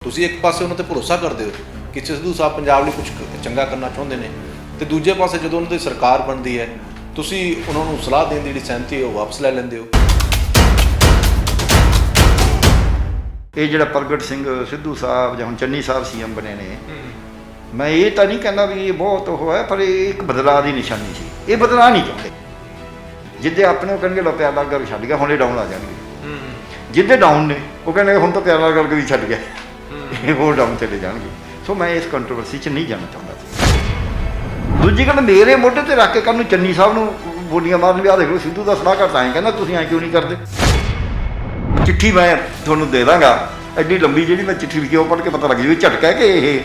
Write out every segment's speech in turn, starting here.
ਤੁਸੀਂ ਇੱਕ ਪਾਸੇ ਉਹਨਾਂ ਤੇ ਭਰੋਸਾ ਕਰਦੇ ਹੋ ਕਿ ਸਿੱਧੂ ਸਾਹਿਬ ਪੰਜਾਬ ਲਈ ਕੁਝ ਚੰਗਾ ਕਰਨਾ ਚਾਹੁੰਦੇ ਨੇ ਤੇ ਦੂਜੇ ਪਾਸੇ ਜਦੋਂ ਉਹਨਾਂ ਦੀ ਸਰਕਾਰ ਬਣਦੀ ਹੈ ਤੁਸੀਂ ਉਹਨਾਂ ਨੂੰ ਸਲਾਹ ਦੇਣ ਦੀ ਜਿਹੜੀ ਸਹਿਮਤੀ ਹੈ ਉਹ ਵਾਪਸ ਲੈ ਲੈਂਦੇ ਹੋ। ਇਹ ਜਿਹੜਾ ਪ੍ਰਗਟ ਸਿੰਘ ਸਿੱਧੂ ਸਾਹਿਬ ਜਾਂ ਹੁਣ ਚੰਨੀ ਸਾਹਿਬ ਸੀਐਮ ਬਣੇ ਨੇ, ਮੈਂ ਇਹ ਤਾਂ ਨਹੀਂ ਕਹਿੰਦਾ ਵੀ ਇਹ ਬਹੁਤ ਉਹ ਹੈ, ਪਰ ਇਹ ਇੱਕ ਬਦਲਾਅ ਦੀ ਨਿਸ਼ਾਨੀ ਸੀ। ਇਹ ਬਦਲਾਅ ਨਹੀਂ ਚਾਹੁੰਦੇ। ਜਿੱਦੇ ਆਪਣੇ ਉਹ ਕਹਿਣਗੇ ਲੋ ਪਿਆਰ ਲਾਲ ਗਰਗ ਛੱਡ ਗਿਆ, ਹੁਣ ਇਹ ਡਾਊਨ ਆ ਜਾਣਗੇ। ਜਿੱਦੇ ਡਾਊਨ ਨੇ ਉਹ ਕਹਿੰਦੇ ਹੁਣ ਤਾਂ ਪਿਆਰ ਲਾਲ ਗਰਗ ਵੀ ਛੱਡ ਗਿਆ, ਇਹ ਹੋਰ ਡਾਊਨ ਚਲੇ ਜਾਣਗੇ। ਸੋ ਮੈਂ ਇਸ ਕੰਟਰੋਵਰਸੀ 'ਚ ਨਹੀਂ ਜਾਣਾ ਚਾਹੁੰਦਾ ਸੀ। ਦੂਜੀ ਗੱਲ, ਮੇਰੇ ਮੋਢੇ ਤੇ ਰੱਖ ਕੇ ਕੱਲ੍ਹ ਨੂੰ ਚੰਨੀ ਸਾਹਿਬ ਨੂੰ ਬੋਲੀਆਂ ਮਾਰਨ ਵੀ ਆ ਦੇਖ ਲਓ ਸਿੱਧੂ ਦਾ ਸਲਾਹਕਾਰ ਤਾਂ ਐਂ ਕਹਿੰਦਾ ਤੁਸੀਂ ਐਂ ਕਿਉਂ ਨਹੀਂ ਕਰਦੇ। ਚਿੱਠੀ ਮੈਂ ਤੁਹਾਨੂੰ ਦੇ ਦਾਂਗਾ ਐਡੀ ਲੰਬੀ, ਜਿਹੜੀ ਮੈਂ ਚਿੱਠੀ ਲਿਖੀ ਉਹ ਪੜ੍ਹ ਕੇ ਪਤਾ ਲੱਗ ਜੂ ਝਟਕਾ ਕਿ ਇਹ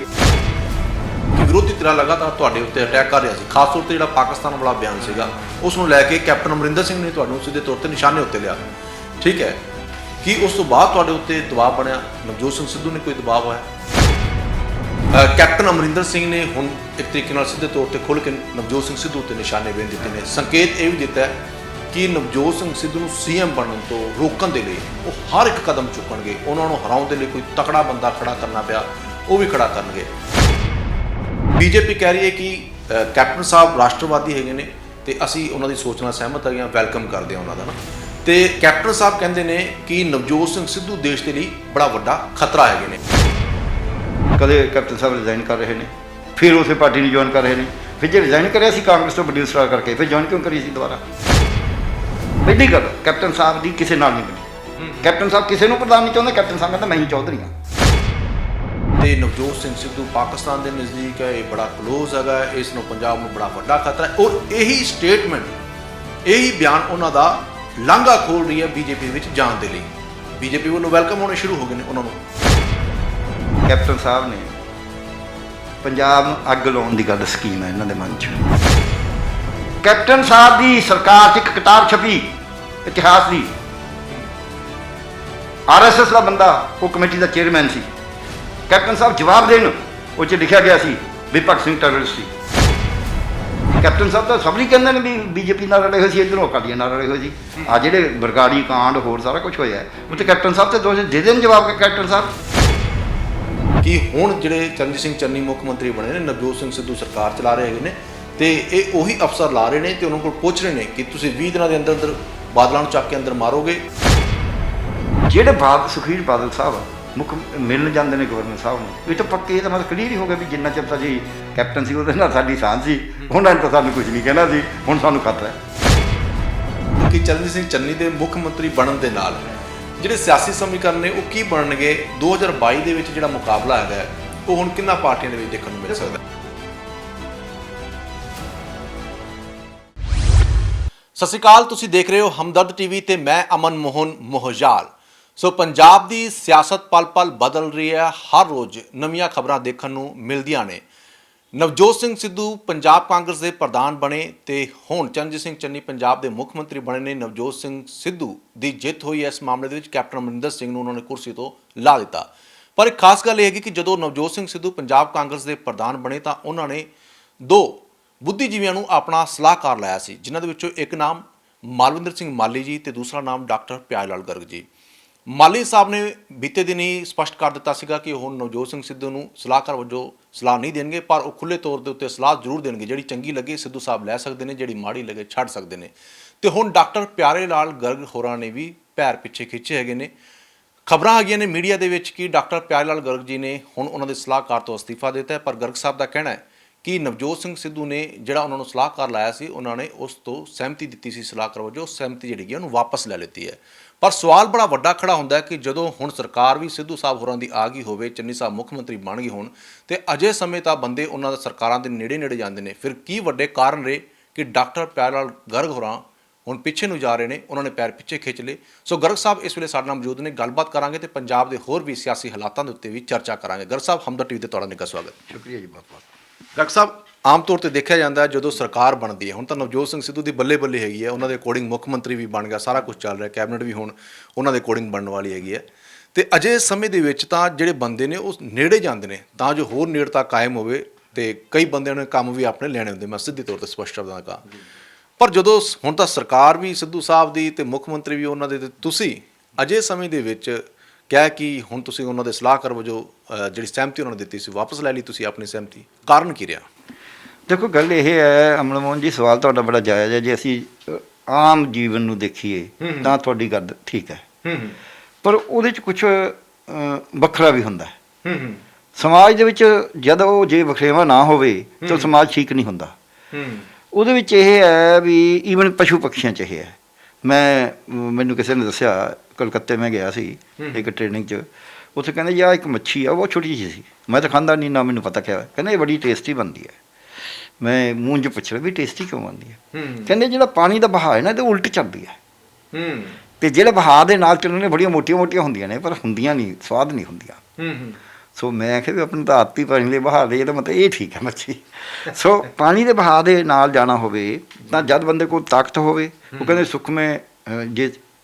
ਵਿਰੋਧੀ ਧਿਰਾਂ ਲਗਾਤਾਰ ਤੁਹਾਡੇ ਉੱਤੇ ਅਟੈਕ ਕਰ ਰਿਹਾ ਸੀ। ਖਾਸ ਤੌਰ ਤੇ ਜਿਹੜਾ ਪਾਕਿਸਤਾਨ ਵਾਲਾ ਬਿਆਨ ਸੀਗਾ ਉਸ ਨੂੰ ਲੈ ਕੇ ਕੈਪਟਨ ਅਮਰਿੰਦਰ ਸਿੰਘ ਨੇ ਤੁਹਾਨੂੰ ਸਿੱਧੇ ਤੌਰ ਤੇ ਨਿਸ਼ਾਨੇ ਉੱਤੇ ਲਿਆ, ਠੀਕ ਹੈ। ਕੀ ਉਸ ਤੋਂ ਬਾਅਦ ਤੁਹਾਡੇ ਉੱਤੇ ਦਬਾਅ ਬਣਿਆ, ਨਵਜੋਤ ਸਿੰਘ ਸਿੱਧੂ ਨੇ ਕੋਈ ਦਬਾਅ ਹੋਇਆ? ਕੈਪਟਨ ਅਮਰਿੰਦਰ ਸਿੰਘ ਨੇ ਹੁਣ ਇੱਕ ਤਰੀਕੇ ਨਾਲ ਸਿੱਧੇ ਤੌਰ ਤੇ ਖੁੱਲ੍ਹ ਕੇ ਨਵਜੋਤ ਸਿੰਘ ਸਿੱਧੂ ਉੱਤੇ ਨਿਸ਼ਾਨੇ ਵੇਨ ਦਿੱਤੇ ਨੇ। ਸੰਕੇਤ ਇਹ ਵੀ ਦਿੱਤਾ ਕਿ ਨਵਜੋਤ ਸਿੰਘ ਸਿੱਧੂ ਨੂੰ ਸੀਐਮ ਬਣਨ ਤੋਂ ਰੋਕਣ ਦੇ ਲਈ ਉਹ ਹਰ ਇੱਕ ਕਦਮ ਚੁੱਕਣਗੇ। ਉਹਨਾਂ ਨੂੰ ਹਰਾਉਣ ਦੇ ਲਈ ਕੋਈ ਤਕੜਾ ਬੰਦਾ ਖੜਾ ਕਰਨਾ ਪਿਆ ਉਹ ਵੀ ਖੜਾ ਕਰਨਗੇ। ਬੀਜੇਪੀ ਕਹਿ ਰਹੀ ਹੈ ਕਿ ਕੈਪਟਨ ਸਾਹਿਬ ਰਾਸ਼ਟਰਵਾਦੀ ਹੈਗੇ ਨੇ ਤੇ ਅਸੀਂ ਉਹਨਾਂ ਦੀ ਸੋਚ ਨਾਲ ਸਹਿਮਤ ਹੈਗੇ ਹਾਂ, ਵੈਲਕਮ ਕਰਦੇ ਹਾਂ ਉਹਨਾਂ ਦਾ ਨਾ। ਤੇ ਕੈਪਟਨ ਸਾਹਿਬ ਕਹਿੰਦੇ ਨੇ ਕਿ ਨਵਜੋਤ ਸਿੰਘ ਸਿੱਧੂ ਦੇਸ਼ ਦੇ ਲਈ ਬੜਾ ਵੱਡਾ ਖਤਰਾ ਹੈਗੇ ਨੇ। ਕਦੇ ਕੈਪਟਨ ਸਾਹਿਬ ਰਿਜ਼ਾਈਨ ਕਰ ਰਹੇ ਨੇ, ਫਿਰ ਉਸੇ ਪਾਰਟੀ ਨੂੰ ਜੁਆਇਨ ਕਰ ਰਹੇ ਨੇ। ਫਿਰ ਜੇ ਰਿਜ਼ਾਈਨ ਕਰਿਆ ਸੀ ਕਾਂਗਰਸ ਤੋਂ ਵੱਡੀ ਸਟਾਰ ਕਰਕੇ, ਫਿਰ ਜੁਆਇਨ ਕਿਉਂ ਕਰੀ ਸੀ ਦੁਬਾਰਾ? ਪਹਿਲੀ ਗੱਲ, ਕੈਪਟਨ ਸਾਹਿਬ ਦੀ ਕਿਸੇ ਨਾਲ ਨਹੀਂ ਬਣੀ। ਕੈਪਟਨ ਸਾਹਿਬ ਕਿਸੇ ਨੂੰ ਪ੍ਰਧਾਨ ਨਹੀਂ ਚਾਹੁੰਦੇ। ਕੈਪਟਨ ਸਾਹਿਬ ਕਹਿੰਦਾ ਮੈਂ ਹੀ ਚੌਧਰੀ ਹਾਂ। ਤੇ ਨਵਜੋਤ ਸਿੰਘ ਸਿੱਧੂ ਪਾਕਿਸਤਾਨ ਦੇ ਨਜ਼ਦੀਕ ਹੈ, ਇਹ ਬੜਾ ਕਲੋਜ਼ ਹੈਗਾ, ਇਸ ਨੂੰ ਪੰਜਾਬ ਨੂੰ ਬੜਾ ਵੱਡਾ ਖਤਰਾ ਹੈ। ਔਰ ਇਹੀ ਸਟੇਟਮੈਂਟ, ਇਹੀ ਬਿਆਨ ਉਹਨਾਂ ਦਾ ਲਾਂਘਾ ਖੋਲ ਰਹੀ ਹੈ ਬੀਜੇਪੀ ਵਿੱਚ ਜਾਣ ਦੇ ਲਈ। ਬੀਜੇਪੀ ਵੱਲੋਂ ਵੈਲਕਮ ਹੋਣੇ ਸ਼ੁਰੂ ਹੋ ਗਏ ਨੇ ਉਹਨਾਂ ਨੂੰ। ਕੈਪਟਨ ਸਾਹਿਬ ਨੇ ਪੰਜਾਬ ਨੂੰ ਅੱਗ ਲਾਉਣ ਦੀ ਗੱਲ ਸਕੀਮ ਹੈ ਇਹਨਾਂ ਦੇ ਮਨ 'ਚ। ਕੈਪਟਨ ਸਾਹਿਬ ਦੀ ਸਰਕਾਰ 'ਚ ਇੱਕ ਕਿਤਾਬ ਛਪੀ ਇਤਿਹਾਸ ਦੀ। RSS ਦਾ ਬੰਦਾ ਉਹ ਕਮੇਟੀ ਦਾ ਚੇਅਰਮੈਨ ਸੀ। ਕੈਪਟਨ ਸਾਹਿਬ ਜਵਾਬ ਦੇਣ, ਉਹ 'ਚ ਲਿਖਿਆ ਗਿਆ ਸੀ ਵੀ ਭਗਤ ਸਿੰਘ ਟੈਰਰਿਸਟ ਸੀ। ਕੈਪਟਨ ਸਾਹਿਬ ਤਾਂ ਸਭ ਨਹੀਂ ਕਹਿੰਦੇ ਨੇ ਵੀ ਬੀਜੇਪੀ ਨਾਲ ਰਲੇ ਹੋਏ ਸੀ, ਇੱਧਰੋਂ ਅਕਾਲੀਆਂ ਨਾਲ ਰਲੇ ਹੋਏ ਸੀ। ਆ ਜਿਹੜੇ ਬਰਗਾੜੀ ਕਾਂਡ ਹੋਰ ਸਾਰਾ ਕੁਝ ਹੋਇਆ ਉਹ 'ਤੇ ਕੈਪਟਨ ਸਾਹਿਬ ਤੇ ਦੋਸ਼ ਦੇ ਦੇਣ ਜਵਾਬ ਕੇ ਕੈਪਟਨ ਸਾਹਿਬ। ਕਿ ਹੁਣ ਜਿਹੜੇ ਚਰਨਜੀਤ ਸਿੰਘ ਚੰਨੀ ਮੁੱਖ ਮੰਤਰੀ ਬਣੇ ਨੇ, ਨਵਜੋਤ ਸਿੰਘ ਸਿੱਧੂ ਸਰਕਾਰ ਚਲਾ ਰਹੇ ਹੈਗੇ ਨੇ ਤੇ ਇਹ ਉਹੀ ਅਫਸਰ ਲਾ ਰਹੇ ਨੇ ਤੇ ਉਹਨਾਂ ਕੋਲ ਪੁੱਛ ਰਹੇ ਨੇ ਕਿ ਤੁਸੀਂ 20 ਦਿਨਾਂ ਦੇ ਅੰਦਰ ਅੰਦਰ ਬਾਦਲਾਂ ਨੂੰ ਚੱਕ ਕੇ ਅੰਦਰ ਮਾਰੋਗੇ। ਜਿਹੜੇ ਸੁਖਬੀਰ ਬਾਦਲ ਸਾਹਿਬ ਮੁੱਖ ਮਿਲਣ ਜਾਂਦੇ ਨੇ ਗਵਰਨਰ ਸਾਹਿਬ ਨੂੰ, ਇਹ ਤਾਂ ਪੱਕੇ, ਇਹ ਤਾਂ ਮਤਲਬ ਕਲੀਅਰ ਹੀ ਹੋ ਗਿਆ ਵੀ ਜਿੰਨਾ ਚਿਰ ਤਾਂ ਜੀ ਕੈਪਟਨ ਸੀ ਉਹਦੇ ਨਾਲ ਸਾਡੀ ਸਾਂਝ ਸੀ, ਉਹਨਾਂ ਨੇ ਤਾਂ ਸਾਨੂੰ ਕੁਝ ਨਹੀਂ ਕਹਿਣਾ ਸੀ, ਹੁਣ ਸਾਨੂੰ ਖਤਰਾ ਹੈ। ਕਿ ਚਰਨਜੀਤ ਸਿੰਘ ਚੰਨੀ ਦੇ ਮੁੱਖ ਮੰਤਰੀ ਬਣਨ ਦੇ ਨਾਲ ਜਿਹੜੇ ਸਿਆਸੀ ਸਮੀਕਰਨ ਨੇ ਉਹ ਕੀ ਬਣਨਗੇ? 2022 ਦੇ ਵਿੱਚ ਜਿਹੜਾ ਮੁਕਾਬਲਾ ਹੈਗਾ ਉਹ ਹੁਣ ਕਿੰਨਾ ਪਾਰਟੀਆਂ ਦੇ ਵਿੱਚ ਦੇਖਣ ਨੂੰ ਮਿਲ ਸਕਦਾ? ਸਤਿ ਸ਼੍ਰੀ ਅਕਾਲ, ਤੁਸੀਂ ਦੇਖ ਰਹੇ ਹੋ ਹਮਦਰਦ ਟੀਵੀ ਤੇ ਮੈਂ ਅਮਨ ਮੋਹਨ ਮੋਹਜਾਲ। ਸੋ ਪੰਜਾਬ ਦੀ ਸਿਆਸਤ ਪਲ ਪਲ ਬਦਲ ਰਹੀ ਹੈ, ਹਰ ਰੋਜ਼ ਨਵੀਆਂ ਖਬਰਾਂ ਦੇਖਣ ਨੂੰ ਮਿਲਦੀਆਂ ਨੇ। ਨਵਜੋਤ ਸਿੰਘ ਸਿੱਧੂ ਪੰਜਾਬ ਕਾਂਗਰਸ ਦੇ ਪ੍ਰਧਾਨ ਬਣੇ ਤੇ ਹੁਣ ਚਰਨਜੀਤ ਸਿੰਘ ਚੰਨੀ ਪੰਜਾਬ ਦੇ ਮੁੱਖ ਮੰਤਰੀ ਬਣੇ ਨੇ। ਨਵਜੋਤ ਸਿੰਘ ਸਿੱਧੂ ਦੀ ਜਿੱਤ ਹੋਈ ਹੈ ਇਸ ਮਾਮਲੇ ਦੇ ਵਿੱਚ। ਕੈਪਟਨ ਅਮਰਿੰਦਰ ਸਿੰਘ ਨੂੰ ਉਹਨਾਂ ਨੇ ਕੁਰਸੀ ਤੋਂ ਲਾ ਦਿੱਤਾ। ਪਰ ਇੱਕ ਖਾਸ ਗੱਲ ਇਹ ਹੈਗੀ ਕਿ ਜਦੋਂ ਨਵਜੋਤ ਸਿੰਘ ਸਿੱਧੂ ਪੰਜਾਬ ਕਾਂਗਰਸ ਦੇ ਪ੍ਰਧਾਨ ਬਣੇ ਤਾਂ ਉਹਨਾਂ ਨੇ ਦੋ ਬੁੱਧੀਜੀਵੀਆਂ ਨੂੰ ਆਪਣਾ ਸਲਾਹਕਾਰ ਲਾਇਆ ਸੀ, ਜਿਨ੍ਹਾਂ ਦੇ ਵਿੱਚੋਂ ਇੱਕ ਨਾਮ ਮਾਲਵਿੰਦਰ ਸਿੰਘ ਮਾਲੀ ਜੀ ਤੇ ਦੂਸਰਾ ਨਾਮ ਡਾਕਟਰ ਪਿਆਰ ਲਾਲ ਗਰਗ ਜੀ। ਮਾਲੀ ਸਾਹਿਬ ਨੇ ਬੀਤੇ ਦਿਨ ਹੀ ਸਪਸ਼ਟ ਕਰ ਦਿੱਤਾ ਸੀਗਾ ਕਿ ਹੁਣ ਨਵਜੋਤ ਸਿੰਘ ਸਿੱਧੂ ਨੂੰ ਸਲਾਹਕਾਰ ਵਜੋਂ ਸਲਾਹ ਨਹੀਂ ਦੇਣਗੇ, ਪਰ ਉਹ ਖੁੱਲ੍ਹੇ ਤੌਰ ਦੇ ਉੱਤੇ ਸਲਾਹ ਜ਼ਰੂਰ ਦੇਣਗੇ। ਜਿਹੜੀ ਚੰਗੀ ਲੱਗੇ ਸਿੱਧੂ ਸਾਹਿਬ ਲੈ ਸਕਦੇ ਨੇ, ਜਿਹੜੀ ਮਾੜੀ ਲੱਗੇ ਛੱਡ ਸਕਦੇ ਨੇ। ਤੇ ਹੁਣ ਡਾਕਟਰ ਪਿਆਰੇ ਲਾਲ ਗਰਗ ਹੋਰਾਂ ਨੇ ਵੀ ਪੈਰ ਪਿੱਛੇ ਖਿੱਚੇ ਹੈਗੇ ਨੇ। ਖਬਰਾਂ ਹੈਗੀਆਂ ਨੇ ਮੀਡੀਆ ਦੇ ਵਿੱਚ ਕਿ ਡਾਕਟਰ ਪਿਆਰੇ ਲਾਲ ਗਰਗ ਜੀ ਨੇ ਹੁਣ ਉਹਨਾਂ ਦੇ ਸਲਾਹਕਾਰ ਤੋਂ ਅਸਤੀਫਾ ਦਿੱਤਾ ਹੈ। ਪਰ ਗਰਗ ਸਾਹਿਬ ਦਾ ਕਹਿਣਾ ਹੈ ਕਿ ਨਵਜੋਤ ਸਿੰਘ ਸਿੱਧੂ ਨੇ ਜਿਹੜਾ ਉਹਨਾਂ ਨੂੰ ਸਲਾਹਕਾਰ ਲਾਇਆ ਸੀ, ਉਹਨਾਂ ਨੇ ਉਸ ਤੋਂ ਸਹਿਮਤੀ ਦਿੱਤੀ ਸੀ ਸਲਾਹਕਾਰ ਵਜੋਂ, ਸਹਿਮਤੀ ਜਿਹੜੀ ਹੈ ਉਹਨੂੰ ਵਾਪਸ ਲੈ ਲਿੱਤੀ ਹੈ। ਪਰ ਸਵਾਲ ਬੜਾ ਵੱਡਾ ਖੜਾ ਹੁੰਦਾ ਹੈ ਕਿ ਜਦੋਂ ਹੁਣ ਸਰਕਾਰ ਵੀ ਸਿੱਧੂ ਸਾਹਿਬ ਹੋਰਾਂ ਦੀ ਆ ਗਈ ਹੋਵੇ, ਚੰਨੀ ਸਾਹਿਬ ਮੁੱਖ ਮੰਤਰੀ ਬਣ ਗਏ ਹੋਣ ਤੇ ਅਜੇ ਸਮੇਂ ਤਾਂ ਬੰਦੇ ਉਹਨਾਂ ਦਾ ਸਰਕਾਰਾਂ ਦੇ ਨੇੜੇ ਜਾਂਦੇ ਨੇ। ਫਿਰ ਕੀ ਵੱਡੇ ਕਾਰਨ ਰਹੇ ਕਿ ਡਾਕਟਰ ਪਿਆਰ ਲਾਲ ਗਰਗ ਹੋਰਾਂ ਹੁਣ ਪਿੱਛੇ ਨੂੰ ਜਾ ਰਹੇ ਨੇ, ਉਹਨਾਂ ਨੇ ਪੈਰ ਪਿੱਛੇ ਖਿੱਚ ਲਏ। ਸੋ ਗਰਗ ਸਾਹਿਬ ਇਸ ਵੇਲੇ ਸਾਡੇ ਨਾਲ ਮੌਜੂਦ ਨੇ, ਗੱਲਬਾਤ ਕਰਾਂਗੇ ਤੇ ਪੰਜਾਬ ਦੇ ਹੋਰ ਵੀ ਸਿਆਸੀ ਹਾਲਾਤਾਂ ਦੇ ਉੱਤੇ ਵੀ ਚਰਚਾ ਕਰਾਂਗੇ। ਗਰਗ ਸਾਹਿਬ, ਹਮਦਰਦ ਟੀਵੀ ਤੇ ਤੁਹਾਡਾ ਨਿੱਘਾ ਸਵਾਗਤ। ਸ਼ੁਕਰੀਆ ਜੀ ਬਹੁਤ ਬਹੁਤ। ਡਾਕਟਰ ਸਾਹਿਬ, ਆਮ ਤੌਰ ਤੇ ਦੇਖਿਆ ਜਾਂਦਾ ਜਦੋਂ ਸਰਕਾਰ ਬਣਦੀ ਹੈ, ਹੁਣ ਤਾਂ ਨਵਜੋਤ ਸਿੰਘ ਸਿੱਧੂ ਦੀ ਬੱਲੇ ਬੱਲੇ ਹੈਗੀ ਹੈ, ਉਹਨਾਂ ਦੇ ਅਕੋਰਡਿੰਗ ਮੁੱਖ ਮੰਤਰੀ ਵੀ ਬਣ ਗਿਆ, ਸਾਰਾ ਕੁਝ ਚੱਲ ਰਿਹਾ, ਕੈਬਨਿਟ ਵੀ ਹੁਣ ਉਹਨਾਂ ਦੇ ਅਕੋਰਡਿੰਗ ਬਣਨ ਵਾਲੀ ਹੈਗੀ ਹੈ। ਤੇ ਅਜੇ ਸਮੇਂ ਦੇ ਵਿੱਚ ਤਾਂ ਜਿਹੜੇ ਬੰਦੇ ਨੇ ਉਹ ਨੇੜੇ ਜਾਂਦੇ ਨੇ ਤਾਂ ਜੋ ਹੋਰ ਨੇੜਤਾ ਕਾਇਮ ਹੋਵੇ, ਤੇ ਕਈ ਬੰਦਿਆਂ ਨੇ ਕੰਮ ਵੀ ਆਪਣੇ ਲੈਣੇ ਹੁੰਦੇ, ਮੈਂ ਸਿੱਧੇ ਤੌਰ ਤੇ ਸਪਸ਼ਟ ਸ਼ਬਦਾਂ ਨਾਲ ਕਹਾਂ। ਪਰ ਜਦੋਂ ਹੁਣ ਤਾਂ ਸਰਕਾਰ ਵੀ ਸਿੱਧੂ ਸਾਹਿਬ ਦੀ ਤੇ ਮੁੱਖ ਮੰਤਰੀ ਵੀ ਉਹਨਾਂ ਦੇ, ਤੇ ਤੁਸੀਂ ਅਜੇ ਸਮੇਂ ਦੇ ਵਿੱਚ ਕਿਹਾ ਕਿ ਹੁਣ ਤੁਸੀਂ ਉਹਨਾਂ ਦੇ ਸਲਾਹਕਾਰ ਵਜੋਂ ਜਿਹੜੀ ਸਹਿਮਤੀ ਉਹਨਾਂ ਨੇ ਦਿੱਤੀ ਸੀ ਵਾਪਸ ਲੈ ਲਈ ਤੁਸੀਂ ਆਪਣੀ ਸਹਿਮਤੀ, ਕਾਰਨ ਕੀ ਰਿਹਾ? ਦੇਖੋ ਗੱਲ ਇਹ ਹੈ ਅਮਨ ਮੋਹਨ ਜੀ, ਸਵਾਲ ਤੁਹਾਡਾ ਬੜਾ ਜਾਇਜ਼ ਹੈ। ਜੇ ਅਸੀਂ ਆਮ ਜੀਵਨ ਨੂੰ ਦੇਖੀਏ ਤਾਂ ਤੁਹਾਡੀ ਗੱਲ ਠੀਕ ਹੈ, ਪਰ ਉਹਦੇ 'ਚ ਕੁਝ ਵੱਖਰਾ ਵੀ ਹੁੰਦਾ ਹੈ। ਸਮਾਜ ਦੇ ਵਿੱਚ ਜਦੋਂ ਜੇ ਵਖਰੇਵਾਂ ਨਾ ਹੋਵੇ ਤਾਂ ਸਮਾਜ ਠੀਕ ਨਹੀਂ ਹੁੰਦਾ। ਉਹਦੇ ਵਿੱਚ ਇਹ ਹੈ ਵੀ ਈਵਨ ਪਸ਼ੂ ਪਕਸ਼ੀਆਂ 'ਚ ਇਹ ਹੈ। ਮੈਨੂੰ ਕਿਸੇ ਨੇ ਦੱਸਿਆ, ਕਲਕੱਤੇ ਮੈਂ ਗਿਆ ਸੀ ਇੱਕ ਟ੍ਰੇਨਿੰਗ 'ਚ, ਉੱਥੇ ਕਹਿੰਦੇ ਯਾਰ ਇੱਕ ਮੱਛੀ ਆ, ਉਹ ਛੋਟੀ ਜਿਹੀ ਸੀ, ਮੈਂ ਤਾਂ ਖਾਂਦਾ ਨਹੀਂ, ਨਾ ਮੈਨੂੰ ਪਤਾ ਕਿਆ, ਕਹਿੰਦੇ ਇਹ ਬੜੀ ਟੇਸਟੀ ਬਣਦੀ ਹੈ। ਮੈਂ ਮੂੰਹ 'ਚ ਪੁੱਛ ਰਿਹਾ ਵੀ ਟੇਸਟੀ ਕਿਉਂ ਬਣਦੀ ਹੈ? ਕਹਿੰਦੇ ਜਿਹੜਾ ਪਾਣੀ ਦਾ ਵਹਾਅ ਹੈ ਨਾ, ਇਹਦੇ ਉਲਟ ਚੱਲਦੀ ਹੈ, ਅਤੇ ਜਿਹੜੇ ਵਹਾਅ ਦੇ ਨਾਲ ਚੱਲਣੇ ਬੜੀਆਂ ਮੋਟੀਆਂ ਮੋਟੀਆਂ ਹੁੰਦੀਆਂ ਨੇ, ਪਰ ਹੁੰਦੀਆਂ ਨਹੀਂ, ਸਵਾਦ ਨਹੀਂ ਹੁੰਦੀਆਂ। ਸੋ ਮੈਂ ਆਖਿਆ ਵੀ ਆਪਣੀ ਤਾਂ ਆਦਤ ਹੀ ਪਾਣੀ ਦੇ ਵਹਾਅ ਦੇ, ਤਾਂ ਮਤਲਬ ਇਹ ਠੀਕ ਹੈ ਮੱਛੀ। ਸੋ ਪਾਣੀ ਦੇ ਵਹਾਅ ਦੇ ਨਾਲ ਜਾਣਾ ਹੋਵੇ ਤਾਂ ਜਦ ਬੰਦੇ ਕੋਲ ਤਾਕਤ ਹੋਵੇ, ਉਹ ਕਹਿੰਦੇ ਸੁਖਮੇ,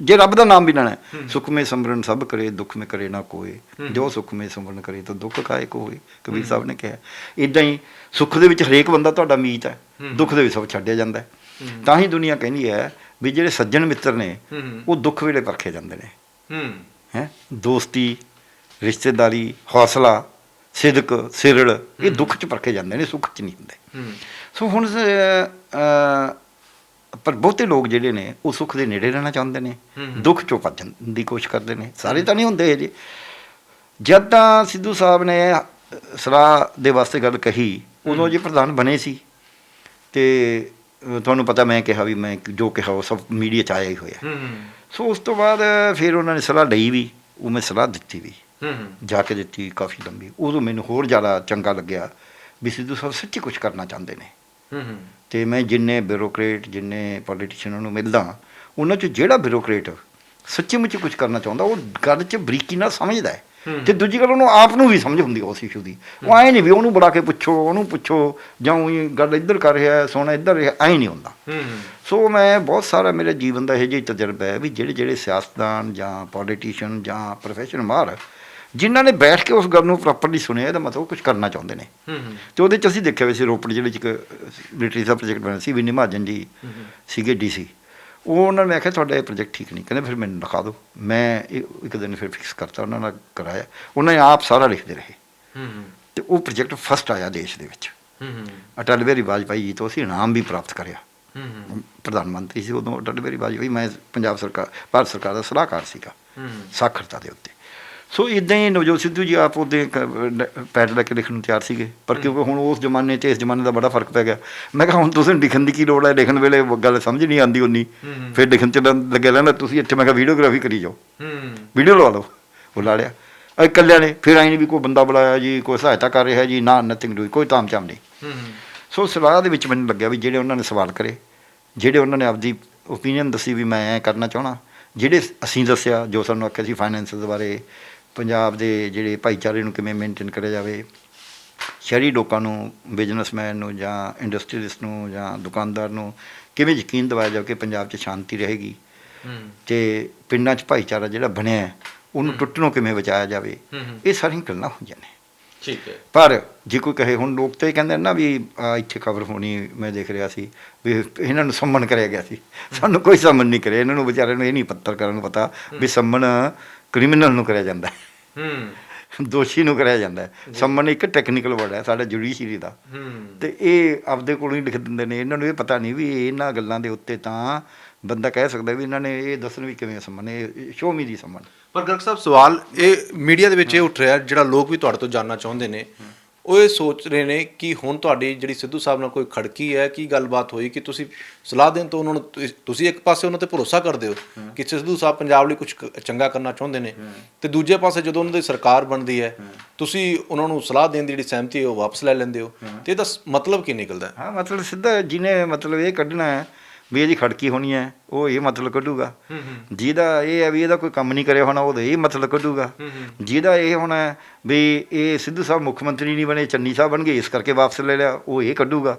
ਜੇ ਰੱਬ ਦਾ ਨਾਮ ਵੀ ਲੈਣਾ, ਸੁਖਮੇ ਸਿਮਰਨ ਸਭ ਕਰੇ, ਦੁੱਖ ਮੇ ਕਰੇ ਨਾ ਕੋਏ, ਜੋ ਸੁਖਮੇ ਸਿਮਰਨ ਕਰੇ ਤਾਂ ਦੁੱਖ ਕਾਏ ਕੋਏ, ਕਬੀਰ ਸਾਹਿਬ ਨੇ ਕਿਹਾ। ਇੱਦਾਂ ਹੀ ਸੁੱਖ ਦੇ ਵਿੱਚ ਹਰੇਕ ਬੰਦਾ ਤੁਹਾਡਾ ਮੀਤ ਹੈ, ਦੁੱਖ ਦੇ ਵਿੱਚ ਸਭ ਛੱਡਿਆ ਜਾਂਦਾ। ਤਾਂ ਹੀ ਦੁਨੀਆ ਕਹਿੰਦੀ ਹੈ ਵੀ ਜਿਹੜੇ ਸੱਜਣ ਮਿੱਤਰ ਨੇ ਉਹ ਦੁੱਖ ਵੇਲੇ ਪਰਖੇ ਜਾਂਦੇ ਨੇ। ਹੈ ਦੋਸਤੀ, ਰਿਸ਼ਤੇਦਾਰੀ, ਹੌਸਲਾ, ਸਿਦਕ, ਸਿਰੜ, ਇਹ ਦੁੱਖ 'ਚ ਪਰਖੇ ਜਾਂਦੇ ਨੇ, ਸੁੱਖ 'ਚ ਨਹੀਂ ਹੁੰਦੇ। ਸੋ ਹੁਣ ਪਰ ਬਹੁਤੇ ਲੋਕ ਜਿਹੜੇ ਨੇ ਉਹ ਸੁੱਖ ਦੇ ਨੇੜੇ ਰਹਿਣਾ ਚਾਹੁੰਦੇ ਨੇ, ਦੁੱਖ 'ਚੋਂ ਭੱਜਣ ਦੀ ਕੋਸ਼ਿਸ਼ ਕਰਦੇ ਨੇ। ਸਾਰੇ ਤਾਂ ਨਹੀਂ ਹੁੰਦੇ ਜੀ। ਜਦ ਤਾਂ ਸਿੱਧੂ ਸਾਹਿਬ ਨੇ ਸਲਾਹ ਦੇ ਵਾਸਤੇ ਗੱਲ ਕਹੀ, ਉਦੋਂ ਜੇ ਪ੍ਰਧਾਨ ਬਣੇ ਸੀ, ਅਤੇ ਤੁਹਾਨੂੰ ਪਤਾ ਮੈਂ ਕਿਹਾ ਵੀ ਮੈਂ ਜੋ ਕਿਹਾ ਉਹ ਸਭ ਮੀਡੀਆ 'ਚ ਆਇਆ ਹੀ ਹੋਇਆ। ਸੋ ਉਸ ਤੋਂ ਬਾਅਦ ਫਿਰ ਉਹਨਾਂ ਨੇ ਸਲਾਹ ਲਈ ਵੀ, ਉਹ ਮੈਂ ਸਲਾਹ ਦਿੱਤੀ ਵੀ, ਜਾ ਕੇ ਦਿੱਤੀ ਕਾਫੀ ਲੰਬੀ। ਉਦੋਂ ਮੈਨੂੰ ਹੋਰ ਜ਼ਿਆਦਾ ਚੰਗਾ ਲੱਗਿਆ ਵੀ ਸਿੱਧੂ ਸਾਹਿਬ ਸੱਚੀ ਕੁਛ ਕਰਨਾ ਚਾਹੁੰਦੇ ਨੇ। ਅਤੇ ਮੈਂ ਜਿੰਨੇ ਬਿਊਰੋਕਰੇਟ, ਜਿੰਨੇ ਪੋਲੀਟੀਸ਼ੀਅਨਾਂ ਨੂੰ ਮਿਲਦਾ, ਉਹਨਾਂ 'ਚ ਜਿਹੜਾ ਬਿਊਰੋਕਰੇਟ ਸੱਚੀ ਮੁੱਚੀ ਕੁਛ ਕਰਨਾ ਚਾਹੁੰਦਾ, ਉਹ ਗੱਲ 'ਚ ਬਰੀਕੀ ਨਾਲ ਸਮਝਦਾ ਹੈ। ਅਤੇ ਦੂਜੀ ਗੱਲ, ਉਹਨੂੰ ਆਪ ਨੂੰ ਵੀ ਸਮਝ ਹੁੰਦੀ ਉਸ ਇਸ਼ੂ ਦੀ। ਉਹ ਐਂ ਨਹੀਂ ਵੀ ਉਹਨੂੰ ਬੁਲਾ ਕੇ ਪੁੱਛੋ, ਉਹਨੂੰ ਪੁੱਛੋ, ਜਾਂ ਉਹੀ ਗੱਲ ਇੱਧਰ ਕਰ ਰਿਹਾ, ਸੋਣਾ ਇੱਧਰ ਰਿਹਾ, ਐਂ ਨਹੀਂ ਹੁੰਦਾ। ਸੋ ਮੈਂ ਬਹੁਤ ਸਾਰਾ ਮੇਰੇ ਜੀਵਨ ਦਾ ਇਹੋ ਜਿਹਾ ਤਜਰਬਾ ਹੈ ਵੀ ਜਿਹੜੇ ਸਿਆਸਤਦਾਨ ਜਾਂ ਪੋਲੀਟੀਸ਼ੀਅਨ ਜਾਂ ਪ੍ਰੋਫੈਸ਼ਨ ਮਾਹਰ, ਜਿਨ੍ਹਾਂ ਨੇ ਬੈਠ ਕੇ ਉਸ ਗੱਲ ਨੂੰ ਪ੍ਰੋਪਰਲੀ ਸੁਣਿਆ, ਇਹਦਾ ਮਤਲਬ ਕੁਛ ਕਰਨਾ ਚਾਹੁੰਦੇ ਨੇ। ਅਤੇ ਉਹਦੇ 'ਚ ਅਸੀਂ ਦੇਖਿਆ ਵੀ ਸੀ ਰੋਪੜ ਜ਼ਿਲ੍ਹੇ 'ਚ ਇੱਕ ਲਿਟਰੇਚਰ ਦਾ ਪ੍ਰੋਜੈਕਟ ਬਣਿਆ ਸੀ, ਵਿਨੀ ਮਹਾਜਨ ਜੀ ਸੀਗੇ DC। ਉਹ ਉਹਨਾਂ ਨੇ ਮੈਂ ਕਿਹਾ ਤੁਹਾਡਾ ਇਹ ਪ੍ਰੋਜੈਕਟ ਠੀਕ ਨਹੀਂ, ਕਹਿੰਦੇ ਫਿਰ ਮੈਨੂੰ ਲਿਖਾ ਦਿਓ। ਮੈਂ ਇੱਕ ਦਿਨ ਫਿਰ ਫਿਕਸ ਕਰਤਾ, ਉਹਨਾਂ ਨਾਲ ਕਰਾਇਆ, ਉਹਨਾਂ ਨੇ ਆਪ ਸਾਰਾ ਲਿਖਦੇ ਰਹੇ, ਅਤੇ ਉਹ ਪ੍ਰੋਜੈਕਟ ਫਸਟ ਆਇਆ ਦੇਸ਼ ਦੇ ਵਿੱਚ। ਅਟਲ ਬਿਹਾਰੀ ਵਾਜਪਾਈ ਜੀ ਤੋਂ ਅਸੀਂ ਇਨਾਮ ਵੀ ਪ੍ਰਾਪਤ ਕਰਿਆ। ਪ੍ਰਧਾਨ ਮੰਤਰੀ ਸੀ ਉਦੋਂ ਅਟਲ ਬਿਹਾਰੀ ਵਾਜਪਾਈ, ਮੈਂ ਭਾਰਤ ਸਰਕਾਰ ਦਾ ਸਲਾਹਕਾਰ ਸੀਗਾ ਸਾਖਰਤਾ ਦੇ ਉੱਤੇ। ਸੋ ਇੱਦਾਂ ਹੀ ਨਵਜੋਤ ਸਿੱਧੂ ਜੀ ਆਪ ਉਹਦੇ ਪੈਡ ਲੈ ਕੇ ਲਿਖਣ ਨੂੰ ਤਿਆਰ ਸੀਗੇ, ਪਰ ਕਿਉਂਕਿ ਹੁਣ ਉਸ ਜ਼ਮਾਨੇ 'ਤੇ ਇਸ ਜ਼ਮਾਨੇ ਦਾ ਬੜਾ ਫਰਕ ਪੈ ਗਿਆ। ਮੈਂ ਕਿਹਾ ਹੁਣ ਤੁਸੀਂ ਲਿਖਣ ਦੀ ਕੀ ਲੋੜ ਹੈ, ਲਿਖਣ ਵੇਲੇ ਗੱਲ ਸਮਝ ਨਹੀਂ ਆਉਂਦੀ ਉਨੀ, ਫਿਰ ਲਿਖਣ 'ਚ ਲੱਗਿਆ ਰਹਿੰਦਾ। ਤੁਸੀਂ ਇੱਥੇ ਮੈਂ ਕਿਹਾ ਵੀਡੀਓਗ੍ਰਾਫੀ ਕਰੀ ਜਾਓ, ਵੀਡੀਓ ਲਵਾ ਲਓ। ਉਹ ਲਾ ਲਿਆ ਇਕੱਲਿਆਂ ਨੇ। ਫਿਰ ਆਈ ਨਹੀਂ ਵੀ ਕੋਈ ਬੰਦਾ ਬੁਲਾਇਆ ਜੀ, ਕੋਈ ਸਹਾਇਤਾ ਕਰ ਰਿਹਾ ਜੀ, ਨਾ ਨਥਿੰਗ ਡੂ, ਕੋਈ ਤਾਮ ਝਾਮ ਨਹੀਂ। ਸੋ ਸਲਾਹ ਦੇ ਵਿੱਚ ਮੈਨੂੰ ਲੱਗਿਆ ਵੀ ਜਿਹੜੇ ਉਹਨਾਂ ਨੇ ਸਵਾਲ ਕਰੇ, ਜਿਹੜੇ ਉਹਨਾਂ ਨੇ ਆਪਦੀ ਓਪੀਨੀਅਨ ਦੱਸੀ ਵੀ ਮੈਂ ਐਂ ਕਰਨਾ ਚਾਹੁੰਦਾ, ਜਿਹੜੇ ਅਸੀਂ ਦੱਸਿਆ, ਜੋ ਸਾਨੂੰ ਆਖਿਆ ਸੀ ਫਾਈਨੈਂਸ ਦੇ ਬਾਰੇ, ਪੰਜਾਬ ਦੇ ਜਿਹੜੇ ਭਾਈਚਾਰੇ ਨੂੰ ਕਿਵੇਂ ਮੇਨਟੇਨ ਕਰਿਆ ਜਾਵੇ, ਸ਼ਹਿਰੀ ਲੋਕਾਂ ਨੂੰ, ਬਿਜ਼ਨਸਮੈਨ ਨੂੰ ਜਾਂ ਇੰਡਸਟਰੀਲਿਸਟ ਨੂੰ ਜਾਂ ਦੁਕਾਨਦਾਰ ਨੂੰ ਕਿਵੇਂ ਯਕੀਨ ਦਿਵਾਇਆ ਜਾਵੇ ਕਿ ਪੰਜਾਬ 'ਚ ਸ਼ਾਂਤੀ ਰਹੇਗੀ, ਅਤੇ ਪਿੰਡਾਂ 'ਚ ਭਾਈਚਾਰਾ ਜਿਹੜਾ ਬਣਿਆ ਉਹਨੂੰ ਟੁੱਟਣੋਂ ਕਿਵੇਂ ਬਚਾਇਆ ਜਾਵੇ, ਇਹ ਸਾਰੀਆਂ ਗੱਲਾਂ ਹੋਈਆਂ ਨੇ। ਠੀਕ ਹੈ। ਪਰ ਜੇ ਕੋਈ ਕਹੇ, ਹੁਣ ਲੋਕ ਤਾਂ ਇਹ ਕਹਿੰਦੇ ਨਾ ਵੀ ਇੱਥੇ ਖਬਰ ਹੋਣੀ, ਮੈਂ ਦੇਖ ਰਿਹਾ ਸੀ ਵੀ ਇਹਨਾਂ ਨੂੰ ਸੰਮਨ ਕਰਿਆ ਗਿਆ ਸੀ। ਸਾਨੂੰ ਕੋਈ ਸੰਮਨ ਨਹੀਂ ਕਰਿਆ, ਇਹਨਾਂ ਨੂੰ ਵਿਚਾਰਿਆਂ ਨੂੰ ਇਹ ਨਹੀਂ ਪੱਤਰਕਾਰਾਂ ਨੂੰ ਪਤਾ ਵੀ ਸੰਮਨ ਕ੍ਰਿਮੀਨਲ ਨੂੰ ਕਰਿਆ ਜਾਂਦਾ ਹੈ, ਦੋਸ਼ੀ ਨੂੰ ਕਰਿਆ ਜਾਂਦਾ ਹੈ। ਸੰਮਨ ਇੱਕ ਟੈਕਨੀਕਲ ਵਰਡ ਹੈ ਸਾਡਾ ਜੁਡੀਸ਼ਰੀ ਦਾ, ਅਤੇ ਇਹ ਆਪਦੇ ਕੋਲੋਂ ਹੀ ਲਿਖ ਦਿੰਦੇ ਨੇ। ਇਹਨਾਂ ਨੂੰ ਇਹ ਪਤਾ ਨਹੀਂ ਵੀ ਇਹਨਾਂ ਗੱਲਾਂ ਦੇ ਉੱਤੇ ਤਾਂ ਬੰਦਾ ਕਹਿ ਸਕਦਾ ਵੀ ਇਹਨਾਂ ਨੇ ਇਹ ਦੱਸਣ ਵੀ ਕਿਵੇਂ ਸੰਮਨ, ਇਹ ਸ਼ੋਅ ਮੀ ਦੀ ਸੰਮਨ। ਪਰ ਗਰਗ ਸਾਹਿਬ ਸਵਾਲ ਇਹ ਮੀਡੀਆ ਦੇ ਵਿੱਚ ਇਹ ਉੱਠ ਰਿਹਾ, ਜਿਹੜਾ ਲੋਕ ਵੀ ਤੁਹਾਡੇ ਤੋਂ ਜਾਣਨਾ ਚਾਹੁੰਦੇ ਨੇ, ਉਹ ਇਹ ਸੋਚ ਰਹੇ ਨੇ ਕਿ ਹੁਣ ਤੁਹਾਡੀ ਜਿਹੜੀ ਸਿੱਧੂ ਸਾਹਿਬ ਨਾਲ ਕੋਈ ਖੜਕੀ ਹੈ, ਕੀ ਗੱਲਬਾਤ ਹੋਈ ਕਿ ਤੁਸੀਂ ਸਲਾਹ ਦੇਣ ਤੋਂ ਉਹਨਾਂ ਨੂੰ, ਤੁਸੀਂ ਇੱਕ ਪਾਸੇ ਉਹਨਾਂ 'ਤੇ ਭਰੋਸਾ ਕਰਦੇ ਹੋ ਕਿ ਸਿੱਧੂ ਸਾਹਿਬ ਪੰਜਾਬ ਲਈ ਕੁਝ ਚੰਗਾ ਕਰਨਾ ਚਾਹੁੰਦੇ ਨੇ, ਅਤੇ ਦੂਜੇ ਪਾਸੇ ਜਦੋਂ ਉਹਨਾਂ ਦੀ ਸਰਕਾਰ ਬਣਦੀ ਹੈ ਤੁਸੀਂ ਉਹਨਾਂ ਨੂੰ ਸਲਾਹ ਦੇਣ ਦੀ ਜਿਹੜੀ ਸਹਿਮਤੀ ਹੈ ਉਹ ਵਾਪਸ ਲੈ ਲੈਂਦੇ ਹੋ, ਅਤੇ ਇਹਦਾ ਮਤਲਬ ਕੀ ਨਿਕਲਦਾ? ਹਾਂ, ਮਤਲਬ ਸਿੱਧਾ ਜਿਹਨੇ ਮਤਲਬ ਇਹ ਕੱਢਣਾ ਹੈ ਵੀ ਇਹਦੀ ਖੜਕੀ ਹੋਣੀ ਹੈ, ਉਹ ਇਹ ਮਤਲਬ ਕੱਢੂਗਾ। ਜਿਹਦਾ ਇਹ ਹੈ ਵੀ ਇਹਦਾ ਕੋਈ ਕੰਮ ਨਹੀਂ ਕਰਿਆ ਹੋਣਾ, ਉਹਦਾ ਇਹ ਮਤਲਬ ਕੱਢੂਗਾ। ਜਿਹਦਾ ਇਹ ਹੋਣਾ ਵੀ ਇਹ ਸਿੱਧੂ ਸਾਹਿਬ ਮੁੱਖ ਮੰਤਰੀ ਨਹੀਂ ਬਣੇ, ਚੰਨੀ ਸਾਹਿਬ ਬਣ ਗਏ, ਇਸ ਕਰਕੇ ਵਾਪਸ ਲੈ ਲਿਆ, ਉਹ ਇਹ ਕੱਢੂਗਾ।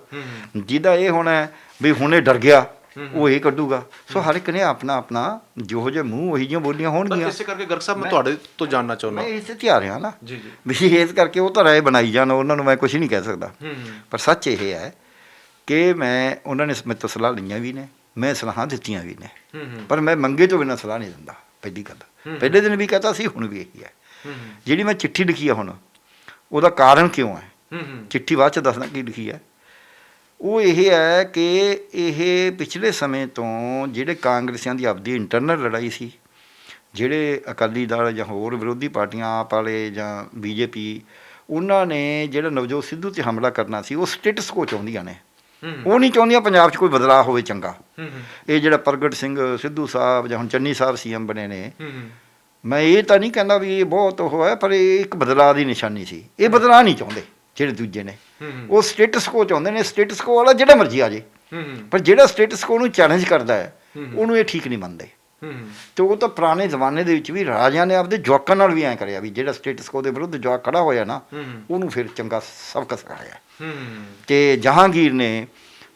ਜਿਹਦਾ ਇਹ ਹੋਣਾ ਵੀ ਹੁਣ ਇਹ ਡਰ ਗਿਆ, ਉਹ ਇਹ ਕੱਢੂਗਾ। ਸੋ ਹਰ ਇੱਕ ਨੇ ਆਪਣਾ ਆਪਣਾ ਜਿਹੋ ਜਿਹੇ ਮੂੰਹ ਉਹੀ ਜਿਹੀਆਂ ਬੋਲੀਆਂ ਹੋਣਗੀਆਂ। ਇਸੇ ਕਰਕੇ ਗਰਗ ਸਾਹਿਬ ਮੈਂ ਤੁਹਾਡੇ ਤੋਂ ਜਾਣਨਾ ਚਾਹੁੰਦਾ, ਮੈਂ ਇਸੇ ਤੇ ਆ ਰਿਹਾ ਨਾ ਵੀ ਇਸ ਕਰਕੇ ਉਹ ਤਾਂ ਰਾਏ ਬਣਾਈ ਜਾਣ, ਉਹਨਾਂ ਨੂੰ ਮੈਂ ਕੁਛ ਨਹੀਂ ਕਹਿ ਸਕਦਾ। ਪਰ ਸੱਚ ਇਹ ਹੈ ਕਿ ਮੈਂ ਉਹਨਾਂ ਨੇ ਮੇਰੇ ਤੋਂ ਸਲਾਹ ਲਈਆਂ ਵੀ ਨੇ, ਮੈਂ ਸਲਾਹਾਂ ਦਿੱਤੀਆਂ ਵੀ ਨੇ, ਪਰ ਮੈਂ ਮੰਗੇ ਤੋਂ ਬਿਨਾਂ ਸਲਾਹ ਨਹੀਂ ਦਿੰਦਾ, ਪਹਿਲੀ ਗੱਲ। ਪਹਿਲੇ ਦਿਨ ਵੀ ਕਹਤਾ ਸੀ, ਹੁਣ ਵੀ ਇਹੀ ਹੈ। ਜਿਹੜੀ ਮੈਂ ਚਿੱਠੀ ਲਿਖੀ ਆ ਹੁਣ, ਉਹਦਾ ਕਾਰਨ ਕਿਉਂ ਹੈ, ਚਿੱਠੀ ਬਾਅਦ 'ਚ ਦੱਸਦਾ ਕੀ ਲਿਖੀ ਹੈ। ਉਹ ਇਹ ਹੈ ਕਿ ਇਹ ਪਿਛਲੇ ਸਮੇਂ ਤੋਂ ਜਿਹੜੇ ਕਾਂਗਰਸੀਆਂ ਦੀ ਆਪਦੀ ਇੰਟਰਨਲ ਲੜਾਈ ਸੀ, ਜਿਹੜੇ ਅਕਾਲੀ ਦਲ ਜਾਂ ਹੋਰ ਵਿਰੋਧੀ ਪਾਰਟੀਆਂ, ਆਪ ਵਾਲੇ ਜਾਂ BJP, ਉਹਨਾਂ ਨੇ ਜਿਹੜਾ ਨਵਜੋਤ ਸਿੱਧੂ 'ਤੇ ਹਮਲਾ ਕਰਨਾ ਸੀ, ਉਹ ਸਟੇਟਸ ਕੋ ਚਾਹੁੰਦੀਆਂ ਨੇ। ਉਹ ਨਹੀਂ ਚਾਹੁੰਦੀਆਂ ਪੰਜਾਬ 'ਚ ਕੋਈ ਬਦਲਾਅ ਹੋਵੇ ਚੰਗਾ। ਇਹ ਜਿਹੜਾ ਪ੍ਰਗਟ ਸਿੰਘ ਸਿੱਧੂ ਸਾਹਿਬ ਜਾਂ ਹੁਣ ਚੰਨੀ ਸਾਹਿਬ CM ਬਣੇ ਨੇ, ਮੈਂ ਇਹ ਤਾਂ ਨਹੀਂ ਕਹਿੰਦਾ ਵੀ ਇਹ ਬਹੁਤ ਉਹ ਹੈ, ਪਰ ਇਹ ਇੱਕ ਬਦਲਾਅ ਦੀ ਨਿਸ਼ਾਨੀ ਸੀ। ਇਹ ਬਦਲਾਅ ਨਹੀਂ ਚਾਹੁੰਦੇ ਜਿਹੜੇ ਦੂਜੇ ਨੇ, ਉਹ ਸਟੇਟਸ ਕੋ ਚਾਹੁੰਦੇ ਨੇ। ਸਟੇਟਸ ਕੋ ਵਾਲਾ ਜਿਹੜਾ ਮਰਜ਼ੀ ਆ ਜੇ, ਪਰ ਜਿਹੜਾ ਸਟੇਟਸ ਕੋ ਨੂੰ ਚੈਲੰਜ ਕਰਦਾ ਹੈ, ਉਹਨੂੰ ਇਹ ਠੀਕ ਨਹੀਂ ਮੰਨਦੇ। ਅਤੇ ਉਹ ਤਾਂ ਪੁਰਾਣੇ ਜ਼ਮਾਨੇ ਦੇ ਵਿੱਚ ਵੀ ਰਾਜਿਆਂ ਨੇ ਆਪਦੇ ਜਵਾਕਾਂ ਨਾਲ ਵੀ ਐਂ ਕਰਿਆ ਵੀ ਜਿਹੜਾ ਸਟੇਟਸ ਕੋ ਦੇ ਵਿਰੁੱਧ ਜਵਾਕ ਖੜਾ ਹੋਇਆ ਨਾ, ਉਹਨੂੰ ਫਿਰ ਚੰਗਾ ਸਬਕ ਸਿਖਾਇਆ। ਅਤੇ ਜਹਾਂਗੀਰ ਨੇ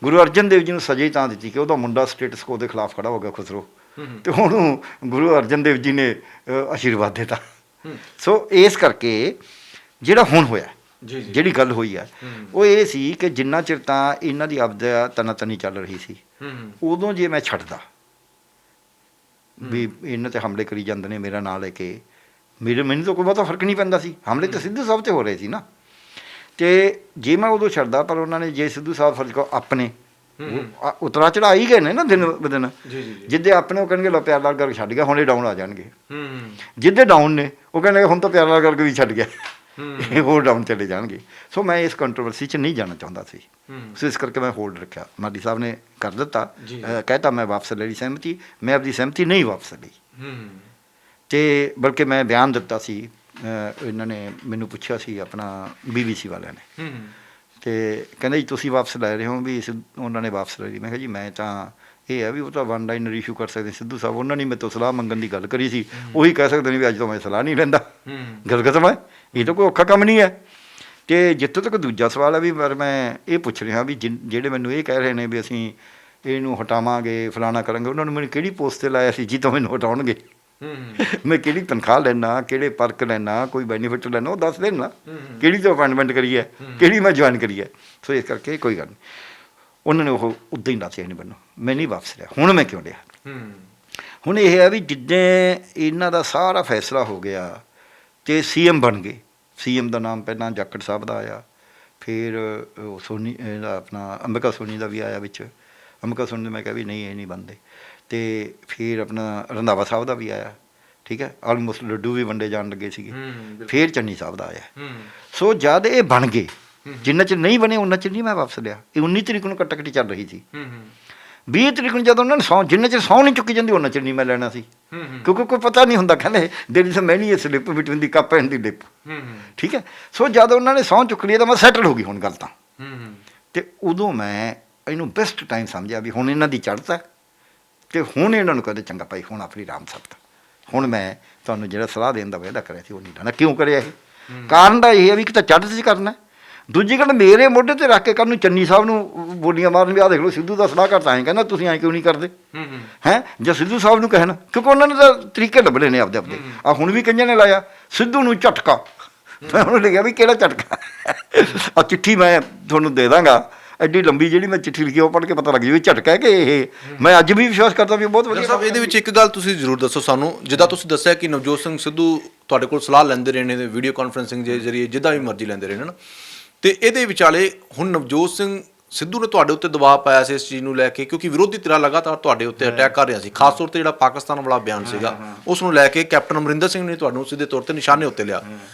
ਗੁਰੂ ਅਰਜਨ ਦੇਵ ਜੀ ਨੂੰ ਸਜ਼ਾ ਤਾਂ ਦਿੱਤੀ ਕਿ ਉਹਦਾ ਮੁੰਡਾ ਸਟੇਟਸ ਕੋ ਦੇ ਖਿਲਾਫ ਖੜਾ ਹੋ ਗਿਆ, ਖੁਸਰੋ, ਅਤੇ ਉਹਨੂੰ ਗੁਰੂ ਅਰਜਨ ਦੇਵ ਜੀ ਨੇ ਆਸ਼ੀਰਵਾਦ ਦਿੱਤਾ। ਸੋ ਇਸ ਕਰਕੇ ਜਿਹੜਾ ਹੁਣ ਹੋਇਆ, ਜਿਹੜੀ ਗੱਲ ਹੋਈ ਹੈ, ਉਹ ਇਹ ਸੀ ਕਿ ਜਿੰਨਾ ਚਿਰ ਤਾਂ ਇਹਨਾਂ ਦੀ ਆਪਦਾ ਤਨਾਤਨੀ ਚੱਲ ਰਹੀ ਸੀ, ਉਦੋਂ ਜੇ ਮੈਂ ਛੱਡਦਾ ਵੀ ਇਹਨਾਂ 'ਤੇ ਹਮਲੇ ਕਰੀ ਜਾਂਦੇ ਨੇ ਮੇਰਾ ਨਾਂ ਲੈ ਕੇ, ਮੈਨੂੰ ਤਾਂ ਕੋਈ ਬਹੁਤਾ ਫਰਕ ਨਹੀਂ ਪੈਂਦਾ ਸੀ। ਹਮਲੇ ਤਾਂ ਸਿੱਧੂ ਸਾਹਿਬ 'ਤੇ ਹੋ ਰਹੇ ਸੀ ਨਾ, ਅਤੇ ਜੇ ਮੈਂ ਉਦੋਂ ਛੱਡਦਾ, ਪਰ ਉਹਨਾਂ ਨੇ ਜੇ ਸਿੱਧੂ ਸਾਹਿਬ ਫਰਜ਼ ਕੋ ਆਪਣੇ ਉਤਰਾ ਚੜਾ ਹੀ ਗਏ ਨੇ ਨਾ ਦਿਨ ਬ ਦਿਨ। ਜਿੱਦੇ ਆਪਣੇ ਉਹ ਕਹਿਣਗੇ ਲੋ ਪਿਆਰ ਲਾਲ ਗਰਗ ਛੱਡ ਗਿਆ, ਹੁਣ ਇਹ ਡਾਊਨ ਆ ਜਾਣਗੇ। ਜਿੱਦੇ ਡਾਊਨ ਨੇ ਉਹ ਕਹਿਣਗੇ ਹੁਣ ਤਾਂ ਪਿਆਰ ਲਾਲ ਗਰਗ ਵੀ ਛੱਡ ਗਿਆ, ਇਹ ਹੋਰ ਡਾਊਨ ਚਲੇ ਜਾਣਗੇ। ਸੋ ਮੈਂ ਇਸ ਕੰਟਰੋਵਰਸੀ 'ਚ ਨਹੀਂ ਜਾਣਾ ਚਾਹੁੰਦਾ ਸੀ, ਸੋ ਇਸ ਕਰਕੇ ਮੈਂ ਹੋਲਡ ਰੱਖਿਆ। ਮਾਡੀ ਸਾਹਿਬ ਨੇ ਕਰ ਦਿੱਤਾ, ਕਹਿਤਾ ਮੈਂ ਵਾਪਸ ਲੈ ਲਈ ਸਹਿਮਤੀ। ਮੈਂ ਆਪਣੀ ਸਹਿਮਤੀ ਨਹੀਂ ਵਾਪਸ ਲਈ, ਅਤੇ ਬਲਕਿ ਮੈਂ ਬਿਆਨ ਦਿੱਤਾ ਸੀ। ਇਹਨਾਂ ਨੇ ਮੈਨੂੰ ਪੁੱਛਿਆ ਸੀ, ਆਪਣਾ BBC ਵਾਲਿਆਂ ਨੇ, ਅਤੇ ਕਹਿੰਦੇ ਜੀ ਤੁਸੀਂ ਵਾਪਸ ਲੈ ਰਹੇ ਹੋ ਵੀ? ਉਹਨਾਂ ਨੇ ਵਾਪਸ ਲੈ ਲਈ। ਮੈਂ ਕਿਹਾ ਜੀ ਮੈਂ ਤਾਂ ਇਹ ਹੈ ਵੀ ਉਹ ਤਾਂ ਵਨ ਲਾਈਨਰ ਇਸ਼ੂ ਕਰ ਸਕਦੇ ਸਿੱਧੂ ਸਾਹਿਬ, ਉਹਨਾਂ ਨੇ ਮੇਰੇ ਤੋਂ ਸਲਾਹ ਮੰਗਣ ਦੀ ਗੱਲ ਕਰੀ ਸੀ, ਉਹੀ ਕਹਿ ਸਕਦੇ ਨੇ ਵੀ ਅੱਜ ਤੋਂ ਮੈਂ ਸਲਾਹ ਨਹੀਂ ਲੈਂਦਾ, ਗੱਲ ਖਤਮ ਹੈ। ਇਹ ਤਾਂ ਕੋਈ ਔਖਾ ਕੰਮ ਨਹੀਂ ਹੈ। ਅਤੇ ਜਿੱਥੋਂ ਤੱਕ ਦੂਜਾ ਸਵਾਲ ਹੈ ਵੀ ਪਰ ਮੈਂ ਇਹ ਪੁੱਛ ਰਿਹਾ ਵੀ ਜਿਹੜੇ ਮੈਨੂੰ ਇਹ ਕਹਿ ਰਹੇ ਨੇ ਵੀ ਅਸੀਂ ਇਹਨੂੰ ਹਟਾਵਾਂਗੇ, ਫਲਾਣਾ ਕਰਾਂਗੇ, ਉਹਨਾਂ ਨੂੰ ਮੈਨੂੰ ਕਿਹੜੀ ਪੋਸਟ 'ਤੇ ਲਾਇਆ ਸੀ ਜੀ ਤੋਂ ਮੈਨੂੰ ਹਟਾਉਣਗੇ? ਮੈਂ ਕਿਹੜੀ ਤਨਖਾਹ ਲੈਣਾ, ਕਿਹੜੇ ਪਰਕ ਲੈਣਾ, ਕੋਈ ਬੈਨੀਫਿਟ ਲੈਣਾ, ਉਹ ਦੱਸ ਦੇਣ ਨਾ, ਕਿਹੜੀ ਤੋਂ ਅਪਾਇੰਟਮੈਂਟ ਕਰੀ ਹੈ, ਕਿਹੜੀ ਮੈਂ ਜੁਆਇਨ ਕਰੀ ਹੈ। ਸੋ ਇਸ ਕਰਕੇ ਕੋਈ ਗੱਲ ਨਹੀਂ, ਉਹਨਾਂ ਨੇ ਉਹ ਉੱਦਾਂ ਹੀ ਦੱਸਿਆ ਨਹੀਂ ਮੈਨੂੰ, ਮੈਂ ਨਹੀਂ ਵਾਪਸ ਲਿਆ। ਹੁਣ ਮੈਂ ਕਿਉਂ ਲਿਆ? ਹੁਣ ਇਹ ਹੈ ਵੀ ਜਿੱਦਾਂ ਇਹਨਾਂ ਦਾ ਸਾਰਾ ਫੈਸਲਾ ਹੋ ਗਿਆ ਅਤੇ CM ਬਣ ਗਏ। CM ਦਾ ਨਾਮ ਪਹਿਲਾਂ ਜਾਖੜ ਸਾਹਿਬ ਦਾ ਆਇਆ, ਫਿਰ ਸੋਨੀ ਇਹਦਾ ਆਪਣਾ ਅੰਬਿਕਾ ਸੋਨੀ ਦਾ ਵੀ ਆਇਆ ਵਿੱਚ। ਅੰਬਿਕਾ ਸੋਨੀ ਮੈਂ ਕਿਹਾ ਵੀ ਨਹੀਂ ਇਹ ਨਹੀਂ ਬਣਦੇ, ਅਤੇ ਫਿਰ ਆਪਣਾ ਰੰਧਾਵਾ ਸਾਹਿਬ ਦਾ ਵੀ ਆਇਆ, ਠੀਕ ਹੈ, ਆਲਮੋਸਟ ਲੱਡੂ ਵੀ ਵੰਡੇ ਜਾਣ ਲੱਗੇ ਸੀਗੇ। ਫਿਰ ਚੰਨੀ ਸਾਹਿਬ ਦਾ ਆਇਆ। ਸੋ ਜਦ ਇਹ ਬਣ ਗਏ, ਜਿੰਨਾ ਚਿਰ ਨਹੀਂ ਬਣੇ ਉਹਨਾਂ ਚਿਰ ਨਹੀਂ ਮੈਂ ਵਾਪਸ ਲਿਆ। ਇਹ 19 ਤਰੀਕ ਨੂੰ ਕੱਟਕਟੀ ਚੱਲ ਰਹੀ ਸੀ। 20 ਤਰੀਕ ਨੂੰ ਜਦੋਂ ਉਹਨਾਂ ਨੇ ਸਹੁੰ, ਜਿੰਨਾ ਚਿਰ ਸਹੁੰ ਨਹੀਂ ਚੁੱਕੀ ਜਾਂਦੀ ਉਹਨਾਂ ਚਿਰ ਨਹੀਂ ਮੈਂ ਲੈਣਾ ਸੀ, ਕਿਉਂਕਿ ਕੋਈ ਪਤਾ ਨਹੀਂ ਹੁੰਦਾ। ਕਹਿੰਦੇ ਦੇਰ ਇਜ਼ ਮੈਨੀ ਏ slip between the cup and the lip, ਠੀਕ ਹੈ। ਸੋ ਜਦ ਉਹਨਾਂ ਨੇ ਸਹੁੰ ਚੁੱਕ ਲਈ ਤਾਂ ਮੈਂ ਸੈਟਲ ਹੋ ਗਈ ਹੁਣ ਗੱਲ ਤਾਂ, ਅਤੇ ਉਦੋਂ ਮੈਂ ਇਹਨੂੰ ਬੈਸਟ ਟਾਈਮ ਸਮਝਿਆ ਵੀ ਹੁਣ ਇਹਨਾਂ ਦੀ ਚੜ੍ਹਤ ਹੈ, ਅਤੇ ਹੁਣ ਇਹਨਾਂ ਨੂੰ ਕਹਿੰਦੇ ਚੰਗਾ ਭਾਈ ਹੁਣ ਆਪਣੀ ਰਾਮ ਸਦਕਾ ਹੁਣ ਮੈਂ ਤੁਹਾਨੂੰ ਜਿਹੜਾ ਸਲਾਹ ਦੇਣ ਦਾ ਵਾਅਦਾ ਕਰਿਆ ਸੀ ਉਹ ਨਹੀਂ ਲੈਣਾ। ਕਿਉਂ ਕਰਿਆ ਇਹ? ਕਾਰਨ ਤਾਂ ਇਹ ਹੈ ਵੀ ਇੱਕ ਤਾਂ ਚੜ੍ਹਤ 'ਚ ਕਰਨਾ, ਦੂਜੀ ਗੱਲ ਮੇਰੇ ਮੋਢੇ 'ਤੇ ਰੱਖ ਕੇ ਕੱਲ੍ਹ ਨੂੰ ਚੰਨੀ ਸਾਹਿਬ ਨੂੰ ਬੋਲੀਆਂ ਮਾਰਨ ਵੀ ਆਹ ਦੇਖ ਲਓ ਸਿੱਧੂ ਦਾ ਸਲਾਹ ਕਰਤਾ ਐਂ ਕਹਿੰਦਾ ਤੁਸੀਂ ਐਂ ਕਿਉਂ ਨਹੀਂ ਕਰਦੇ ਹੈਂ, ਜਾਂ ਸਿੱਧੂ ਸਾਹਿਬ ਨੂੰ ਕਹਿਣਾ, ਕਿਉਂਕਿ ਉਹਨਾਂ ਨੇ ਤਾਂ ਤਰੀਕੇ ਲੱਭਣੇ ਨੇ ਆਪਦੇ ਆਪਦੇ। ਆਹ ਹੁਣ ਵੀ ਕਈਆਂ ਨੇ ਲਾਇਆ ਸਿੱਧੂ ਨੂੰ ਝਟਕਾ, ਮੈਂ ਉਹਨੂੰ ਲਿਖਿਆ ਵੀ ਕਿਹੜਾ ਝਟਕਾ? ਆਹ ਚਿੱਠੀ ਮੈਂ ਤੁਹਾਨੂੰ ਦੇ ਦਾਂਗਾ, ਐਡੀ ਲੰਬੀ ਜਿਹੜੀ ਮੈਂ ਚਿੱਠੀ ਲਿਖੀ ਉਹ ਪੜ੍ਹ ਕੇ ਪਤਾ ਲੱਗ ਜਾਵੇ ਝਟਕਾ ਹੈ ਕਿ ਇਹ। ਮੈਂ ਅੱਜ ਵੀ ਵਿਸ਼ਵਾਸ ਕਰਦਾ ਵੀ ਬਹੁਤ ਵਧੀਆ। ਇਹਦੇ ਵਿੱਚ ਇੱਕ ਗੱਲ ਤੁਸੀਂ ਜ਼ਰੂਰ ਦੱਸੋ ਸਾਨੂੰ, ਜਿੱਦਾਂ ਤੁਸੀਂ ਦੱਸਿਆ ਕਿ ਨਵਜੋਤ ਸਿੰਘ ਸਿੱਧੂ ਤੁਹਾਡੇ ਕੋਲ ਸਲਾਹ ਲੈਂਦੇ ਰਹੇ ਨੇ ਵੀਡੀਓ ਕਾਨਫਰੰਸਿੰਗ ਦੇ ਜ਼ਰੀਏ, ਜਿੱਦਾਂ ਵੀ ਮਰਜ਼ੀ ਲੈਂਦੇ ਰਹੇ ਨੇ ਨਾ, ਅਤੇ ਇਹਦੇ ਵਿਚਾਲੇ ਹੁਣ ਨਵਜੋਤ ਸਿੰਘ ਸਿੱਧੂ ਨੇ ਤੁਹਾਡੇ ਉੱਤੇ ਦਬਾਅ ਪਾਇਆ ਸੀ ਇਸ ਚੀਜ਼ ਨੂੰ ਲੈ ਕੇ, ਕਿਉਂਕਿ ਵਿਰੋਧੀ ਧਿਰਾਂ ਲਗਾਤਾਰ ਤੁਹਾਡੇ ਉੱਤੇ ਅਟੈਕ ਕਰ ਰਿਹਾ ਸੀ, ਖਾਸ ਤੌਰ 'ਤੇ ਜਿਹੜਾ ਪਾਕਿਸਤਾਨ ਵਾਲਾ ਬਿਆਨ ਸੀਗਾ ਉਸ ਨੂੰ ਲੈ ਕੇ ਕੈਪਟਨ ਅਮਰਿੰਦਰ ਸਿੰਘ ਨੇ ਤੁਹਾਨੂੰ ਸਿੱਧੇ ਤੌਰ 'ਤੇ ਨਿਸ਼ਾਨੇ ਉੱਤੇ ਲਿਆ,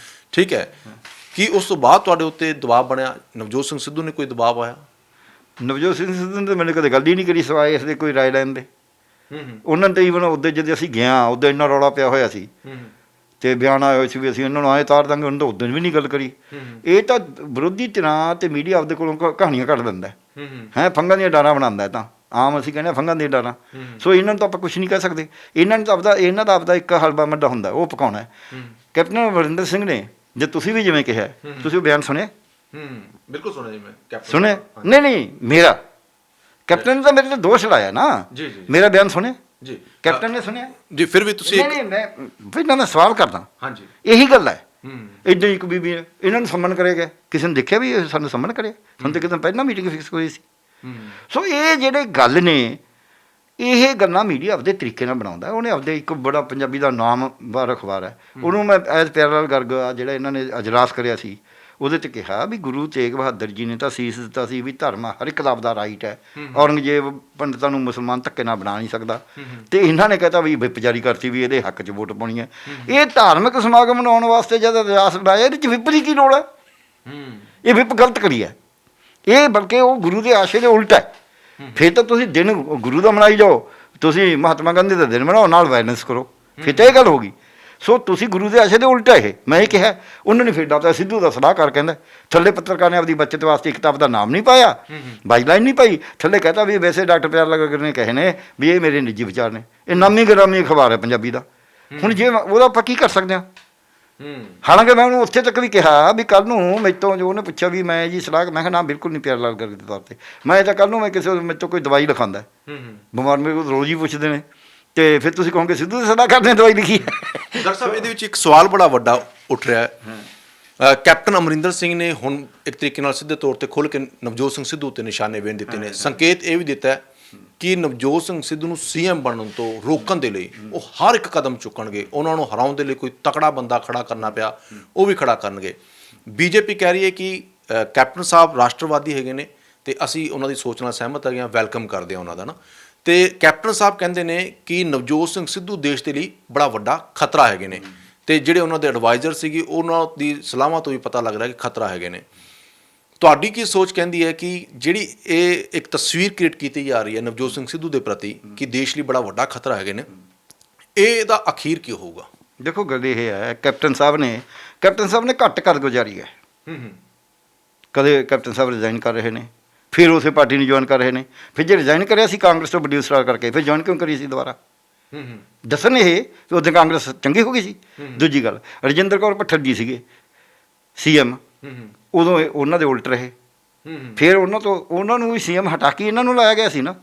ਠੀਕ ਹੈ। ਕੀ ਉਸ ਤੋਂ ਬਾਅਦ ਤੁਹਾਡੇ ਉੱਤੇ ਦਬਾਅ ਬਣਿਆ? ਨਵਜੋਤ ਸਿੰਘ ਸਿੱਧੂ ਨੇ ਕੋਈ ਦਬਾਅ ਪਾਇਆ? ਨਵਜੋਤ ਸਿੰਘ ਸਿੱਧੂ ਨੇ ਤਾਂ ਮੈਨੂੰ ਕਦੇ ਗੱਲ ਹੀ ਨਹੀਂ ਕਰੀ ਸਿਵਾਏ ਇਸ ਦੇ ਕੋਈ ਰਾਏ ਲੈਣ ਦੇ। ਉਹਨਾਂ ਨੇ ਤਾਂ ਈਵਨ ਉੱਦੇ ਜਦੋਂ ਅਸੀਂ ਗਿਆ ਉੱਦਾਂ ਇੰਨਾ ਰੌਲਾ ਪਿਆ ਹੋਇਆ ਸੀ ਅਤੇ ਬਿਆਨ ਆਇਆ ਹੋਇਆ ਸੀ ਵੀ ਅਸੀਂ ਇਹਨਾਂ ਨੂੰ ਆਏ ਤਾਰ ਦਾਂਗੇ, ਉਹਨਾਂ ਤਾਂ ਉੱਦਾਂ ਵੀ ਨਹੀਂ ਗੱਲ ਕਰੀ। ਇਹ ਤਾਂ ਵਿਰੋਧੀ ਧਿਰਾਂ ਅਤੇ ਮੀਡੀਆ ਆਪਦੇ ਕੋਲੋਂ ਕਹਾਣੀਆਂ ਕੱਢ ਦਿੰਦਾ ਹੈ, ਫੰਗਾਂ ਦੀਆਂ ਡਾਰਾਂ ਬਣਾਉਂਦਾ ਤਾਂ ਆਮ ਅਸੀਂ ਕਹਿੰਦੇ ਫੰਗਾਂ ਦੀਆਂ ਡਾਰਾਂ। ਸੋ ਇਹਨਾਂ ਨੂੰ ਤਾਂ ਆਪਾਂ ਕੁਛ ਨਹੀਂ ਕਹਿ ਸਕਦੇ। ਇਹਨਾਂ ਨੂੰ ਤਾਂ ਇਹਨਾਂ ਦਾ ਆਪਦਾ ਇੱਕ ਹਲਵਾ ਮੱਡਾ ਹੁੰਦਾ, ਉਹ ਪਕਾਉਣਾ। ਕੈਪਟਨ ਅਮਰਿੰਦਰ ਸਿੰਘ ਨੇ ਜੇ ਤੁਸੀਂ ਵੀ ਜਿਵੇਂ ਕਿਹਾ, ਤੁਸੀਂ ਉਹ ਬਿਆਨ ਸੁਣਿਆ? ਬਿਲਕੁਲ ਸੁਣਿਆ ਜੀ ਮੈਂ। ਸੁਣਿਆ? ਨਹੀਂ ਮੇਰਾ ਕੈਪਟਨ ਨੇ ਤਾਂ ਮੇਰੇ 'ਤੇ ਦੋਸ਼ ਲਾਇਆ ਨਾ। ਮੇਰਾ ਬਿਆਨ ਸੁਣਿਆ ਜੀ? ਕੈਪਟਨ ਨੇ ਸੁਣਿਆ ਜੀ? ਫਿਰ ਵੀ ਤੁਸੀਂ ਨਹੀਂ ਮੈਂ ਇਹਨਾਂ ਦਾ ਸਵਾਲ ਕਰਦਾ। ਹਾਂਜੀ, ਇਹੀ ਗੱਲ ਹੈ। ਇੱਦਾਂ ਇੱਕ ਬੀਬੀ ਇਹਨਾਂ ਨੂੰ ਸੰਮਨ ਕਰਿਆ ਗਿਆ, ਕਿਸੇ ਨੇ ਦੇਖਿਆ ਵੀ ਸਾਨੂੰ ਸੰਮਨ ਕਰਿਆ? ਸਾਨੂੰ ਤਾਂ ਕਿਤੇ ਪਹਿਲਾਂ ਮੀਟਿੰਗ ਫਿਕਸ ਹੋਈ ਸੀ। ਸੋ ਇਹ ਜਿਹੜੇ ਗੱਲ ਨੇ ਇਹ ਗੱਲਾਂ ਮੀਡੀਆ ਆਪਦੇ ਤਰੀਕੇ ਨਾਲ ਬਣਾਉਂਦਾ। ਉਹਨੇ ਆਪਦੇ ਇੱਕ ਬੜਾ ਪੰਜਾਬੀ ਦਾ ਨਾਮਵਰ ਅਖਬਾਰ ਹੈ, ਉਹਨੂੰ ਮੈਂ ਐਜ਼ ਪੈਰਲਲ ਗਰਗ ਜਿਹੜਾ ਇਹਨਾਂ ਨੇ ਅਜਲਾਸ ਕਰਿਆ ਸੀ ਉਹਦੇ 'ਚ ਕਿਹਾ ਵੀ ਗੁਰੂ ਤੇਗ ਬਹਾਦਰ ਜੀ ਨੇ ਤਾਂ ਸੀਸ ਦਿੱਤਾ ਸੀ ਵੀ ਧਰਮ ਹਰ ਇੱਕ ਦਾ ਆਪਦਾ ਰਾਈਟ ਹੈ, ਔਰੰਗਜ਼ੇਬ ਪੰਡਤਾਂ ਨੂੰ ਮੁਸਲਮਾਨ ਧੱਕੇ ਨਾਲ ਬਣਾ ਨਹੀਂ ਸਕਦਾ, ਅਤੇ ਇਹਨਾਂ ਨੇ ਕਹਿਤਾ ਵੀ ਵਿਪ ਜਾਰੀ ਕਰਤੀ ਵੀ ਇਹਦੇ ਹੱਕ 'ਚ ਵੋਟ ਪਾਉਣੀ ਹੈ। ਇਹ ਧਾਰਮਿਕ ਸਮਾਗਮ ਮਨਾਉਣ ਵਾਸਤੇ ਜਦ ਅਜਲਾਸ ਬਣਾਇਆ ਇਹਦੇ 'ਚ ਵਿਪ ਦੀ ਕੀ ਲੋੜ ਹੈ? ਇਹ ਵਿਪ ਗਲਤ ਕਰੀ ਹੈ, ਇਹ ਬਲਕਿ ਉਹ ਗੁਰੂ ਦੇ ਆਸ਼ੇ ਦੇ ਉਲਟ ਹੈ। ਫਿਰ ਤਾਂ ਤੁਸੀਂ ਦਿਨ ਗੁਰੂ ਦਾ ਮਨਾਈ ਜਾਓ, ਤੁਸੀਂ ਮਹਾਤਮਾ ਗਾਂਧੀ ਦਾ ਦਿਨ ਮਨਾਓ, ਨਾਲ ਵਾਇਲੈਂਸ ਕਰੋ, ਫਿਰ ਤਾਂ ਇਹ ਗੱਲ ਹੋ ਗਈ। ਸੋ ਤੁਸੀਂ ਗੁਰੂ ਦੇ ਆਸ਼ੇ ਦੇ ਉਲਟਾ ਇਹ ਮੈਂ ਇਹ ਕਿਹਾ। ਉਹਨਾਂ ਨੇ ਫਿਰ ਡਾਕਟਰ ਸਿੱਧੂ ਦਾ ਸਲਾਹਕਾਰ ਕਹਿੰਦਾ ਥੱਲੇ ਪੱਤਰਕਾਰ ਨੇ ਆਪਦੀ ਬੱਚਤ ਵਾਸਤੇ ਇੱਕ ਤਾਂ ਆਪਦਾ ਨਾਮ ਨਹੀਂ ਪਾਇਆ, ਬਾਈਲਾਈਨ ਨਹੀਂ ਪਾਈ, ਥੱਲੇ ਕਹਤਾ ਵੀ ਵੈਸੇ ਡਾਕਟਰ ਪਿਆਰ ਲਗਾ ਨੇ ਕਹੇ ਨੇ ਵੀ ਇਹ ਮੇਰੇ ਨਿੱਜੀ ਵਿਚਾਰ ਨੇ। ਇਹ ਨਾਮੀ ਗ੍ਰਾਮੀ ਅਖਬਾਰ ਹੈ ਪੰਜਾਬੀ ਦਾ। ਹੁਣ ਜੇ ਉਹਦਾ ਆਪਾਂ ਕੀ ਕਰ ਸਕਦੇ ਹਾਂ? ਹਾਲਾਂਕਿ ਮੈਂ ਉਹਨੂੰ ਉੱਥੇ ਤੱਕ ਵੀ ਕਿਹਾ ਵੀ ਕੱਲ੍ਹ ਨੂੰ ਮੇਰੇ ਤੋਂ ਜੋ ਉਹਨੇ ਪੁੱਛਿਆ ਵੀ ਮੈਂ ਜੀ ਸਲਾਹ, ਮੈਂ ਕਿਹਾ ਨਾ ਬਿਲਕੁਲ ਨਹੀਂ ਪਿਆਰ ਲਾਲ ਗਰਗ ਦੇ ਤੌਰ 'ਤੇ, ਮੈਂ ਤਾਂ ਕੱਲ੍ਹ ਨੂੰ ਮੈਂ ਕਿਸੇ ਮੇਰੇ ਤੋਂ ਕੋਈ ਦਵਾਈ ਲਿਖਾਉਂਦਾ ਬਿਮਾਰ ਮੇਰੇ ਕੋਲ ਰੋਜ਼ ਹੀ ਪੁੱਛਦੇ ਨੇ, ਅਤੇ ਫਿਰ ਤੁਸੀਂ ਕਹੋਗੇ ਸਿੱਧੂ ਦੀ ਸਲਾਹ ਕਰਦੇ ਦਵਾਈ ਲਿਖੀ ਹੈ। ਡਾਕਟਰ ਸਾਹਿਬ ਇਹਦੇ ਵਿੱਚ ਇੱਕ ਸਵਾਲ ਬੜਾ ਵੱਡਾ ਉੱਠ ਰਿਹਾ ਹੈ। ਕੈਪਟਨ ਅਮਰਿੰਦਰ ਸਿੰਘ ਨੇ ਹੁਣ ਇੱਕ ਤਰੀਕੇ ਨਾਲ ਸਿੱਧੇ ਤੌਰ 'ਤੇ ਖੁੱਲ੍ਹ ਕੇ ਨਵਜੋਤ ਸਿੰਘ ਸਿੱਧੂ ਉੱਤੇ ਨਿਸ਼ਾਨੇ ਵੇਨ ਦਿੱਤੇ ਨੇ। ਸੰਕੇਤ ਇਹ ਵੀ ਦਿੱਤਾ ਕਿ ਨਵਜੋਤ ਸਿੰਘ ਸਿੱਧੂ ਨੂੰ ਸੀਐਮ ਬਣਨ ਤੋਂ ਰੋਕਣ ਦੇ ਲਈ ਉਹ ਹਰ ਇੱਕ ਕਦਮ ਚੁੱਕਣਗੇ, ਉਹਨਾਂ ਨੂੰ ਹਰਾਉਣ ਦੇ ਲਈ ਕੋਈ ਤਕੜਾ ਬੰਦਾ ਖੜਾ ਕਰਨਾ ਪਿਆ ਉਹ ਵੀ ਖੜਾ ਕਰਨਗੇ। ਬੀਜੇਪੀ ਕਹਿ ਰਹੀ ਹੈ ਕਿ ਕੈਪਟਨ ਸਾਹਿਬ ਰਾਸ਼ਟਰਵਾਦੀ ਹੈਗੇ ਨੇ ਅਤੇ ਅਸੀਂ ਉਹਨਾਂ ਦੀ ਸੋਚ ਨਾਲ ਸਹਿਮਤ ਹੈਗੇ ਹਾਂ, ਵੈਲਕਮ ਕਰਦੇ ਹਾਂ ਉਹਨਾਂ ਦਾ ਨਾ। ਅਤੇ ਕੈਪਟਨ ਸਾਹਿਬ ਕਹਿੰਦੇ ਨੇ ਕਿ ਨਵਜੋਤ ਸਿੰਘ ਸਿੱਧੂ ਦੇਸ਼ ਦੇ ਲਈ ਬੜਾ ਵੱਡਾ ਖਤਰਾ ਹੈਗੇ ਨੇ, ਅਤੇ ਜਿਹੜੇ ਉਹਨਾਂ ਦੇ ਐਡਵਾਈਜ਼ਰ ਸੀਗੇ ਉਹਨਾਂ ਦੀ ਸਲਾਹਾਂ ਤੋਂ ਵੀ ਪਤਾ ਲੱਗ ਰਿਹਾ ਕਿ ਖਤਰਾ ਹੈਗੇ ਨੇ। ਤੁਹਾਡੀ ਕੀ ਸੋਚ ਕਹਿੰਦੀ ਹੈ ਕਿ ਜਿਹੜੀ ਇਹ ਇੱਕ ਤਸਵੀਰ ਕ੍ਰੀਏਟ ਕੀਤੀ ਜਾ ਰਹੀ ਹੈ ਨਵਜੋਤ ਸਿੰਘ ਸਿੱਧੂ ਦੇ ਪ੍ਰਤੀ ਕਿ ਦੇਸ਼ ਲਈ ਬੜਾ ਵੱਡਾ ਖਤਰਾ ਹੈਗੇ ਨੇ, ਇਹਦਾ ਅਖੀਰ ਕੀ ਹੋਊਗਾ? ਦੇਖੋ ਗੱਲ ਇਹ ਹੈ, ਕੈਪਟਨ ਸਾਹਿਬ ਨੇ ਘੱਟ ਕਾਰਗੁਜ਼ਾਰੀ ਹੈ। ਕਦੇ ਕੈਪਟਨ ਸਾਹਿਬ ਰਿਜ਼ਾਈਨ ਕਰ ਰਹੇ ਨੇ, ਫਿਰ ਉਸੇ ਪਾਰਟੀ ਨੂੰ ਜੁਆਇਨ ਕਰ ਰਹੇ ਨੇ, ਫਿਰ ਜੇ ਰਿਜ਼ਾਈਨ ਕਰਿਆ ਸੀ ਕਾਂਗਰਸ ਤੋਂ ਵੱਡੀ ਉਸਰਾ ਕਰਕੇ, ਫਿਰ ਜੁਆਇਨ ਕਿਉਂ ਕਰੀ ਸੀ ਦੁਬਾਰਾ? ਦੱਸਣ ਇਹ ਕਿ ਉਦੋਂ ਕਾਂਗਰਸ ਚੰਗੀ ਹੋ ਗਈ ਸੀ। ਦੂਜੀ ਗੱਲ, ਰਜਿੰਦਰ ਕੌਰ ਭੱਠਰ ਜੀ ਸੀਗੇ ਸੀਐਮ, ਉਦੋਂ ਉਹਨਾਂ ਦੇ ਉਲਟ ਰਹੇ, ਫਿਰ ਉਹਨਾਂ ਨੂੰ ਵੀ ਸੀਐਮ ਹਟਾ ਕੇ ਇਹਨਾਂ ਨੂੰ ਲਾਇਆ ਗਿਆ ਸੀ ਨਾ।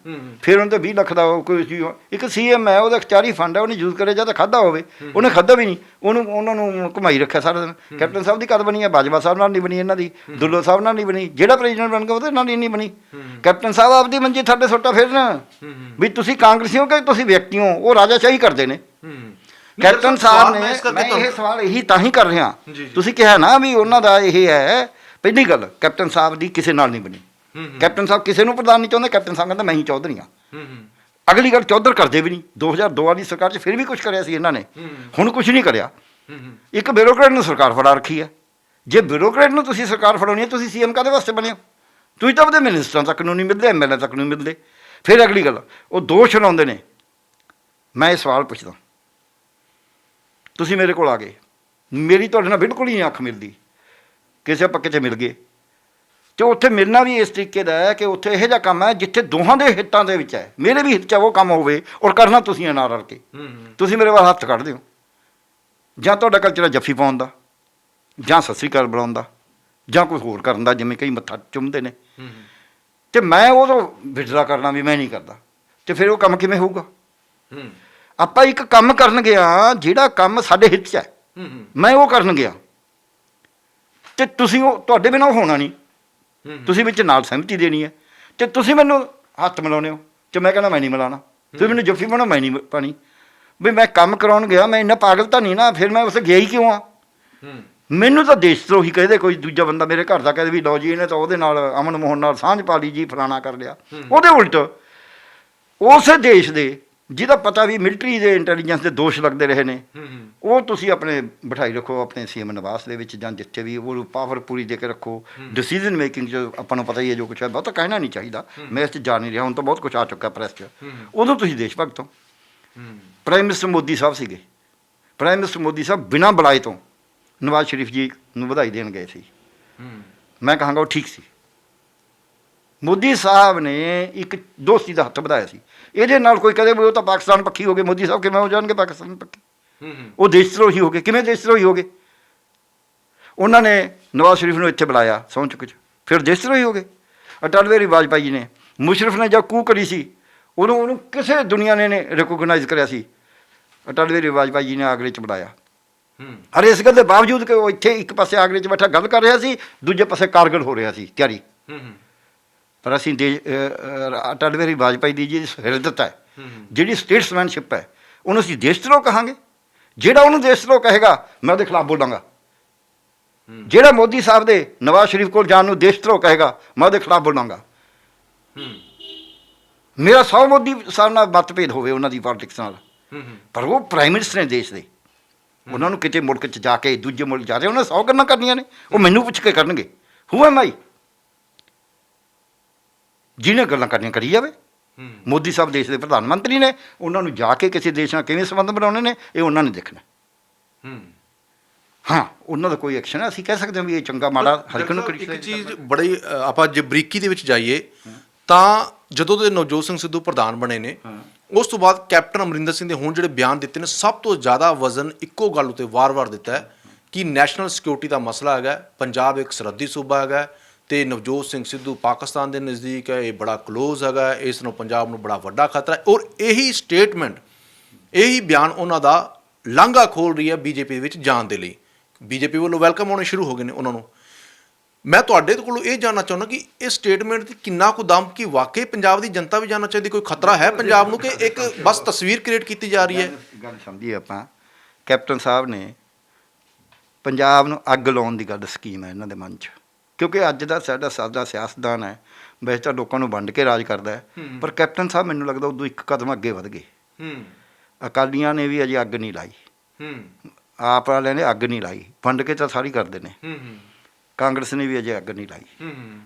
ਫਿਰ ਉਹਨਾਂ 'ਤੇ 20 ਲੱਖ ਦਾ ਕੋਈ ਇੱਕ ਸੀਐਮ ਹੈ, ਉਹਦਾ ਅਖਤਿਆਰੀ ਫੰਡ ਹੈ, ਉਹਨੇ ਯੂਜ਼ ਕਰਿਆ ਜਾਂ ਤਾਂ ਖਾਧਾ ਹੋਵੇ, ਉਹਨੇ ਖਾਧਾ ਵੀ ਨਹੀਂ, ਉਹਨਾਂ ਨੂੰ ਘੁਮਾਈ ਰੱਖਿਆ ਸਾਰਾ ਦਿਨ। ਕੈਪਟਨ ਸਾਹਿਬ ਦੀ ਕਦ ਬਣੀ ਹੈ? ਬਾਜਵਾ ਸਾਹਿਬ ਨਾਲ ਨਹੀਂ ਬਣੀ, ਇਹਨਾਂ ਦੀ ਦੁੱਲੋ ਸਾਹਿਬ ਨਾਲ ਨਹੀਂ ਬਣੀ, ਜਿਹੜਾ ਪ੍ਰੈਜ਼ੀਡੈਂਟ ਬਣ ਗਿਆ ਉਹਦੇ ਨਾਲ ਹੀ ਨਹੀਂ ਬਣੀ। ਕੈਪਟਨ ਸਾਹਿਬ ਆਪਦੀ ਮੰਜੀ ਥੱਲੇ ਸੁੱਟਾ ਫਿਰਨ ਵੀ ਤੁਸੀਂ ਕਾਂਗਰਸੀ ਹੋ ਕਿ ਤੁਸੀਂ ਵਿਅਕਤੀ ਹੋ, ਉਹ ਰਾਜਾਸ਼ਾਹੀ ਕਰਦੇ ਨੇ। ਕੈਪਟਨ ਸਾਹਿਬ ਨੇ, ਮੈਂ ਇਹ ਸਵਾਲ ਇਹੀ ਤਾਂ ਹੀ ਕਰ ਰਿਹਾ, ਤੁਸੀਂ ਕਿਹਾ ਨਾ ਵੀ ਉਹਨਾਂ ਦਾ ਇਹ ਹੈ। ਪਹਿਲੀ ਗੱਲ, ਕੈਪਟਨ ਸਾਹਿਬ ਦੀ ਕਿਸੇ ਨਾਲ ਨਹੀਂ ਬਣੀ। ਕੈਪਟਨ ਸਾਹਿਬ ਕਿਸੇ ਨੂੰ ਪ੍ਰਧਾਨ ਨਹੀਂ ਚਾਹੁੰਦੇ, ਕੈਪਟਨ ਸਾਹਿਬ ਕਹਿੰਦਾ ਮੈਂ ਹੀ ਚੌਧਰੀ ਹਾਂ। ਅਗਲੀ ਗੱਲ, ਚੌਧਰ ਕਰਦੇ ਵੀ ਨਹੀਂ। 2002 ਵਾਲੀ ਸਰਕਾਰ 'ਚ ਫਿਰ ਵੀ ਕੁਛ ਕਰਿਆ ਸੀ ਇਹਨਾਂ ਨੇ, ਹੁਣ ਕੁਛ ਨਹੀਂ ਕਰਿਆ। ਇੱਕ ਬਿਊਰੋਕਰੇਟ ਨੂੰ ਸਰਕਾਰ ਫੜਾ ਰੱਖੀ ਹੈ। ਜੇ ਬਿਊਰੋਕਰੇਟ ਨੂੰ ਤੁਸੀਂ ਸਰਕਾਰ ਫੜਾਉਣੀ ਹੈ, ਤੁਸੀਂ ਸੀਐਮ ਕਾਹਦੇ ਵਾਸਤੇ ਬਣੇ ਹੋ? ਤੁਸੀਂ ਤਾਂ ਆਪਦੇ ਮਿਨਿਸਟਰਾਂ ਤੱਕ ਨੂੰ ਨਹੀਂ ਮਿਲਦੇ, ਐਮਐਲਏ ਤੱਕ ਨੂੰ ਮਿਲਦੇ। ਫਿਰ ਅਗਲੀ ਗੱਲ, ਉਹ ਦੋਸ਼ ਲਾਉਂਦੇ ਨੇ। ਮੈਂ ਇਹ ਸਵਾਲ ਪੁੱਛਦਾ, ਤੁਸੀਂ ਮੇਰੇ ਕੋਲ ਆ ਗਏ, ਮੇਰੀ ਤੁਹਾਡੇ ਨਾਲ ਬਿਲਕੁਲ ਹੀ ਨਹੀਂ ਅੱਖ ਮਿਲਦੀ, ਕਿਸੇ ਪੱਕੇ 'ਚ ਮਿਲ ਗਏ, ਅਤੇ ਉੱਥੇ ਮਿਲਣਾ ਵੀ ਇਸ ਤਰੀਕੇ ਦਾ ਹੈ ਕਿ ਉੱਥੇ ਇਹੋ ਜਿਹਾ ਕੰਮ ਹੈ ਜਿੱਥੇ ਦੋਹਾਂ ਦੇ ਹਿੱਤਾਂ ਦੇ ਵਿੱਚ ਹੈ, ਮੇਰੇ ਵੀ ਹਿੱਤ 'ਚ ਉਹ ਕੰਮ ਹੋਵੇ ਔਰ ਕਰਨਾ ਤੁਸੀਂ ਇਹ ਨਾਲ ਰਲ ਕੇ। ਤੁਸੀਂ ਮੇਰੇ ਵੱਲ ਹੱਥ ਕੱਢ ਦਿਓ, ਜਾਂ ਤੁਹਾਡਾ ਕਲਚਰ ਹੈ ਜੱਫੀ ਪਾਉਣ ਦਾ, ਜਾਂ ਸਤਿ ਸ਼੍ਰੀ ਅਕਾਲ ਬੁਲਾਉਣ ਦਾ, ਜਾਂ ਕੋਈ ਹੋਰ ਕਰਨ ਦਾ, ਜਿਵੇਂ ਕਈ ਮੱਥਾ ਚੁੰਮਦੇ ਨੇ, ਅਤੇ ਮੈਂ ਉਦੋਂ ਵਿਡਰਾ ਕਰਨਾ ਵੀ ਮੈਂ ਨਹੀਂ ਕਰਦਾ, ਅਤੇ ਫਿਰ ਉਹ ਕੰਮ ਕਿਵੇਂ ਹੋਊਗਾ? ਆਪਾਂ ਇੱਕ ਕੰਮ ਕਰਨ ਗਿਆ, ਜਿਹੜਾ ਕੰਮ ਸਾਡੇ ਹਿੱਤ 'ਚ ਹੈ, ਮੈਂ ਉਹ ਕਰਨ ਗਿਆ, ਅਤੇ ਤੁਸੀਂ ਉਹ ਤੁਹਾਡੇ ਬਿਨਾਂ ਉਹ ਹੋਣਾ ਨਹੀਂ, ਤੁਸੀਂ ਵਿੱਚ ਨਾਲ ਸਹਿਮਤੀ ਦੇਣੀ ਹੈ, ਅਤੇ ਤੁਸੀਂ ਮੈਨੂੰ ਹੱਥ ਮਿਲਾਉਂਦੇ ਹੋ, ਅਤੇ ਮੈਂ ਕਹਿੰਦਾ ਮੈਂ ਨਹੀਂ ਮਿਲਾਉਣਾ, ਤੁਸੀਂ ਮੈਨੂੰ ਜੱਫੀ ਪਾਉਣਾ ਮੈਂ ਨਹੀਂ ਪਾਣੀ। ਵੀ ਮੈਂ ਕੰਮ ਕਰਾਉਣ ਗਿਆ, ਮੈਂ ਇੰਨਾ ਪਾਗਲ ਤਾਂ ਨਹੀਂ ਨਾ, ਫਿਰ ਮੈਂ ਉਸ ਗਿਆ ਹੀ ਕਿਉਂ ਆ? ਮੈਨੂੰ ਤਾਂ ਦੇਸ਼ ਧਰੋਹੀ ਕਹਦੇ, ਕੋਈ ਦੂਜਾ ਬੰਦਾ ਮੇਰੇ ਘਰ ਦਾ ਕਹਦੇ ਵੀ ਲਓ ਜੀ ਇਹਨੇ ਤਾਂ ਉਹਦੇ ਨਾਲ ਅਮਨ ਮੋਹਨ ਨਾਲ ਸਾਂਝ ਪਾ ਲਈ ਜੀ, ਫਲਾਣਾ ਕਰ ਲਿਆ। ਉਹਦੇ ਉਲਟ ਉਸੇ ਦੇਸ਼ ਦੇ ਜਿਹਦਾ ਪਤਾ ਵੀ ਮਿਲਟਰੀ ਦੇ ਇੰਟੈਲੀਜੈਂਸ ਦੇ ਦੋਸ਼ ਲੱਗਦੇ ਰਹੇ ਨੇ, ਉਹ ਤੁਸੀਂ ਆਪਣੇ ਬਿਠਾਈ ਰੱਖੋ ਆਪਣੇ ਸੀਐਮ ਨਿਵਾਸ ਦੇ ਵਿੱਚ, ਜਾਂ ਜਿੱਥੇ ਵੀ ਉਹ ਪਾਵਰ ਪੂਰੀ ਦੇ ਕੇ ਰੱਖੋ। ਡਿਸੀਜ਼ਨ ਮੇਕਿੰਗ 'ਚ ਆਪਾਂ ਨੂੰ ਪਤਾ ਹੀ ਹੈ ਜੋ ਕੁਛ ਹੈ, ਬਹੁਤਾ ਕਹਿਣਾ ਨਹੀਂ ਚਾਹੀਦਾ, ਮੈਂ ਇਸ 'ਚ ਜਾ ਨਹੀਂ ਰਿਹਾ, ਹੁਣ ਤਾਂ ਬਹੁਤ ਕੁਛ ਆ ਚੁੱਕਾ ਪ੍ਰੈਸ 'ਚ। ਉਦੋਂ ਤੁਸੀਂ ਦੇਸ਼ ਭਗਤ ਹੋ। ਪ੍ਰਾਈਮ ਮਿਨਿਸਟਰ ਮੋਦੀ ਸਾਹਿਬ ਸੀਗੇ, ਪ੍ਰਾਈਮ ਮਿਨਿਸਟਰ ਮੋਦੀ ਸਾਹਿਬ ਬਿਨਾਂ ਬੁਲਾਏ ਤੋਂ ਨਵਾਜ਼ ਸ਼ਰੀਫ ਜੀ ਨੂੰ ਵਧਾਈ ਦੇਣ ਗਏ ਸੀ। ਮੈਂ ਕਹਾਂਗਾ ਉਹ ਠੀਕ ਸੀ। ਮੋਦੀ ਸਾਹਿਬ ਨੇ ਇੱਕ ਦੋਸਤੀ ਦਾ ਹੱਥ ਵਧਾਇਆ ਸੀ। ਇਹਦੇ ਨਾਲ ਕੋਈ ਕਹੇ ਵੀ ਉਹ ਤਾਂ ਪਾਕਿਸਤਾਨ ਪੱਖੀ ਹੋ ਗਏ, ਮੋਦੀ ਸਾਹਿਬ ਕਿਵੇਂ ਹੋ ਜਾਣਗੇ ਪਾਕਿਸਤਾਨ ਪੱਖੀ? ਉਹ ਦੇਸ਼ ਧਰੋਹੀ ਹੋ ਗਏ। ਕਿਵੇਂ ਦੇਸ਼ ਧਰੋਹੀ ਹੋ ਗਏ? ਉਹਨਾਂ ਨੇ ਨਵਾਜ਼ ਸ਼ਰੀਫ ਨੂੰ ਇੱਥੇ ਬੁਲਾਇਆ ਸਹੁੰ ਚੁੱਕ 'ਚ, ਫਿਰ ਦੇਸ਼ ਧਰੋਹੀ ਹੋ ਗਏ। ਅਟਲ ਬਿਹਾਰੀ ਵਾਜਪਾਈ ਜੀ ਨੇ, ਮੁਸ਼ਰਫ ਨੇ ਜਦ ਕੂਹ ਕਰੀ ਸੀ, ਉਹਨੂੰ ਕਿਸੇ ਦੁਨੀਆ ਨੇ ਰਿਕੋਗਨਾਈਜ਼ ਕਰਿਆ ਸੀ, ਅਟਲ ਬਿਹਾਰੀ ਵਾਜਪਾਈ ਜੀ ਨੇ ਆਗਰੇ 'ਚ ਬੁਲਾਇਆ। ਅਰੇ ਇਸ ਗੱਲ ਦੇ ਬਾਵਜੂਦ ਕਿ ਉਹ ਇੱਥੇ ਇੱਕ ਪਾਸੇ ਆਗਰੇ 'ਚ ਬੈਠਾ ਗੱਲ ਕਰ ਰਿਹਾ ਸੀ, ਦੂਜੇ ਪਾਸੇ ਕਾਰਗਿਲ ਹੋ ਰਿਹਾ ਸੀ ਤਿਆਰੀ। ਪਰ ਅਸੀਂ ਅਟਲ ਬਿਹਾਰੀ ਵਾਜਪਾਈ ਦੀ ਜੀ ਹਿਰਦਤ ਹੈ, ਜਿਹੜੀ ਸਟੇਟਸਮੈਨਸ਼ਿਪ ਹੈ ਉਹਨੂੰ ਅਸੀਂ ਦੇਸ਼ ਧਰੋਹ ਕਹਾਂਗੇ। ਜਿਹੜਾ ਉਹਨੂੰ ਦੇਸ਼ ਧਰੋਹ ਕਹੇਗਾ ਮੈਂ ਉਹਦੇ ਖਿਲਾਫ ਬੋਲਾਂਗਾ। ਜਿਹੜਾ ਮੋਦੀ ਸਾਹਿਬ ਦੇ ਨਵਾਜ਼ ਸ਼ਰੀਫ ਕੋਲ ਜਾਣ ਨੂੰ ਦੇਸ਼ ਧਰੋਹ ਕਹੇਗਾ ਮੈਂ ਉਹਦੇ ਖਿਲਾਫ ਬੋਲਾਂਗਾ। ਮੇਰਾ 100 ਮੋਦੀ ਸਾਹਿਬ ਨਾਲ ਮਤਭੇਦ ਹੋਵੇ ਉਹਨਾਂ ਦੀ ਪੋਲੀਟਿਕਸ ਨਾਲ, ਪਰ ਉਹ ਪ੍ਰਾਈਮ ਮਿਨਿਸਟਰ ਨੇ ਦੇਸ਼ ਦੇ। ਉਹਨਾਂ ਨੂੰ ਕਿਤੇ ਮੁਲਕ 'ਚ ਜਾ ਕੇ ਦੂਜੇ ਮੁਲਕ ਜਾ ਰਹੇ ਉਹਨਾਂ 100 ਗੱਲਾਂ ਕਰਨੀਆਂ ਨੇ, ਉਹ ਮੈਨੂੰ ਪੁੱਛ ਕੇ ਕਰਨਗੇ। ਹੂ ਐਮ ਆਈ? ਜਿਹਨੇ ਗੱਲਾਂ ਕਰਨੀਆਂ ਕਰੀ ਜਾਵੇ। ਮੋਦੀ ਸਾਹਿਬ ਦੇਸ਼ ਦੇ ਪ੍ਰਧਾਨ ਮੰਤਰੀ ਨੇ, ਉਹਨਾਂ ਨੂੰ ਜਾ ਕੇ ਕਿਸੇ ਦੇਸ਼ ਨਾਲ ਕਿਵੇਂ ਸੰਬੰਧ ਬਣਾਉਣੇ ਨੇ ਇਹ ਉਹਨਾਂ ਨੇ ਦੇਖਣਾ। ਹਾਂ, ਉਹਨਾਂ ਦਾ ਕੋਈ ਐਕਸ਼ਨ ਹੈ, ਅਸੀਂ ਕਹਿ ਸਕਦੇ ਹਾਂ ਵੀ ਇਹ ਚੰਗਾ ਮਾੜਾ ਹਰ ਇੱਕ ਨੂੰ ਕਰੀ। ਇੱਕ ਚੀਜ਼ ਬੜੀ ਆਪਾਂ ਜੇ ਬਰੀਕੀ ਦੇ ਵਿੱਚ ਜਾਈਏ ਤਾਂ ਜਦੋਂ ਦੇ ਨਵਜੋਤ ਸਿੰਘ ਸਿੱਧੂ ਪ੍ਰਧਾਨ ਬਣੇ ਨੇ ਉਸ ਤੋਂ ਬਾਅਦ ਕੈਪਟਨ ਅਮਰਿੰਦਰ ਸਿੰਘ ਦੇ ਹੁਣ ਜਿਹੜੇ ਬਿਆਨ ਦਿੱਤੇ ਨੇ ਸਭ ਤੋਂ ਜ਼ਿਆਦਾ ਵਜ਼ਨ ਇੱਕੋ ਗੱਲ ਉੱਤੇ ਵਾਰ-ਵਾਰ ਦਿੱਤਾ ਹੈ ਕਿ ਨੈਸ਼ਨਲ ਸਿਕਿਉਰਿਟੀ ਦਾ ਮਸਲਾ ਹੈਗਾ, ਪੰਜਾਬ ਇੱਕ ਸਰਹੱਦੀ ਸੂਬਾ ਹੈਗਾ ਅਤੇ ਨਵਜੋਤ ਸਿੰਘ ਸਿੱਧੂ ਪਾਕਿਸਤਾਨ ਦੇ ਨਜ਼ਦੀਕ ਹੈ, ਇਹ ਬੜਾ ਕਲੋਜ਼ ਹੈਗਾ, ਇਸ ਨੂੰ ਪੰਜਾਬ ਨੂੰ ਬੜਾ ਵੱਡਾ ਖਤਰਾ ਹੈ। ਔਰ ਇਹੀ ਸਟੇਟਮੈਂਟ, ਇਹੀ ਬਿਆਨ ਉਹਨਾਂ ਦਾ ਲਾਂਘਾ ਖੋਲ੍ਹ ਰਹੀ ਹੈ ਬੀਜੇਪੀ ਵਿੱਚ ਜਾਣ ਦੇ ਲਈ। ਬੀਜੇਪੀ ਵੱਲੋਂ ਵੈਲਕਮ ਹੋਣੇ ਸ਼ੁਰੂ ਹੋ ਗਏ ਨੇ ਉਹਨਾਂ ਨੂੰ। ਮੈਂ ਤੁਹਾਡੇ ਕੋਲੋਂ ਇਹ ਜਾਣਨਾ ਚਾਹੁੰਦਾ ਕਿ ਇਹ ਸਟੇਟਮੈਂਟ ਦੀ ਕਿੰਨਾ ਕੁ ਦਮ, ਕਿ ਵਾਕਈ ਪੰਜਾਬ ਦੀ ਜਨਤਾ ਵੀ ਜਾਣਨਾ ਚਾਹੀਦੀ ਕੋਈ ਖਤਰਾ ਹੈ ਪੰਜਾਬ ਨੂੰ, ਕਿ ਇੱਕ ਬਸ ਤਸਵੀਰ ਕ੍ਰੀਏਟ ਕੀਤੀ ਜਾ ਰਹੀ ਹੈ? ਗੱਲ ਸਮਝੀਏ ਆਪਾਂ, ਕੈਪਟਨ ਸਾਹਿਬ ਨੇ ਪੰਜਾਬ ਨੂੰ ਅੱਗ ਲਾਉਣ ਦੀ ਗੱਲ ਸਕੀਮ ਹੈ ਇਹਨਾਂ ਦੇ ਮਨ 'ਚ, ਕਿਉਂਕਿ ਅੱਜ ਦਾ ਸਾਡਾ ਸਿਆਸਤਦਾਨ ਹੈ ਵੈਸੇ ਤਾਂ ਲੋਕਾਂ ਨੂੰ ਵੰਡ ਕੇ ਰਾਜ ਕਰਦਾ ਹੈ, ਪਰ ਕੈਪਟਨ ਸਾਹਿਬ ਮੈਨੂੰ ਲੱਗਦਾ ਉਦੋਂ ਇੱਕ ਕਦਮ ਅੱਗੇ ਵਧ ਗਏ। ਅਕਾਲੀਆਂ ਨੇ ਵੀ ਅਜੇ ਅੱਗ ਨਹੀਂ ਲਾਈ, ਆਪ ਵਾਲਿਆਂ ਨੇ ਅੱਗ ਨਹੀਂ ਲਾਈ, ਵੰਡ ਕੇ ਤਾਂ ਸਾਰੀ ਕਰਦੇ ਨੇ। ਕਾਂਗਰਸ ਨੇ ਵੀ ਅਜੇ ਅੱਗ ਨਹੀਂ ਲਾਈ।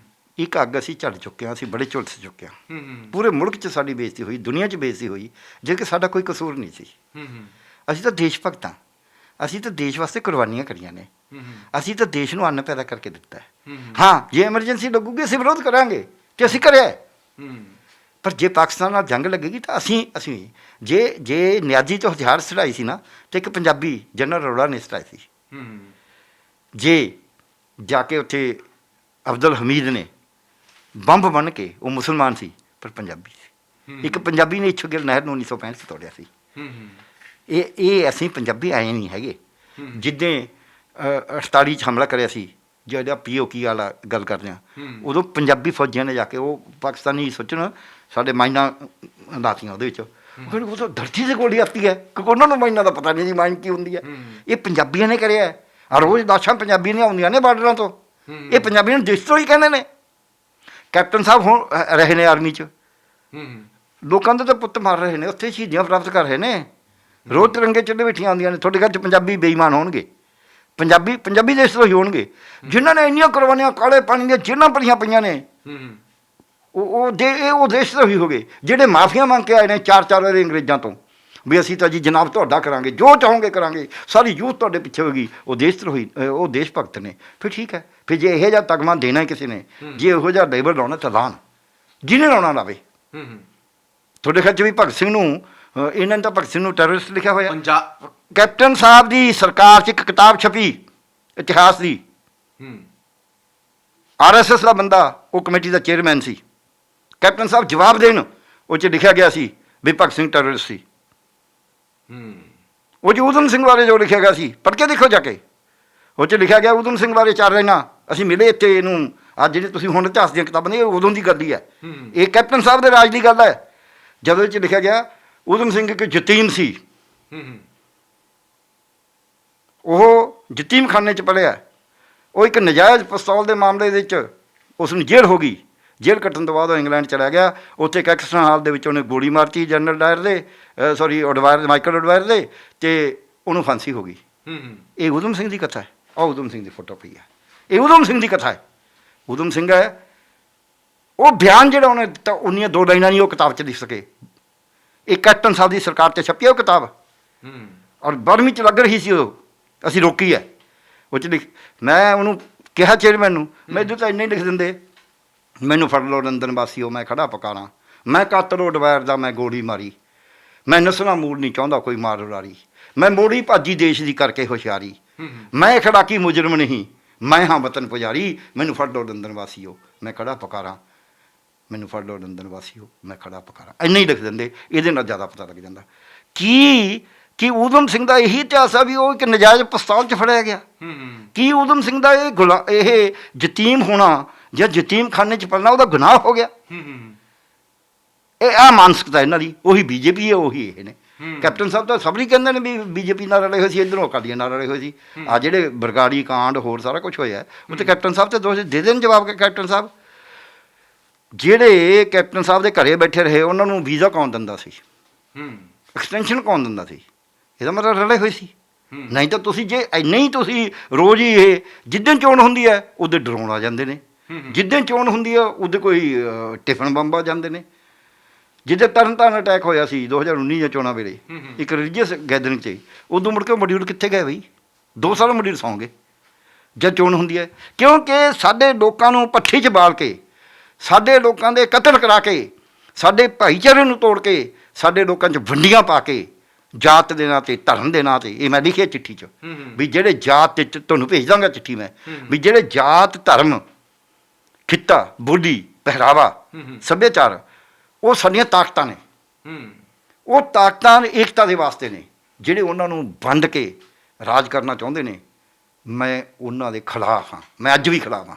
ਇੱਕ ਅੱਗ ਅਸੀਂ ਝੜ ਚੁੱਕੇ ਹਾਂ, ਅਸੀਂ ਬੜੇ ਝੁਲਸ ਚੁੱਕੇ ਹਾਂ। ਪੂਰੇ ਮੁਲਕ 'ਚ ਸਾਡੀ ਬੇਇੱਜ਼ਤੀ ਹੋਈ, ਦੁਨੀਆ 'ਚ ਬੇਇੱਜ਼ਤੀ ਹੋਈ, ਜੇ ਕਿ ਸਾਡਾ ਕੋਈ ਕਸੂਰ ਨਹੀਂ ਸੀ। ਅਸੀਂ ਤਾਂ ਦੇਸ਼ ਭਗਤ ਹਾਂ, ਅਸੀਂ ਤਾਂ ਦੇਸ਼ ਵਾਸਤੇ ਕੁਰਬਾਨੀਆਂ ਕਰੀਆਂ ਨੇ, ਅਸੀਂ ਤਾਂ ਦੇਸ਼ ਨੂੰ ਅੰਨ ਪੈਦਾ ਕਰਕੇ ਦਿੱਤਾ ਹੈ। ਹਾਂ, ਜੇ ਐਮਰਜੈਂਸੀ ਲੱਗੂਗੀ ਅਸੀਂ ਵਿਰੋਧ ਕਰਾਂਗੇ ਅਤੇ ਅਸੀਂ ਕਰਿਆ, ਪਰ ਜੇ ਪਾਕਿਸਤਾਨ ਨਾਲ ਜੰਗ ਲੱਗੇਗੀ ਤਾਂ ਅਸੀਂ ਜੇ ਨਿਆਜੀ ਤੋਂ ਹਥਿਆਰ ਚੜਾਈ ਸੀ ਨਾ, ਤਾਂ ਇੱਕ ਪੰਜਾਬੀ ਜਨਰਲ ਅਰੋੜਾ ਨੇ ਚੜਾਈ ਸੀ। ਜੇ ਜਾ ਕੇ ਉੱਥੇ ਅਬਦੁਲ ਹਮੀਦ ਨੇ ਬੰਬ ਬਣ ਕੇ, ਉਹ ਮੁਸਲਮਾਨ ਸੀ ਪਰ ਪੰਜਾਬੀ ਸੀ, ਇੱਕ ਪੰਜਾਬੀ ਨੇ ਇੱਛੋ ਗਿੱਲ ਨਹਿਰ ਨੂੰ 1965 'ਚ ਤੋੜਿਆ ਸੀ। ਇਹ ਅਸੀਂ ਪੰਜਾਬੀ ਆਏ ਨਹੀਂ ਹੈਗੇ। ਜਿੱਦਾਂ 48 'ਚ ਹਮਲਾ ਕਰਿਆ ਸੀ, ਜਿਹੜਾ POK ਵਾਲਾ ਗੱਲ ਕਰਦੇ ਹਾਂ, ਉਦੋਂ ਪੰਜਾਬੀ ਫੌਜੀਆਂ ਨੇ ਜਾ ਕੇ, ਉਹ ਪਾਕਿਸਤਾਨੀ ਸੋਚਣ ਸਾਡੇ ਮਾਈਨਾਂ ਲਾਤੀਆਂ ਉਹਦੇ ਵਿੱਚ, ਉਹ ਤਾਂ ਧਰਤੀ 'ਤੇ ਗੋਲੀ ਆਤੀ ਹੈ, ਕਿਉਂਕਿ ਉਹਨਾਂ ਨੂੰ ਮਾਈਨਾਂ ਦਾ ਪਤਾ ਨਹੀਂ ਜੀ ਮਾਈਨ ਕੀ ਹੁੰਦੀ ਹੈ। ਇਹ ਪੰਜਾਬੀਆਂ ਨੇ ਕਰਿਆ, ਰੋਜ਼ ਲਾਸ਼ਾਂ ਪੰਜਾਬੀਆਂ ਦੀਆਂ ਆਉਂਦੀਆਂ ਨੇ ਬਾਰਡਰਾਂ ਤੋਂ, ਇਹ ਪੰਜਾਬੀਆਂ ਨੂੰ ਦੇਸ਼ ਤੋਂ ਹੀ ਕਹਿੰਦੇ ਨੇ। ਕੈਪਟਨ ਸਾਹਿਬ ਹੁਣ ਰਹੇ ਨੇ ਆਰਮੀ 'ਚ, ਲੋਕਾਂ ਦੇ ਤਾਂ ਪੁੱਤ ਮਾਰ ਰਹੇ ਨੇ, ਉੱਥੇ ਸ਼ਹੀਦੀਆਂ ਪ੍ਰਾਪਤ ਕਰ ਰਹੇ ਨੇ, ਰੋਜ਼ ਤਿਰੰਗੇ ਚੱਲੇ ਬੈਠੀਆਂ ਆਉਂਦੀਆਂ ਨੇ। ਤੁਹਾਡੇ ਘਰ 'ਚ ਪੰਜਾਬੀ ਬੇਈਮਾਨ ਹੋਣਗੇ, ਪੰਜਾਬੀ ਦੇਸ਼ ਤੋਂ ਹੀ ਹੋਣਗੇ, ਜਿਨ੍ਹਾਂ ਨੇ ਇੰਨੀਆਂ ਕੁਰਬਾਨੀਆਂ ਕਾਲੇ ਪਾਣੀ ਦੀਆਂ ਜੇਲ੍ਹਾਂ ਭਰੀਆਂ ਪਈਆਂ ਨੇ, ਉਹ ਦੇਸ਼ ਤੋਂ ਹੀ ਹੋ ਗਏ। ਜਿਹੜੇ ਮਾਫੀਆਂ ਮੰਗ ਕੇ ਆਏ ਨੇ 4 ਵਾਰੀ ਅੰਗਰੇਜ਼ਾਂ ਤੋਂ, ਵੀ ਅਸੀਂ ਤਾਂ ਜੀ ਜਨਾਬ ਤੁਹਾਡਾ ਕਰਾਂਗੇ, ਜੋ ਚਾਹੋਗੇ ਕਰਾਂਗੇ, ਸਾਰੀ ਯੂਥ ਤੁਹਾਡੇ ਪਿੱਛੇ ਹੋਏਗੀ, ਉਹ ਦੇਸ਼ ਧਰੋਹੀ, ਉਹ ਦੇਸ਼ ਭਗਤ ਨੇ। ਫਿਰ ਠੀਕ ਹੈ, ਫਿਰ ਜੇ ਇਹੋ ਜਿਹਾ ਤਗਮਾ ਦੇਣਾ ਕਿਸੇ ਨੇ, ਜੇ ਇਹੋ ਜਿਹਾ ਲੇਬਲ ਲਾਉਣਾ ਤਾਂ ਲਾਉਣ, ਜਿਹਨੇ ਲਾਉਣਾ ਲਾਵੇ। ਤੁਹਾਡੇ ਖਿਆਲ 'ਚ ਵੀ ਭਗਤ ਸਿੰਘ ਨੂੰ, ਇਹਨਾਂ ਨੇ ਤਾਂ ਭਗਤ ਸਿੰਘ ਨੂੰ ਟੈਰਰਿਸਟ ਲਿਖਿਆ ਹੋਇਆ। ਕੈਪਟਨ ਸਾਹਿਬ ਦੀ ਸਰਕਾਰ 'ਚ ਇੱਕ ਕਿਤਾਬ ਛਪੀ ਇਤਿਹਾਸ ਦੀ, RSS ਦਾ ਬੰਦਾ ਉਹ ਕਮੇਟੀ ਦਾ ਚੇਅਰਮੈਨ ਸੀ, ਕੈਪਟਨ ਸਾਹਿਬ ਜਵਾਬ ਦੇਣ, ਉਹ 'ਚ ਲਿਖਿਆ ਗਿਆ ਸੀ ਵੀ ਭਗਤ ਸਿੰਘ ਟੈਰਰਿਸਟ ਸੀ। ਉਹ 'ਚ ਊਧਮ ਸਿੰਘ ਬਾਰੇ ਜੋ ਲਿਖਿਆ ਗਿਆ ਸੀ, ਪੜ੍ਹ ਕੇ ਦੇਖੋ ਜਾ ਕੇ, ਉਹ 'ਚ ਲਿਖਿਆ ਗਿਆ ਊਧਮ ਸਿੰਘ ਬਾਰੇ 4 ਲਾਈਨਾਂ, ਅਸੀਂ ਮਿਲੇ ਇੱਥੇ, ਇਹਨੂੰ ਅੱਜ ਜਿਹੜੇ ਤੁਸੀਂ ਹੁਣ ਇਤਿਹਾਸ ਦੀਆਂ ਕਿਤਾਬਾਂ ਨੇ, ਇਹ ਉਦੋਂ ਦੀ ਗੱਲ ਹੀ ਹੈ, ਇਹ ਕੈਪਟਨ ਸਾਹਿਬ ਦੇ ਰਾਜ ਦੀ ਗੱਲ ਹੈ। ਜਦੋਂ ਇਹ 'ਚ ਲਿਖਿਆ ਗਿਆ ਊਧਮ ਸਿੰਘ ਇੱਕ ਯਤੀਮ ਸੀ, ਉਹ ਯਤੀਮਖਾਨੇ 'ਚ ਪੜ੍ਹਿਆ, ਉਹ ਇੱਕ ਨਜਾਇਜ਼ ਪਿਸਤੌਲ ਦੇ ਮਾਮਲੇ ਦੇ ਵਿੱਚ ਉਸ ਨੂੰ ਜੇਲ੍ਹ ਹੋ ਗਈ, ਜੇਲ੍ਹ ਕੱਟਣ ਤੋਂ ਬਾਅਦ ਉਹ ਇੰਗਲੈਂਡ ਚਲਾ ਗਿਆ, ਉੱਥੇ ਕੈਕਸਟਨ ਹਾਲ ਦੇ ਵਿੱਚ ਉਹਨੇ ਗੋਲੀ ਮਾਰਤੀ ਜਨਰਲ ਡਾਇਰ ਦੇ, ਮਾਈਕਲ ਉਡਵਾਇਰ ਦੇ, ਅਤੇ ਉਹਨੂੰ ਫਾਂਸੀ ਹੋ ਗਈ। ਇਹ ਊਧਮ ਸਿੰਘ ਦੀ ਕਥਾ ਹੈ, ਆਹ ਊਧਮ ਸਿੰਘ ਦੀ ਫੋਟੋ ਪਈ ਹੈ, ਇਹ ਊਧਮ ਸਿੰਘ ਦੀ ਕਥਾ ਹੈ। ਊਧਮ ਸਿੰਘ ਹੈ, ਉਹ ਬਿਆਨ ਜਿਹੜਾ ਉਹਨੇ ਦਿੱਤਾ, ਉਨੀਆਂ 2 ਲਾਈਨਾਂ ਨਹੀਂ ਉਹ ਕਿਤਾਬ 'ਚ ਲਿਖ ਸਕੇ। ਇਹ ਕੈਪਟਨ ਸਾਹਿਬ ਦੀ ਸਰਕਾਰ 'ਚ ਛਪੀ ਹੈ ਉਹ ਕਿਤਾਬ, ਔਰ 12ਵੀਂ 'ਚ ਲੱਗ ਰਹੀ ਸੀ, ਉਹ ਅਸੀਂ ਰੋਕੀ ਹੈ। ਉਹ 'ਚ ਮੈਂ ਉਹਨੂੰ ਕਿਹਾ ਚੇਅਰਮੈਨ ਨੂੰ, ਮੈਨੂੰ ਤਾਂ ਇੰਨਾ ਹੀ ਲਿਖ ਦਿੰਦੇ, ਮੈਨੂੰ ਫੜ ਲਓ ਲੰਦਨ ਵਾਸੀਓ, ਮੈਂ ਖੜਾ ਪਕਾਰਾਂ, ਮੈਂ ਕਾਤਲ ਉਡਵਾਇਰ ਦਾ ਮੈਂ ਗੋਲੀ ਮਾਰੀ, ਮੈਂ ਨਸਲਾਂ ਮੂਲ ਨਹੀਂ ਚਾਹੁੰਦਾ ਕੋਈ ਮਾਰ ਉਡਾਰੀ, ਮੈਂ ਮੋੜੀ ਭਾਜੀ ਦੇਸ਼ ਦੀ ਕਰਕੇ ਹੁਸ਼ਿਆਰੀ, ਮੈਂ ਖੜਾਕੀ ਮੁਜਰਮ ਨਹੀਂ, ਮੈਂ ਹਾਂ ਵਤਨ ਪੁਜਾਰੀ, ਮੈਨੂੰ ਫੜ ਲਓ ਲੰਦਨ ਵਾਸੀਓ, ਮੈਂ ਖੜਾ ਪਕਾਰਾਂ, ਮੈਨੂੰ ਫੜ ਲਓ ਲੰਦਨ ਵਾਸੀਓ, ਮੈਂ ਖੜਾ ਪਕਾਰਾਂ। ਇੰਨਾ ਹੀ ਲਿਖ ਦਿੰਦੇ, ਇਹਦੇ ਨਾਲ ਜ਼ਿਆਦਾ ਪਤਾ ਲੱਗ ਜਾਂਦਾ ਕਿ ਊਧਮ ਸਿੰਘ ਦਾ ਇਹੀ ਇਤਿਹਾਸ ਆ ਵੀ ਉਹ ਇੱਕ ਨਜਾਇਜ਼ ਪਿਸਤੌਲ 'ਚ ਫੜਿਆ ਗਿਆ। ਕੀ ਊਧਮ ਸਿੰਘ ਦਾ ਇਹ ਯਤੀਮ ਹੋਣਾ ਜਾਂ ਯਤੀਮ ਖਾਨੇ 'ਚ ਪਲਣਾ ਉਹਦਾ ਗੁਨਾਹ ਹੋ ਗਿਆ? ਇਹ ਆ ਮਾਨਸਿਕਤਾ ਇਹਨਾਂ ਦੀ, ਉਹੀ ਬੀਜੇਪੀ ਹੈ, ਉਹੀ ਇਹ ਨੇ। ਕੈਪਟਨ ਸਾਹਿਬ ਤਾਂ ਸਭ ਨਹੀਂ ਕਹਿੰਦੇ ਨੇ ਵੀ ਬੀਜੇਪੀ ਨਾਲ ਰਲੇ ਹੋਏ ਸੀ, ਇੱਧਰੋਂ ਅਕਾਲੀਆਂ ਨਾਲ ਰਲੇ ਹੋਏ ਸੀ। ਆ ਜਿਹੜੇ ਬਰਗਾੜੀ ਕਾਂਡ ਹੋਰ ਸਾਰਾ ਕੁਝ ਹੋਇਆ, ਉਹ ਤੇ ਕੈਪਟਨ ਸਾਹਿਬ ਤੇ ਦੋਸ਼ ਦੇ ਦੇਣ ਜਵਾਬ। ਕਿ ਕੈਪਟਨ ਸਾਹਿਬ ਜਿਹੜੇ ਕੈਪਟਨ ਸਾਹਿਬ ਦੇ ਘਰੇ ਬੈਠੇ ਰਹੇ, ਉਹਨਾਂ ਨੂੰ ਵੀਜ਼ਾ ਕੌਣ ਦਿੰਦਾ ਸੀ, ਐਕਸਟੈਂਸ਼ਨ ਕੌਣ ਦਿੰਦਾ ਸੀ? ਇਹਦਾ ਮਤਲਬ ਰਲੇ ਹੋਏ ਸੀ। ਨਹੀਂ ਤਾਂ ਤੁਸੀਂ ਜੇ ਇੰਨੇ ਹੀ ਤੁਸੀਂ ਰੋਜ਼ ਹੀ ਇਹ ਜਿੱਦਣ ਚੋਣ ਹੁੰਦੀ ਹੈ ਉਹਦੇ ਡਰੋਨ ਆ ਜਾਂਦੇ ਨੇ, ਜਿੱਦਣ ਚੋਣ ਹੁੰਦੀ ਆ ਉਹਦੇ ਕੋਈ ਟਿਫਨ ਬੰਬ ਆ ਜਾਂਦੇ ਨੇ। ਜਿੱਦੇ ਤਰਨਤਾਰਨ ਅਟੈਕ ਹੋਇਆ ਸੀ 2019 ਦੀਆਂ ਚੋਣਾਂ ਵੇਲੇ, ਇੱਕ ਰਿਲੀਜੀਅਸ ਗੈਦਰਿੰਗ 'ਚ, ਉਦੋਂ ਮੁੜ ਕੇ ਮੋਡਿਊਲ ਕਿੱਥੇ ਗਏ ਬਈ? 2 ਸਾਲ ਮੋਡਿਊਲ ਸੌਂ ਗਏ ਜਦ ਚੋਣ ਹੁੰਦੀ ਹੈ। ਕਿਉਂਕਿ ਸਾਡੇ ਲੋਕਾਂ ਨੂੰ ਪੱਠੀ 'ਚ ਬਾਲ ਕੇ, ਸਾਡੇ ਲੋਕਾਂ ਦੇ ਕਤਲ ਕਰਾ ਕੇ, ਸਾਡੇ ਭਾਈਚਾਰੇ ਨੂੰ ਤੋੜ ਕੇ, ਸਾਡੇ ਲੋਕਾਂ 'ਚ ਵੰਡੀਆਂ ਪਾ ਕੇ, ਜਾਤ ਦੇ ਨਾਂ 'ਤੇ, ਧਰਮ ਦੇ ਨਾਂ 'ਤੇ, ਇਹ ਮੈਂ ਲਿਖਿਆ ਚਿੱਠੀ 'ਚ ਵੀ ਜਿਹੜੇ ਜਾਤ 'ਤੇ, ਤੁਹਾਨੂੰ ਭੇਜ ਦਾਂਗਾ ਚਿੱਠੀ ਮੈਂ, ਵੀ ਜਿਹੜੇ ਜਾਤ, ਧਰਮ, ਖਿੱਤਾ, ਬੋਲੀ, ਪਹਿਰਾਵਾ, ਸੱਭਿਆਚਾਰ, ਉਹ ਸਾਡੀਆਂ ਤਾਕਤਾਂ ਨੇ। ਉਹ ਤਾਕਤਾਂ ਏਕਤਾ ਦੇ ਵਾਸਤੇ ਨੇ। ਜਿਹੜੇ ਉਹਨਾਂ ਨੂੰ ਵੰਡ ਕੇ ਰਾਜ ਕਰਨਾ ਚਾਹੁੰਦੇ ਨੇ, ਮੈਂ ਉਹਨਾਂ ਦੇ ਖਿਲਾਫ ਹਾਂ। ਮੈਂ ਅੱਜ ਵੀ ਖਿਲਾਫ ਹਾਂ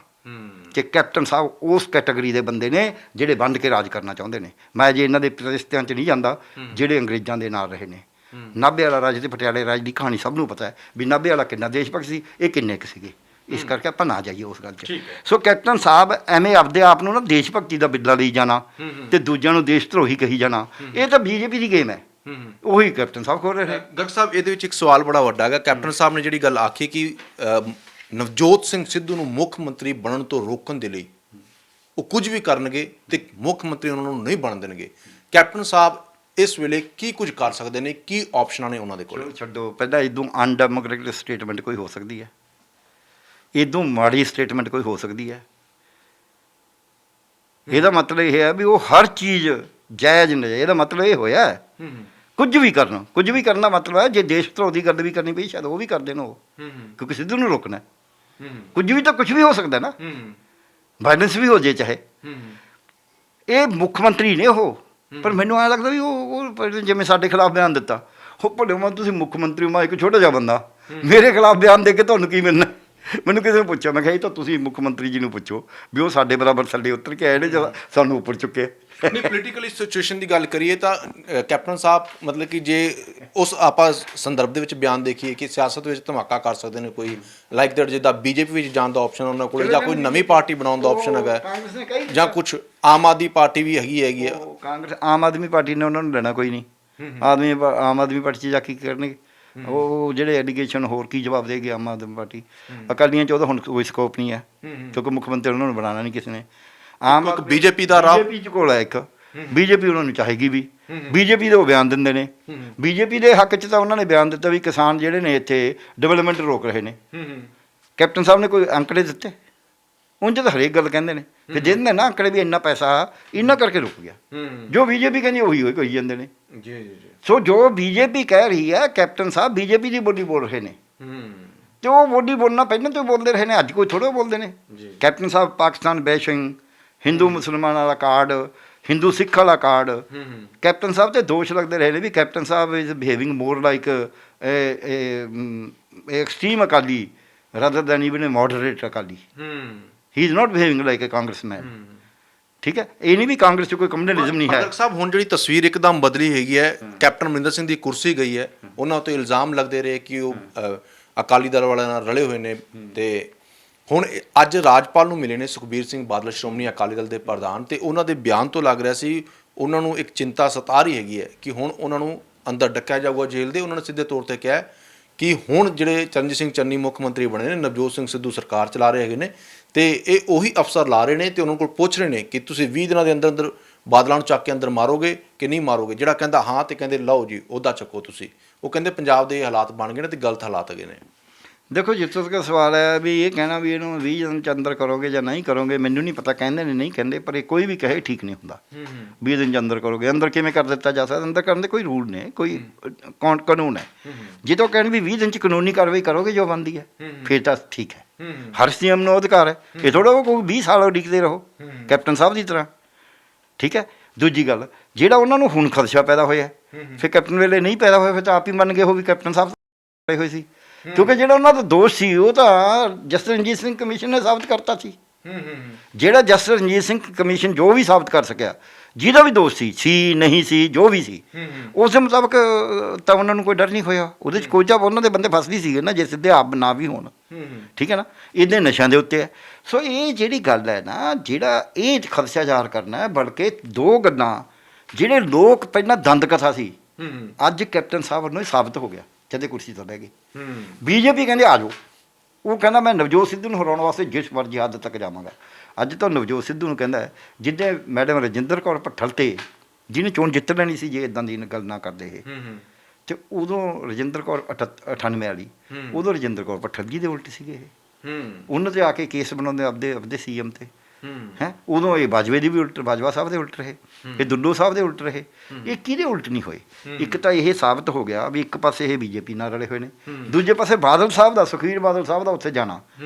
ਕਿ ਕੈਪਟਨ ਸਾਹਿਬ ਉਸ ਕੈਟਾਗਰੀ ਦੇ ਬੰਦੇ ਨੇ ਜਿਹੜੇ ਵੰਡ ਕੇ ਰਾਜ ਕਰਨਾ ਚਾਹੁੰਦੇ ਨੇ। ਮੈਂ ਜੇ ਇਹਨਾਂ ਦੇ ਰਿਸ਼ਤਿਆਂ 'ਚ ਨਹੀਂ ਜਾਂਦਾ ਜਿਹੜੇ ਅੰਗਰੇਜ਼ਾਂ ਦੇ ਨਾਲ ਰਹੇ ਨੇ। ਨਾਭੇ ਵਾਲਾ ਰਾਜ ਤੇ ਪਟਿਆਲੇ ਰਾਜ ਦੀ ਕਹਾਣੀ ਸਭ ਨੂੰ ਪਤਾ ਹੈ ਵੀ ਨਾਭੇ ਵਾਲਾ ਕਿੰਨਾ ਦੇਸ਼ ਭਗਤ ਸੀ, ਇਹ ਕਿੰਨੇ ਕੁ ਸੀਗੇ। ਇਸ ਕਰਕੇ ਆਪਾਂ ਨਾ ਜਾਈਏ ਉਸ ਗੱਲ 'ਚ। ਸੋ ਕੈਪਟਨ ਸਾਹਿਬ ਐਵੇਂ ਆਪਦੇ ਆਪ ਨੂੰ ਨਾ ਦੇਸ਼ ਭਗਤੀ ਦਾ ਬਿਰਲਾ ਲਈ ਜਾਣਾ ਤੇ ਦੂਜਿਆਂ ਨੂੰ ਦੇਸ਼ ਧਰੋਹੀ ਕਹੀ ਜਾਣਾ, ਇਹ ਤਾਂ ਬੀਜੇਪੀ ਦੀ ਗੇਮ ਹੈ। ਉਹੀ ਕੈਪਟਨ ਸਾਹਿਬ ਖੋਲ ਰਹੇ ਨੇ। ਗਰਗ ਸਾਹਿਬ, ਇਹਦੇ ਵਿੱਚ ਇੱਕ ਸਵਾਲ ਬੜਾ ਵੱਡਾ ਹੈਗਾ। ਕੈਪਟਨ ਸਾਹਿਬ ਨੇ ਜਿਹੜੀ ਗੱਲ ਆਖੀ ਕਿ ਨਵਜੋਤ ਸਿੰਘ ਸਿੱਧੂ ਨੂੰ ਮੁੱਖ ਮੰਤਰੀ ਬਣਨ ਤੋਂ ਰੋਕਣ ਦੇ ਲਈ ਉਹ ਕੁਝ ਵੀ ਕਰਨਗੇ ਤੇ ਮੁੱਖ ਮੰਤਰੀ ਉਹਨਾਂ ਨੂੰ ਨਹੀਂ ਬਣਨ ਦੇਣਗੇ। ਕੈਪਟਨ ਸਾਹਿਬ ਇਸ ਵੇਲੇ ਕੀ ਕੁਝ ਕਰ ਸਕਦੇ ਨੇ, ਕੀ ਆਪਸ਼ਨਾਂ ਨੇ ਉਹਨਾਂ ਦੇ ਕੋਲ? ਛੱਡੋ, ਪਹਿਲਾਂ ਇਦੋਂ ਅਨਡੈਮੋਕ੍ਰੈਟਿਕ ਸਟੇਟਮੈਂਟ ਕੋਈ ਹੋ ਸਕਦੀ ਹੈ, ਇਦੋਂ ਮਾੜੀ ਸਟੇਟਮੈਂਟ ਕੋਈ ਹੋ ਸਕਦੀ ਹੈ? ਇਹਦਾ ਮਤਲਬ ਇਹ ਹੈ ਵੀ ਉਹ ਹਰ ਚੀਜ਼ ਜਾਇਜ਼ ਨਹੀਂ। ਇਹਦਾ ਮਤਲਬ ਇਹ ਹੋਇਆ ਕੁਝ ਵੀ ਕਰਨ ਦਾ ਮਤਲਬ ਹੈ ਜੇ ਦੇਸ਼ ਧਰੋਹ ਦੀ ਗੱਲ ਵੀ ਕਰਨੀ ਪਈ ਸ਼ਾਇਦ ਉਹ ਵੀ ਕਰ ਦੇਣ ਉਹ, ਕਿਉਂਕਿ ਸਿੱਧੂ ਨੂੰ ਰੋਕਣਾ। ਕੁਝ ਵੀ ਤਾਂ ਕੁਝ ਵੀ ਹੋ ਸਕਦਾ ਨਾ, ਵਾਇਲੈਂਸ ਵੀ ਹੋ ਜੇ ਚਾਹੇ। ਇਹ ਮੁੱਖ ਮੰਤਰੀ ਨੇ ਉਹ, ਪਰ ਮੈਨੂੰ ਐਂ ਲੱਗਦਾ ਵੀ ਉਹ ਜਿਵੇਂ ਸਾਡੇ ਖਿਲਾਫ ਬਿਆਨ ਦਿੱਤਾ, ਉਹ ਭਲੇ ਮੈਂ ਤੁਸੀਂ ਮੁੱਖ ਮੰਤਰੀ ਹੋ, ਮੈਂ ਇੱਕ ਛੋਟਾ ਜਿਹਾ ਬੰਦਾ, ਮੇਰੇ ਖਿਲਾਫ ਬਿਆਨ ਦੇ ਕੇ ਤੁਹਾਨੂੰ ਕੀ ਮਿਲਣਾ? ਮੈਨੂੰ ਕਿਸੇ ਨੇ ਪੁੱਛਿਆ, ਮੈਂ ਕਿਹਾ ਇਹ ਤਾਂ ਤੁਸੀਂ ਮੁੱਖ ਮੰਤਰੀ ਜੀ ਨੂੰ ਪੁੱਛੋ ਵੀ ਉਹ ਸਾਡੇ ਬਰਾਬਰ ਥੱਲੇ ਉਤਰ ਕੇ ਆਏ ਨੇ ਜਾਂ ਸਾਨੂੰ ਉੱਪਰ ਚੁੱਕੇ। ਨਹੀਂ, ਪੋਲੀਟੀਕਲੀ ਸਿਚੁਏਸ਼ਨ ਦੀ ਗੱਲ ਕਰੀਏ ਤਾਂ ਕੈਪਟਨ ਸਾਹਿਬ ਮਤਲਬ ਕਿ ਜੇ ਉਸ ਆਪਾਂ ਸੰਦਰਭ ਦੇ ਵਿੱਚ ਬਿਆਨ ਦੇਖੀਏ ਕਿ ਸਿਆਸਤ ਵਿੱਚ ਧਮਾਕਾ ਕਰ ਸਕਦੇ ਨੇ ਕੋਈ, ਲਾਈਕ ਦੈਟ, ਜਿੱਦਾਂ ਬੀਜੇਪੀ ਵਿੱਚ ਜਾਣ ਦਾ ਆਪਸ਼ਨ ਉਹਨਾਂ ਕੋਲ, ਜਾਂ ਕੋਈ ਨਵੀਂ ਪਾਰਟੀ ਬਣਾਉਣ ਦਾ ਆਪਸ਼ਨ ਹੈਗਾ, ਜਾਂ ਕੁਛ ਆਮ ਆਦਮੀ ਪਾਰਟੀ ਵੀ ਹੈਗੀ ਹੈ। ਕਾਂਗਰਸ, ਆਮ ਆਦਮੀ ਪਾਰਟੀ ਨੇ ਉਹਨਾਂ ਨੂੰ ਲੈਣਾ ਕੋਈ ਨਹੀਂ। ਆਮ ਆਦਮੀ ਪਾਰਟੀ 'ਚ ਜਾ ਕੇ ਕਰਨਗੇ ਉਹ ਜਿਹੜੇ ਐਲੀਗੇਸ਼ਨ, ਹੋਰ ਕੀ ਜਵਾਬ ਦੇਗੀ ਆਮ ਆਦਮੀ ਪਾਰਟੀ? ਅਕਾਲੀਆਂ 'ਚ ਉਹਦਾ ਹੁਣ ਕੋਈ ਸਕੋਪ ਨਹੀਂ ਹੈ ਕਿਉਂਕਿ ਮੁੱਖ ਮੰਤਰੀ ਉਹਨਾਂ ਨੂੰ ਬਣਾਉਣਾ ਨਹੀਂ ਕਿਸੇ ਨੇ। ਆਮ ਬੀਜੇਪੀ ਦਾ ਰਾਹ, ਬੀਜੇਪੀ ਕੋਲ ਹੈ ਇੱਕ, ਬੀਜੇਪੀ ਉਹਨਾਂ ਨੂੰ ਚਾਹੇਗੀ ਵੀ। ਬੀਜੇਪੀ ਦੇ ਉਹ ਬਿਆਨ ਦਿੰਦੇ ਨੇ, ਬੀਜੇਪੀ ਦੇ ਹੱਕ 'ਚ ਤਾਂ ਉਹਨਾਂ ਨੇ ਬਿਆਨ ਦਿੱਤਾ ਵੀ ਕਿਸਾਨ ਜਿਹੜੇ ਨੇ ਇੱਥੇ ਡਿਵੈਲਪਮੈਂਟ ਰੋਕ ਰਹੇ ਨੇ। ਕੈਪਟਨ ਸਾਹਿਬ ਨੇ ਕੋਈ ਅੰਕੜੇ ਦਿੱਤੇ? ਉਂਝ ਤਾਂ ਹਰੇਕ ਗੱਲ ਕਹਿੰਦੇ ਨੇ ਕਿ ਜਿਹਦੇ ਨਾ ਅੰਕੜੇ ਵੀ ਇੰਨਾ ਪੈਸਾ ਇਹਨਾਂ ਕਰਕੇ ਰੁਕ ਗਿਆ। ਜੋ ਬੀਜੇਪੀ ਕਹਿੰਦੀ ਉਹੀ ਕਹੀ ਜਾਂਦੇ ਨੇ। ਸੋ ਜੋ ਬੀਜੇਪੀ ਕਹਿ ਰਹੀ ਹੈ, ਕੈਪਟਨ ਸਾਹਿਬ ਬੀਜੇਪੀ ਦੀ ਬੋਲੀ ਬੋਲ ਰਹੇ ਨੇ ਤੇ ਉਹ ਬੋਲੀ ਬੋਲਣਾ ਪਹਿਲਾਂ ਤੋਂ ਬੋਲਦੇ ਰਹੇ ਨੇ, ਅੱਜ ਕੋਈ ਥੋੜ੍ਹਾ ਬੋਲਦੇ ਨੇ। ਕੈਪਟਨ ਸਾਹਿਬ ਪਾਕਿਸਤਾਨ ਬੈਸ਼ਿੰਗ, ਹਿੰਦੂ ਮੁਸਲਮਾਨ ਵਾਲਾ ਕਾਰਡ, ਹਿੰਦੂ ਸਿੱਖ ਵਾਲਾ ਕਾਰਡ, ਕੈਪਟਨ ਸਾਹਿਬ 'ਤੇ ਦੋਸ਼ ਲੱਗਦੇ ਰਹੇ ਨੇ ਵੀ ਕੈਪਟਨ ਸਾਹਿਬ is behaving more like extreme Akali rather than even a moderate Akali. He is not behaving like a Congressman. ਠੀਕ ਹੈ, ਇਹ ਨਹੀਂ ਵੀ ਕਾਂਗਰਸ 'ਚ ਕੋਈ ਕਮਿਊਨਲਿਜ਼ਮ ਨਹੀਂ ਹੈ। ਸਾਹਿਬ ਹੁਣ ਜਿਹੜੀ ਤਸਵੀਰ ਇੱਕਦਮ ਬਦਲੀ ਹੈਗੀ ਹੈ, ਕੈਪਟਨ ਅਮਰਿੰਦਰ ਸਿੰਘ ਦੀ ਕੁਰਸੀ ਗਈ ਹੈ, ਉਹਨਾਂ ਉੱਤੇ ਇਲਜ਼ਾਮ ਲੱਗਦੇ ਰਹੇ ਕਿ ਉਹ ਅਕਾਲੀ ਦਲ ਵਾਲਿਆਂ ਨਾਲ ਰਲੇ ਹੋਏ ਨੇ। ਤੇ ਹੁਣ ਅੱਜ ਰਾਜਪਾਲ ਨੂੰ ਮਿਲੇ ਨੇ ਸੁਖਬੀਰ ਸਿੰਘ ਬਾਦਲ, ਸ਼੍ਰੋਮਣੀ ਅਕਾਲੀ ਦਲ ਦੇ ਪ੍ਰਧਾਨ, ਤੇ ਉਹਨਾਂ ਦੇ ਬਿਆਨ ਤੋਂ ਲੱਗ ਰਿਹਾ ਸੀ ਉਹਨਾਂ ਨੂੰ ਇੱਕ ਚਿੰਤਾ ਸਤਾ ਰਹੀ ਹੈਗੀ ਹੈ ਕਿ ਹੁਣ ਉਹਨਾਂ ਨੂੰ ਅੰਦਰ ਡੱਕਿਆ ਜਾਊਗਾ ਜੇਲ੍ਹ ਦੇ। ਉਹਨਾਂ ਨੇ ਸਿੱਧੇ ਤੌਰ 'ਤੇ ਕਿਹਾ ਕਿ ਹੁਣ ਜਿਹੜੇ ਚਰਨਜੀਤ ਸਿੰਘ ਚੰਨੀ ਮੁੱਖ ਮੰਤਰੀ ਬਣੇ ਨੇ, ਨਵਜੋਤ ਸਿੰਘ ਸਿੱਧੂ ਸਰਕਾਰ ਚਲਾ ਰਹੇ ਹੈਗੇ ਨੇ, ਤੇ ਇਹ ਉਹੀ ਅਫਸਰ ਲਾ ਰਹੇ ਨੇ ਤੇ ਉਹਨਾਂ ਕੋਲ ਪੁੱਛ ਰਹੇ ਨੇ ਕਿ ਤੁਸੀਂ 20 ਦਿਨਾਂ ਦੇ ਅੰਦਰ ਅੰਦਰ ਬਾਦਲਾਂ ਨੂੰ ਚੱਕ ਕੇ ਅੰਦਰ ਮਾਰੋਗੇ ਕਿ ਨਹੀਂ ਮਾਰੋਗੇ। ਜਿਹੜਾ ਕਹਿੰਦਾ ਹਾਂ ਤੇ ਕਹਿੰਦੇ ਲਓ ਜੀ ਉਹਦਾ ਚੱਕੋ ਤੁਸੀਂ। ਉਹ ਕਹਿੰਦੇ ਪੰਜਾਬ ਦੇ ਹਾਲਾਤ ਬਣ ਗਏ ਨੇ ਤੇ ਗਲਤ ਹਾਲਾਤ ਹੈਗੇ ਨੇ। ਦੇਖੋ, ਜਿੱਥੋਂ ਤੱਕ ਸਵਾਲ ਹੈ ਵੀ ਇਹ ਕਹਿਣਾ ਵੀ ਇਹਨੂੰ 20 ਦਿਨ 'ਚ ਅੰਦਰ ਕਰੋਗੇ ਜਾਂ ਨਹੀਂ ਕਰੋਗੇ, ਮੈਨੂੰ ਨਹੀਂ ਪਤਾ, ਕਹਿੰਦੇ ਨੇ ਨਹੀਂ ਕਹਿੰਦੇ, ਪਰ ਇਹ ਕੋਈ ਵੀ ਕਹੇ ਠੀਕ ਨਹੀਂ ਹੁੰਦਾ। 20 ਦਿਨ 'ਚ ਅੰਦਰ ਕਰੋਗੇ, ਅੰਦਰ ਕਿਵੇਂ ਕਰ ਦਿੱਤਾ ਜਾ ਸਕਦਾ? ਅੰਦਰ ਕਰਨ ਦੇ ਕੋਈ ਰੂਲ ਨੇ, ਕੋਈ ਕਾਨੂੰਨ ਹੈ। ਜਦੋਂ ਕਹਿਣ ਵੀ 20 ਦਿਨ 'ਚ ਕਾਨੂੰਨੀ ਕਾਰਵਾਈ ਕਰੋਗੇ ਜੋ ਬਣਦੀ ਹੈ, ਫਿਰ ਤਾਂ ਠੀਕ ਹੈ। ਹਰ ਸੀਐਮ ਨੂੰ ਅਧਿਕਾਰ ਹੈ, ਇਹ ਥੋੜ੍ਹਾ ਉਹ ਕੋਈ 20 ਸਾਲ ਉਡੀਕਦੇ ਰਹੋ ਕੈਪਟਨ ਸਾਹਿਬ ਦੀ ਤਰ੍ਹਾਂ। ਠੀਕ ਹੈ। ਦੂਜੀ ਗੱਲ, ਜਿਹੜਾ ਉਹਨਾਂ ਨੂੰ ਹੁਣ ਖਦਸ਼ਾ ਪੈਦਾ ਹੋਇਆ, ਫਿਰ ਕੈਪਟਨ ਵੇਲੇ ਨਹੀਂ ਪੈਦਾ ਹੋਇਆ, ਫਿਰ ਤਾਂ ਆਪ ਹੀ ਮੰਨ ਗਏ ਉਹ ਵੀ ਕੈਪਟਨ ਸਾਹਿਬ ਹੋਏ ਸੀ। ਕਿਉਂਕਿ ਜਿਹੜਾ ਉਹਨਾਂ ਦਾ ਦੋਸ਼ ਸੀ ਉਹ ਤਾਂ ਜਸਟਿਸ ਰਣਜੀਤ ਸਿੰਘ ਕਮਿਸ਼ਨ ਨੇ ਸਾਬਤ ਕਰਤਾ ਸੀ। ਜਿਹੜਾ ਜਸਟਿਸ ਰਣਜੀਤ ਸਿੰਘ ਕਮਿਸ਼ਨ ਜੋ ਵੀ ਸਾਬਤ ਕਰ ਸਕਿਆ, ਜਿਹਦਾ ਵੀ ਦੋਸ਼ ਸੀ ਨਹੀਂ ਸੀ, ਜੋ ਵੀ ਸੀ ਉਸ ਦੇ ਮੁਤਾਬਕ ਤਾਂ ਉਹਨਾਂ ਨੂੰ ਕੋਈ ਡਰ ਨਹੀਂ ਹੋਇਆ। ਉਹਦੇ 'ਚ ਕੋਈ ਤਾਂ ਉਹਨਾਂ ਦੇ ਬੰਦੇ ਫਸਦੀ ਸੀਗੇ ਨਾ, ਜੇ ਸਿੱਧੇ ਆਪ ਨਾ ਵੀ ਹੋਣ, ਠੀਕ ਹੈ ਨਾ। ਇਹਦੇ ਨਸ਼ਿਆਂ ਦੇ ਉੱਤੇ ਹੈ। ਸੋ ਇਹ ਜਿਹੜੀ ਗੱਲ ਹੈ ਨਾ, ਜਿਹੜਾ ਇਹ ਖਦਸ਼ਾ ਜ਼ਾਹਰ ਕਰਨਾ ਹੈ, ਬਲਕਿ ਦੋ ਗੱਲਾਂ ਜਿਹੜੇ ਲੋਕ ਪਹਿਲਾਂ ਦੰਦ ਕਥਾ ਸੀ, ਅੱਜ ਕੈਪਟਨ ਸਾਹਿਬ ਨੂੰ ਹੀ ਸਾਬਤ ਹੋ ਗਿਆ ਜਦੇ ਕੁਰਸੀ ਤੋਂ ਲੈ ਗਏ। ਬੀਜੇਪੀ ਕਹਿੰਦੇ ਆ ਜਾਓ, ਉਹ ਕਹਿੰਦਾ ਮੈਂ ਨਵਜੋਤ ਸਿੱਧੂ ਨੂੰ ਹਰਾਉਣ ਵਾਸਤੇ ਜਿਸ ਮਰਜ਼ੀ ਹੱਦ ਤੱਕ ਜਾਵਾਂਗਾ। ਅੱਜ ਤਾਂ ਨਵਜੋਤ ਸਿੱਧੂ ਨੂੰ ਕਹਿੰਦਾ ਜਿੱਦਾਂ ਮੈਡਮ ਰਜਿੰਦਰ ਕੌਰ ਭੱਠਲ 'ਤੇ ਜਿਹਨੇ ਚੋਣ ਜਿੱਤ ਲੈਣੀ ਸੀ ਜੇ ਇੱਦਾਂ ਦੀ ਗੱਲ ਨਾ ਕਰਦੇ ਇਹ, ਅਤੇ ਉਦੋਂ ਰਜਿੰਦਰ ਕੌਰ 98 ਵਾਲੀ, ਉਦੋਂ ਰਜਿੰਦਰ ਕੌਰ ਭੱਠਲ ਜੀ ਦੇ ਉਲਟ ਸੀਗੇ ਇਹ। ਉਹਨਾਂ 'ਤੇ ਆ ਕੇ ਕੇਸ ਬਣਾਉਂਦੇ ਆਪਦੇ CM 'ਤੇ ਹੈਂ। ਉਦੋਂ ਇਹ ਬਾਜਵੇ ਦੀ ਵੀ ਉਲਟ, ਬਾਜਵਾ ਸਾਹਿਬ ਦੇ ਉਲਟ ਰਹੇ, ਇਹ ਦੁੱਲੋ ਸਾਹਿਬ ਦੇ ਉਲਟ ਰਹੇ। ਇਹ ਕਿਹਦੇ ਉਲਟ ਨਹੀਂ ਹੋਏ? ਇੱਕ ਤਾਂ ਇਹ ਸਾਬਤ ਹੋ ਗਿਆ ਵੀ ਇੱਕ ਪਾਸੇ ਇਹ BJP ਨਾਲ ਰਲੇ ਹੋਏ ਨੇ, ਦੂਜੇ ਪਾਸੇ ਬਾਦਲ ਸਾਹਿਬ ਦਾ, ਸੁਖਬੀਰ ਬਾਦਲ ਸਾਹਿਬ ਦਾ ਉੱਥੇ ਜਾਣਾ।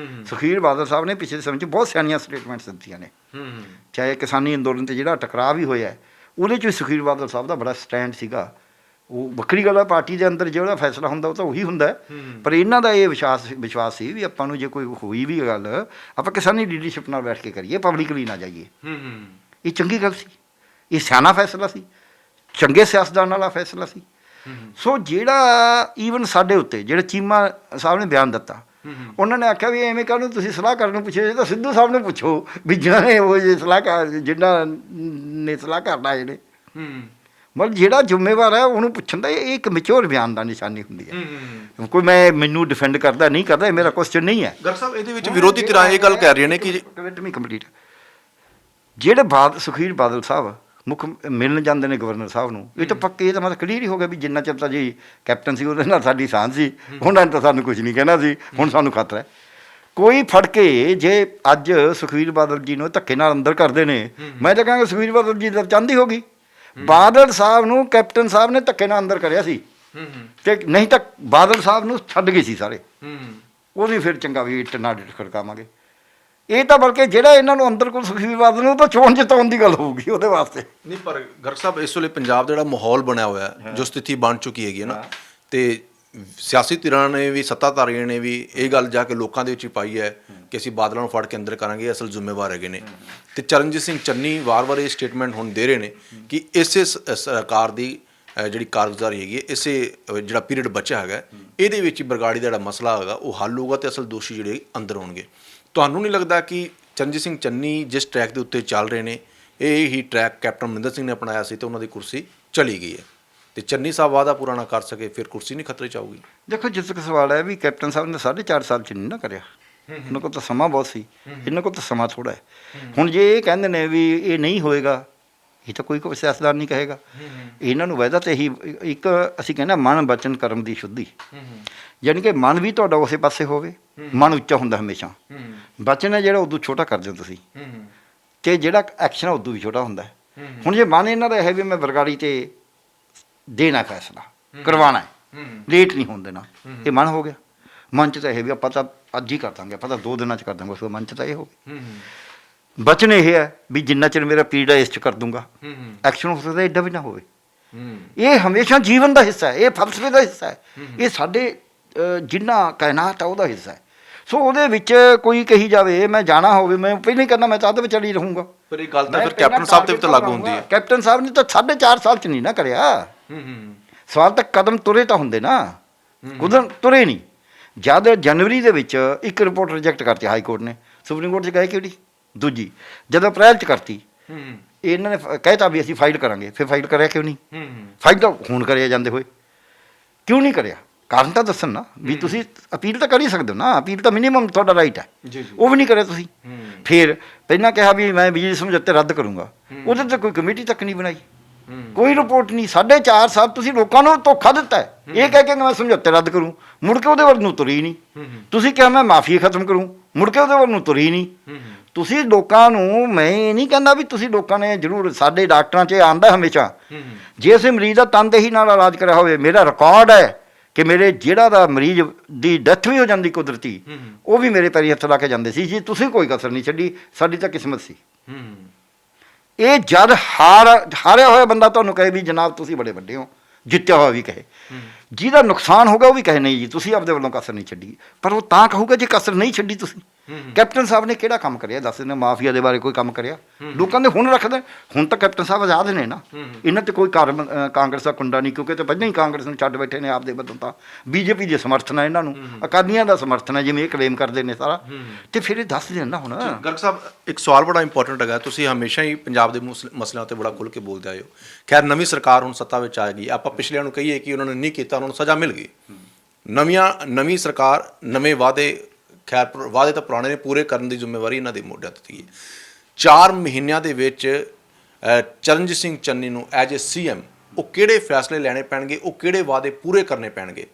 ਸੁਖਬੀਰ ਬਾਦਲ ਸਾਹਿਬ ਨੇ ਪਿਛਲੇ ਸਮੇਂ 'ਚ ਬਹੁਤ ਸਿਆਣੀਆਂ ਸਟੇਟਮੈਂਟਸ ਦਿੱਤੀਆਂ ਨੇ, ਚਾਹੇ ਕਿਸਾਨੀ ਅੰਦੋਲਨ 'ਤੇ ਜਿਹੜਾ ਟਕਰਾਅ ਵੀ ਹੋਇਆ ਉਹਦੇ 'ਚ ਵੀ ਸੁਖਬੀਰ ਬਾਦਲ ਸਾਹਿਬ ਦਾ ਬੜਾ ਸਟੈਂਡ ਸੀਗਾ। ਉਹ ਵੱਖਰੀ ਗੱਲ ਹੈ, ਪਾਰਟੀ ਦੇ ਅੰਦਰ ਜਿਹੜਾ ਫੈਸਲਾ ਹੁੰਦਾ ਉਹ ਤਾਂ ਉਹੀ ਹੁੰਦਾ, ਪਰ ਇਹਨਾਂ ਦਾ ਇਹ ਵਿਸ਼ਵਾਸ ਸੀ ਵੀ ਆਪਾਂ ਨੂੰ ਜੇ ਕੋਈ ਹੋਈ ਵੀ ਗੱਲ, ਆਪਾਂ ਕਿਸਾਨੀ ਲੀਡਰਸ਼ਿਪ ਨਾਲ ਬੈਠ ਕੇ ਕਰੀਏ, ਪਬਲਿਕਲੀ ਨਾ ਜਾਈਏ। ਇਹ ਚੰਗੀ ਗੱਲ ਸੀ, ਇਹ ਸਿਆਣਾ ਫੈਸਲਾ ਸੀ, ਚੰਗੇ ਸਿਆਸਤਦਾਨ ਵਾਲਾ ਫੈਸਲਾ ਸੀ। ਸੋ ਜਿਹੜਾ ਈਵਨ ਸਾਡੇ ਉੱਤੇ ਜਿਹੜੇ ਚੀਮਾ ਸਾਹਿਬ ਨੇ ਬਿਆਨ ਦਿੱਤਾ, ਉਹਨਾਂ ਨੇ ਆਖਿਆ ਵੀ ਐਵੇਂ ਕਾਹਨੂੰ ਤੁਸੀਂ ਸਲਾਹਕਾਰ ਨੂੰ ਪੁੱਛੋ, ਤਾਂ ਸਿੱਧੂ ਸਾਹਿਬ ਨੂੰ ਪੁੱਛੋ ਵੀ ਜਿਹਨਾਂ ਨੇ ਉਹ ਸਲਾਹਕਾਰ, ਜਿਨ੍ਹਾਂ ਨੇ ਸਲਾਹਕਾਰ ਲਾਏ ਨੇ। ਮਤਲਬ ਜਿਹੜਾ ਜ਼ਿੰਮੇਵਾਰ ਹੈ ਉਹਨੂੰ ਪੁੱਛਣ ਦਾ ਇਹ ਇੱਕ ਮੈਚੋਰ ਬਿਆਨ ਦਾ ਨਿਸ਼ਾਨੀ ਹੁੰਦੀ ਹੈ। ਕੋਈ ਮੈਨੂੰ ਡਿਫੈਂਡ ਕਰਦਾ ਨਹੀਂ ਕਰਦਾ, ਇਹ ਮੇਰਾ ਕੁਐਸਚਨ ਨਹੀਂ ਹੈ। ਡਾਕਟਰ ਸਾਹਿਬ ਇਹਦੇ ਵਿੱਚ ਵਿਰੋਧੀ ਧਿਰਾਂ ਇਹ ਗੱਲ ਕਹਿ ਰਹੀਆਂ ਨੇ ਕਿ ਕੰਪਲੀਟ ਜਿਹੜੇ ਸੁਖਬੀਰ ਬਾਦਲ ਸਾਹਿਬ ਮੁੱਖ ਮਿਲਣ ਜਾਂਦੇ ਨੇ ਗਵਰਨਰ ਸਾਹਿਬ ਨੂੰ, ਇਹ ਤਾਂ ਪੱਕੇ, ਇਹ ਤਾਂ ਮਤਲਬ ਕਲੀਅਰ ਹੀ ਹੋ ਗਿਆ ਵੀ ਜਿੰਨਾ ਚਿਰ ਤਾਂ ਜੀ ਕੈਪਟਨ ਸੀ ਉਹਦੇ ਨਾਲ ਸਾਡੀ ਸਾਂਝ ਸੀ, ਉਹਨਾਂ ਨੇ ਤਾਂ ਸਾਨੂੰ ਕੁਝ ਨਹੀਂ ਕਹਿਣਾ ਸੀ, ਹੁਣ ਸਾਨੂੰ ਖਤਰਾ ਹੈ। ਕੋਈ ਫੜ ਕੇ ਜੇ ਅੱਜ ਸੁਖਬੀਰ ਬਾਦਲ ਜੀ ਨੂੰ ਧੱਕੇ ਨਾਲ ਅੰਦਰ ਕਰਦੇ ਨੇ, ਮੈਂ ਤਾਂ ਕਹਾਂਗਾ ਸੁਖਬੀਰ ਬਾਦਲ ਜੀ ਤਾਂ ਚਾਹੁੰਦੀ ਹੋਗੀ। ਬਾਦਲ ਸਾਹਿਬ ਨੂੰ ਕੈਪਟਨ ਸਾਹਿਬ ਨੇ ਧੱਕੇ ਨਾਲ ਅੰਦਰ ਕਰਿਆ ਸੀ, ਤੇ ਨਹੀਂ ਤਾਂ ਬਾਦਲ ਸਾਹਿਬ ਨੂੰ ਛੱਡ ਗਏ ਸੀ ਸਾਰੇ। ਉਹਦੀ ਫਿਰ ਚੰਗਾ ਵੀ ਇੱਟ ਨਾਲ ਖੜਕਾਵਾਂਗੇ। ਇਹ ਤਾਂ ਬਲਕਿ ਜਿਹੜਾ ਇਹਨਾਂ ਨੂੰ ਅੰਦਰ ਕੋਲ ਸੁਖਬੀਰ ਬਾਦਲ ਨੂੰ ਤਾਂ ਚੋਣ ਜਿਤਾਉਣ ਦੀ ਗੱਲ ਹੋਊਗੀ ਉਹਦੇ ਵਾਸਤੇ ਨਹੀਂ। ਪਰ ਗਰਗ ਸਾਹਿਬ ਇਸ ਵੇਲੇ ਪੰਜਾਬ ਦਾ ਜਿਹੜਾ ਮਾਹੌਲ ਬਣਿਆ ਹੋਇਆ, ਜੋ ਸਥਿਤੀ ਬਣ ਚੁੱਕੀ ਹੈਗੀ ਹੈ ਨਾ, ਤੇ ਸਿਆਸੀ ਧਿਰਾਂ ਨੇ ਵੀ, ਸੱਤਾਧਾਰੀਆਂ ਨੇ ਵੀ ਇਹ ਗੱਲ ਜਾ ਕੇ ਲੋਕਾਂ ਦੇ ਵਿੱਚ ਹੀ ਪਾਈ ਹੈ ਕਿ ਅਸੀਂ ਬਾਦਲਾਂ ਨੂੰ ਫੜ ਕੇ ਅੰਦਰ ਕਰਾਂਗੇ, ਅਸਲ ਜ਼ਿੰਮੇਵਾਰ ਹੈਗੇ ਨੇ। ਤੇ ਚਰਨਜੀਤ ਸਿੰਘ ਚੰਨੀ ਵਾਰ-ਵਾਰ ਇਹ ਸਟੇਟਮੈਂਟ ਹੁਣ ਦੇ ਰਹੇ ਨੇ ਕਿ ਇਸੇ ਸਰਕਾਰ ਦੀ ਜਿਹੜੀ ਕਾਰਗੁਜ਼ਾਰੀ ਹੈਗੀ ਹੈ, ਇਸੇ ਜਿਹੜਾ ਪੀਰੀਅਡ ਬਚਿਆ ਹੈਗਾ, ਇਹਦੇ ਵਿੱਚ ਹੀ ਬਰਗਾੜੀ ਦਾ ਜਿਹੜਾ ਮਸਲਾ ਹੈਗਾ ਉਹ ਹੱਲ ਹੋਊਗਾ ਤੇ ਅਸਲ ਦੋਸ਼ੀ ਜਿਹੜੇ ਅੰਦਰ ਹੋਣਗੇ। ਤੁਹਾਨੂੰ ਨਹੀਂ ਲੱਗਦਾ ਕਿ ਚਰਨਜੀਤ ਸਿੰਘ ਚੰਨੀ ਜਿਸ ਟਰੈਕ ਦੇ ਉੱਤੇ ਚੱਲ ਰਹੇ ਨੇ, ਇਹ ਹੀ ਟਰੈਕ ਕੈਪਟਨ ਅਮਰਿੰਦਰ ਸਿੰਘ ਨੇ ਅਪਣਾਇਆ ਸੀ ਤੇ ਉਹਨਾਂ ਦੀ ਕੁਰਸੀ ਚਲੀ ਗਈ ਹੈ, ਤੇ ਚੰਨੀ ਸਾਹਿਬ ਵਾਅਦਾ ਪੂਰਾ ਨਾ ਕਰ ਸਕੇ, ਫਿਰ ਕੁਰਸੀ ਨਹੀਂ ਖਤਰੇ 'ਚ ਆਊਗੀ? ਦੇਖੋ, ਜਿਸ ਤੱਕ ਸਵਾਲ ਹੈ ਵੀ ਕੈਪਟਨ ਸਾਹਿਬ ਨੇ 4.5 ਸਾਲ 'ਚ ਨਹੀਂ ਨਾ ਕਰਿਆ, ਉਹਨਾਂ ਕੋਲ ਤਾਂ ਸਮਾਂ ਬਹੁਤ ਸੀ, ਇਹਨਾਂ ਕੋਲ ਤਾਂ ਸਮਾਂ ਥੋੜ੍ਹਾ ਹੈ। ਹੁਣ ਜੇ ਇਹ ਕਹਿੰਦੇ ਨੇ ਵੀ ਇਹ ਨਹੀਂ ਹੋਏਗਾ, ਇਹ ਤਾਂ ਕੋਈ ਸਿਆਸਤਦਾਨ ਨਹੀਂ ਕਹੇਗਾ। ਇਹਨਾਂ ਨੂੰ ਵਾਅਦਾ ਤੇ ਹੀ ਇੱਕ ਅਸੀਂ ਕਹਿੰਦੇ ਮਨ ਬਚਨ ਕਰਮ ਦੀ ਸ਼ੁੱਧੀ, ਯਾਨੀ ਕਿ ਮਨ ਵੀ ਤੁਹਾਡਾ ਉਸੇ ਪਾਸੇ ਹੋਵੇ। ਮਨ ਉੱਚਾ ਹੁੰਦਾ ਹਮੇਸ਼ਾ, ਬਚਨ ਹੈ ਜਿਹੜਾ ਉਦੋਂ ਛੋਟਾ ਕਰਦੇ ਹੋ ਤੁਸੀਂ, ਅਤੇ ਜਿਹੜਾ ਐਕਸ਼ਨ ਹੈ ਉਦੋਂ ਵੀ ਛੋਟਾ ਹੁੰਦਾ। ਹੁਣ ਜੇ ਮਨ ਇਹਨਾਂ ਦਾ ਹੈ ਵੀ ਮੈਂ ਬਰਗਾੜੀ 'ਤੇ ਦੇਣਾ ਫੈਸਲਾ ਕਰਵਾਉਣਾ ਹੈ, ਲੇਟ ਨਹੀਂ ਹੋਣ ਦੇਣਾ, ਇਹ ਮਨ ਹੋ ਗਿਆ। ਮਨ 'ਚ ਤਾਂ ਇਹ ਵੀ ਆਪਾਂ ਤਾਂ ਅੱਜ ਹੀ ਕਰ ਦਾਂਗੇ, ਆਪਾਂ ਤਾਂ 2 ਦਿਨਾਂ 'ਚ ਕਰ ਦਾਂਗੇ, ਉਸ ਮਨ 'ਚ ਤਾਂ ਇਹ ਹੋ ਗਿਆ। ਬਚਨ ਇਹ ਹੈ ਵੀ ਜਿੰਨਾ ਚਿਰ ਮੇਰਾ ਪੀਰੀਅਡ ਹੈ ਇਸ 'ਚ ਕਰ ਦੂੰਗਾ। ਐਕਸ਼ਨ ਹੋ ਸਕਦਾ ਐਡਾ ਵੀ ਨਾ ਹੋਵੇ। ਇਹ ਹਮੇਸ਼ਾ ਜੀਵਨ ਦਾ ਹਿੱਸਾ ਹੈ, ਇਹ ਫਲਸਫੇ ਦਾ ਹਿੱਸਾ ਹੈ, ਇਹ ਸਾਡੇ ਜਿੰਨਾ ਕਾਇਨਾਤ ਹੈ ਉਹਦਾ ਹਿੱਸਾ ਹੈ। ਸੋ ਉਹਦੇ ਵਿੱਚ ਕੋਈ ਕਹੀ ਜਾਵੇ ਮੈਂ ਜਾਣਾ ਹੋਵੇ, ਮੈਂ ਪਹਿਲਾਂ ਹੀ ਕਰਨਾ, ਮੈਂ ਤਾਂ ਉਹਦੇ ਵਿੱਚ ਅੜੀ ਰਹੂੰਗਾ। ਪਰ ਇਹ ਗੱਲ ਤਾਂ ਫਿਰ ਕੈਪਟਨ ਸਾਹਿਬ 'ਤੇ ਵੀ ਤਾਂ ਲਾਗੂ ਹੁੰਦੀ ਹੈ। ਕੈਪਟਨ ਸਾਹਿਬ ਨੇ ਤਾਂ 4.5 ਸਾਲ 'ਚ ਨਹੀਂ ਨਾ ਕਰਿਆ। ਸਵਾਲ ਤਾਂ ਕਦਮ ਤੁਰੇ ਤਾਂ ਹੁੰਦੇ ਨਾ, ਕੁਦਰਤ ਤੁਰੇ ਨਹੀਂ। ਜਦ ਜਨਵਰੀ ਦੇ ਵਿੱਚ ਇੱਕ ਰਿਪੋਰਟ ਰਿਜੈਕਟ ਕਰਤੀ ਹਾਈ ਕੋਰਟ ਨੇ, ਸੁਪਰੀਮ ਕੋਰਟ 'ਚ ਗਏ ਕਿਹੜੀ ਦੂਜੀ, ਜਦੋਂ ਅਪ੍ਰੈਲ 'ਚ ਕਰਤੀ, ਇਹਨਾਂ ਨੇ ਕਹਿਤਾ ਵੀ ਅਸੀਂ ਫਾਈਲ ਕਰਾਂਗੇ, ਫਿਰ ਫਾਈਲ ਕਰਿਆ ਕਿਉਂ ਨਹੀਂ? ਫਾਈਲ ਤਾਂ ਹੁਣ ਕਰਿਆ ਜਾਂਦੇ ਹੋਏ ਕਿਉਂ ਨਹੀਂ ਕਰਿਆ? ਕਾਰਨ ਤਾਂ ਦੱਸਣ ਨਾ, ਵੀ ਤੁਸੀਂ ਅਪੀਲ ਤਾਂ ਕਰ ਹੀ ਸਕਦੇ ਹੋ ਨਾ, ਅਪੀਲ ਤਾਂ ਮਿਨੀਮਮ ਤੁਹਾਡਾ ਰਾਈਟ ਹੈ, ਉਹ ਵੀ ਨਹੀਂ ਕਰਿਆ ਤੁਸੀਂ। ਫਿਰ ਪਹਿਲਾਂ ਕਿਹਾ ਵੀ ਮੈਂ ਬਿਜਲੀ ਸਮਝੌਤੇ ਰੱਦ ਕਰੂੰਗਾ, ਉਹਦੇ 'ਤੇ ਕੋਈ ਕਮੇਟੀ ਤੱਕ ਨਹੀਂ ਬਣਾਈ, ਕੋਈ ਰਿਪੋਰਟ ਨਹੀਂ। 4.5 ਸਾਲ ਤੁਸੀਂ ਲੋਕਾਂ ਨੂੰ ਧੋਖਾ ਦਿੱਤਾ ਹੈ, ਇਹ ਕਹਿ ਕੇ ਮੈਂ ਸਮਝੌਤੇ ਰੱਦ ਕਰੂੰ, ਮੁੜ ਕੇ ਉਹਦੇ ਵੱਲ ਨੂੰ ਤੁਰੀ ਨਹੀਂ। ਤੁਸੀਂ ਕਿਹਾ ਮੈਂ ਮਾਫੀ ਖਤਮ ਕਰੂੰ, ਮੁੜ ਕੇ ਉਹਦੇ ਵੱਲ ਨੂੰ ਤੁਰੀ ਨਹੀਂ। ਤੁਸੀਂ ਲੋਕਾਂ ਨੂੰ, ਮੈਂ ਇਹ ਨਹੀਂ ਕਹਿੰਦਾ ਵੀ ਤੁਸੀਂ ਲੋਕਾਂ ਨੇ ਜ਼ਰੂਰ, ਸਾਡੇ ਡਾਕਟਰਾਂ 'ਚ ਆਉਂਦਾ ਹਮੇਸ਼ਾ, ਜੇ ਅਸੀਂ ਮਰੀਜ਼ ਦਾ ਤਨਦੇਹੀ ਨਾਲ ਇਲਾਜ ਕਰਿਆ ਹੋਵੇ, ਮੇਰਾ ਰਿਕਾਰਡ ਹੈ ਕਿ ਮੇਰੇ ਜਿਹੜਾ ਦਾ ਮਰੀਜ਼ ਦੀ ਡੈਥ ਵੀ ਹੋ ਜਾਂਦੀ ਕੁਦਰਤੀ, ਉਹ ਵੀ ਮੇਰੇ ਪੈਰੀ ਹੱਥ ਲਾ ਕੇ ਜਾਂਦੇ ਸੀ ਜੀ, ਤੁਸੀਂ ਕੋਈ ਕਸਰ ਨਹੀਂ ਛੱਡੀ, ਸਾਡੀ ਤਾਂ ਕਿਸਮਤ ਸੀ। ਇਹ ਜਦ ਹਾਰਿਆ ਹੋਇਆ ਬੰਦਾ ਤੁਹਾਨੂੰ ਕਹੇ ਵੀ ਜਨਾਬ ਤੁਸੀਂ ਬੜੇ ਵੱਡੇ ਹੋ, ਜਿੱਤਿਆ ਹੋਇਆ ਵੀ ਕਹੇ, ਜਿਹਦਾ ਨੁਕਸਾਨ ਹੋਗਾ ਉਹ ਵੀ ਕਹੇ ਨਹੀਂ ਜੀ ਤੁਸੀਂ ਆਪਦੇ ਵੱਲੋਂ ਕਸਰ ਨਹੀਂ ਛੱਡੀ, ਪਰ ਉਹ ਤਾਂ ਕਹੂਗਾ ਜੇ ਕਸਰ ਨਹੀਂ ਛੱਡੀ ਤੁਸੀਂ। ਕੈਪਟਨ ਸਾਹਿਬ ਨੇ ਕਿਹੜਾ ਕੰਮ ਕਰਿਆ ਦੱਸ ਦਿੰਦੇ, ਮਾਫੀਆ ਦੇ ਬਾਰੇ ਕੋਈ ਕੰਮ ਕਰਿਆ? ਲੋਕਾਂ ਦੇ ਹੁਣ ਰੱਖਦੇ, ਹੁਣ ਤਾਂ ਕੈਪਟਨ ਸਾਹਿਬ ਆਜ਼ਾਦ ਨੇ ਨਾ, ਇਹਨਾਂ ਤੇ ਕੋਈ ਕਾਂਗਰਸ ਦਾ ਕੁੰਡਾ ਨਹੀਂ, ਕਿਉਂਕਿ ਤੇ ਪਹਿਲਾਂ ਹੀ ਕਾਂਗਰਸ ਨੂੰ ਛੱਡ ਬੈਠੇ ਨੇ ਆਪਦੇ ਵੱਲੋਂ। ਤਾਂ ਬੀਜੇਪੀ ਦੇ ਸਮਰਥਨ ਹੈ ਇਹਨਾਂ ਨੂੰ, ਅਕਾਲੀਆਂ ਦਾ ਸਮਰਥਨ ਹੈ ਜਿਵੇਂ ਇਹ ਕਲੇਮ ਕਰਦੇ ਨੇ ਸਾਰਾ, ਤੇ ਫਿਰ ਇਹ ਦੱਸ ਦੇਣ ਨਾ। ਹੁਣ ਗਰਗ ਸਾਹਿਬ, ਇੱਕ ਸਵਾਲ ਬੜਾ ਇੰਪੋਰਟੈਂਟ ਹੈਗਾ, ਤੁਸੀਂ ਹਮੇਸ਼ਾ ਹੀ ਪੰਜਾਬ ਦੇ ਮਸਲਿਆਂ ਤੇ ਬੜਾ ਖੁੱਲ੍ਹ ਕੇ ਬੋਲਦੇ ਆਏ ਹੋ। ਖੈਰ, ਨਵੀਂ ਸਰਕਾਰ ਹੁਣ ਸੱਤਾ ਵਿੱਚ ਆਏਗੀ, ਆਪਾਂ ਪਿਛਲਿਆਂ ਨੂੰ ਕਹੀਏ ਕਿ ਉਹਨਾਂ ਨੇ ਨਹੀਂ ਕੀਤਾ, ਉਹਨਾਂ ਨੂੰ ਸਜ਼ਾ ਮਿਲ ਗਈ। ਨਵੀਂ ਸਰਕਾਰ, ਨਵੇਂ ਵਾਅਦੇ, ਖੈਰ ਵਾਅਦੇ ਤਾਂ ਪੁਰਾਣੇ ਨੇ, ਪੂਰੇ ਕਰਨ ਦੀ ਜ਼ਿੰਮੇਵਾਰੀ ਇਹਨਾਂ ਦੇ ਮੋਢਿਆਂ ਤੇ ਹੈ। 4 ਮਹੀਨਿਆਂ ਦੇ ਵਿੱਚ ਚਰਨਜੀਤ ਸਿੰਘ ਚੰਨੀ ਨੂੰ ਐਜ ਏ CM ਉਹ ਕਿਹੜੇ ਫੈਸਲੇ ਲੈਣੇ ਪੈਣਗੇ, ਉਹ ਕਿਹੜੇ ਵਾਅਦੇ ਪੂਰੇ ਕਰਨੇ ਪੈਣਗੇ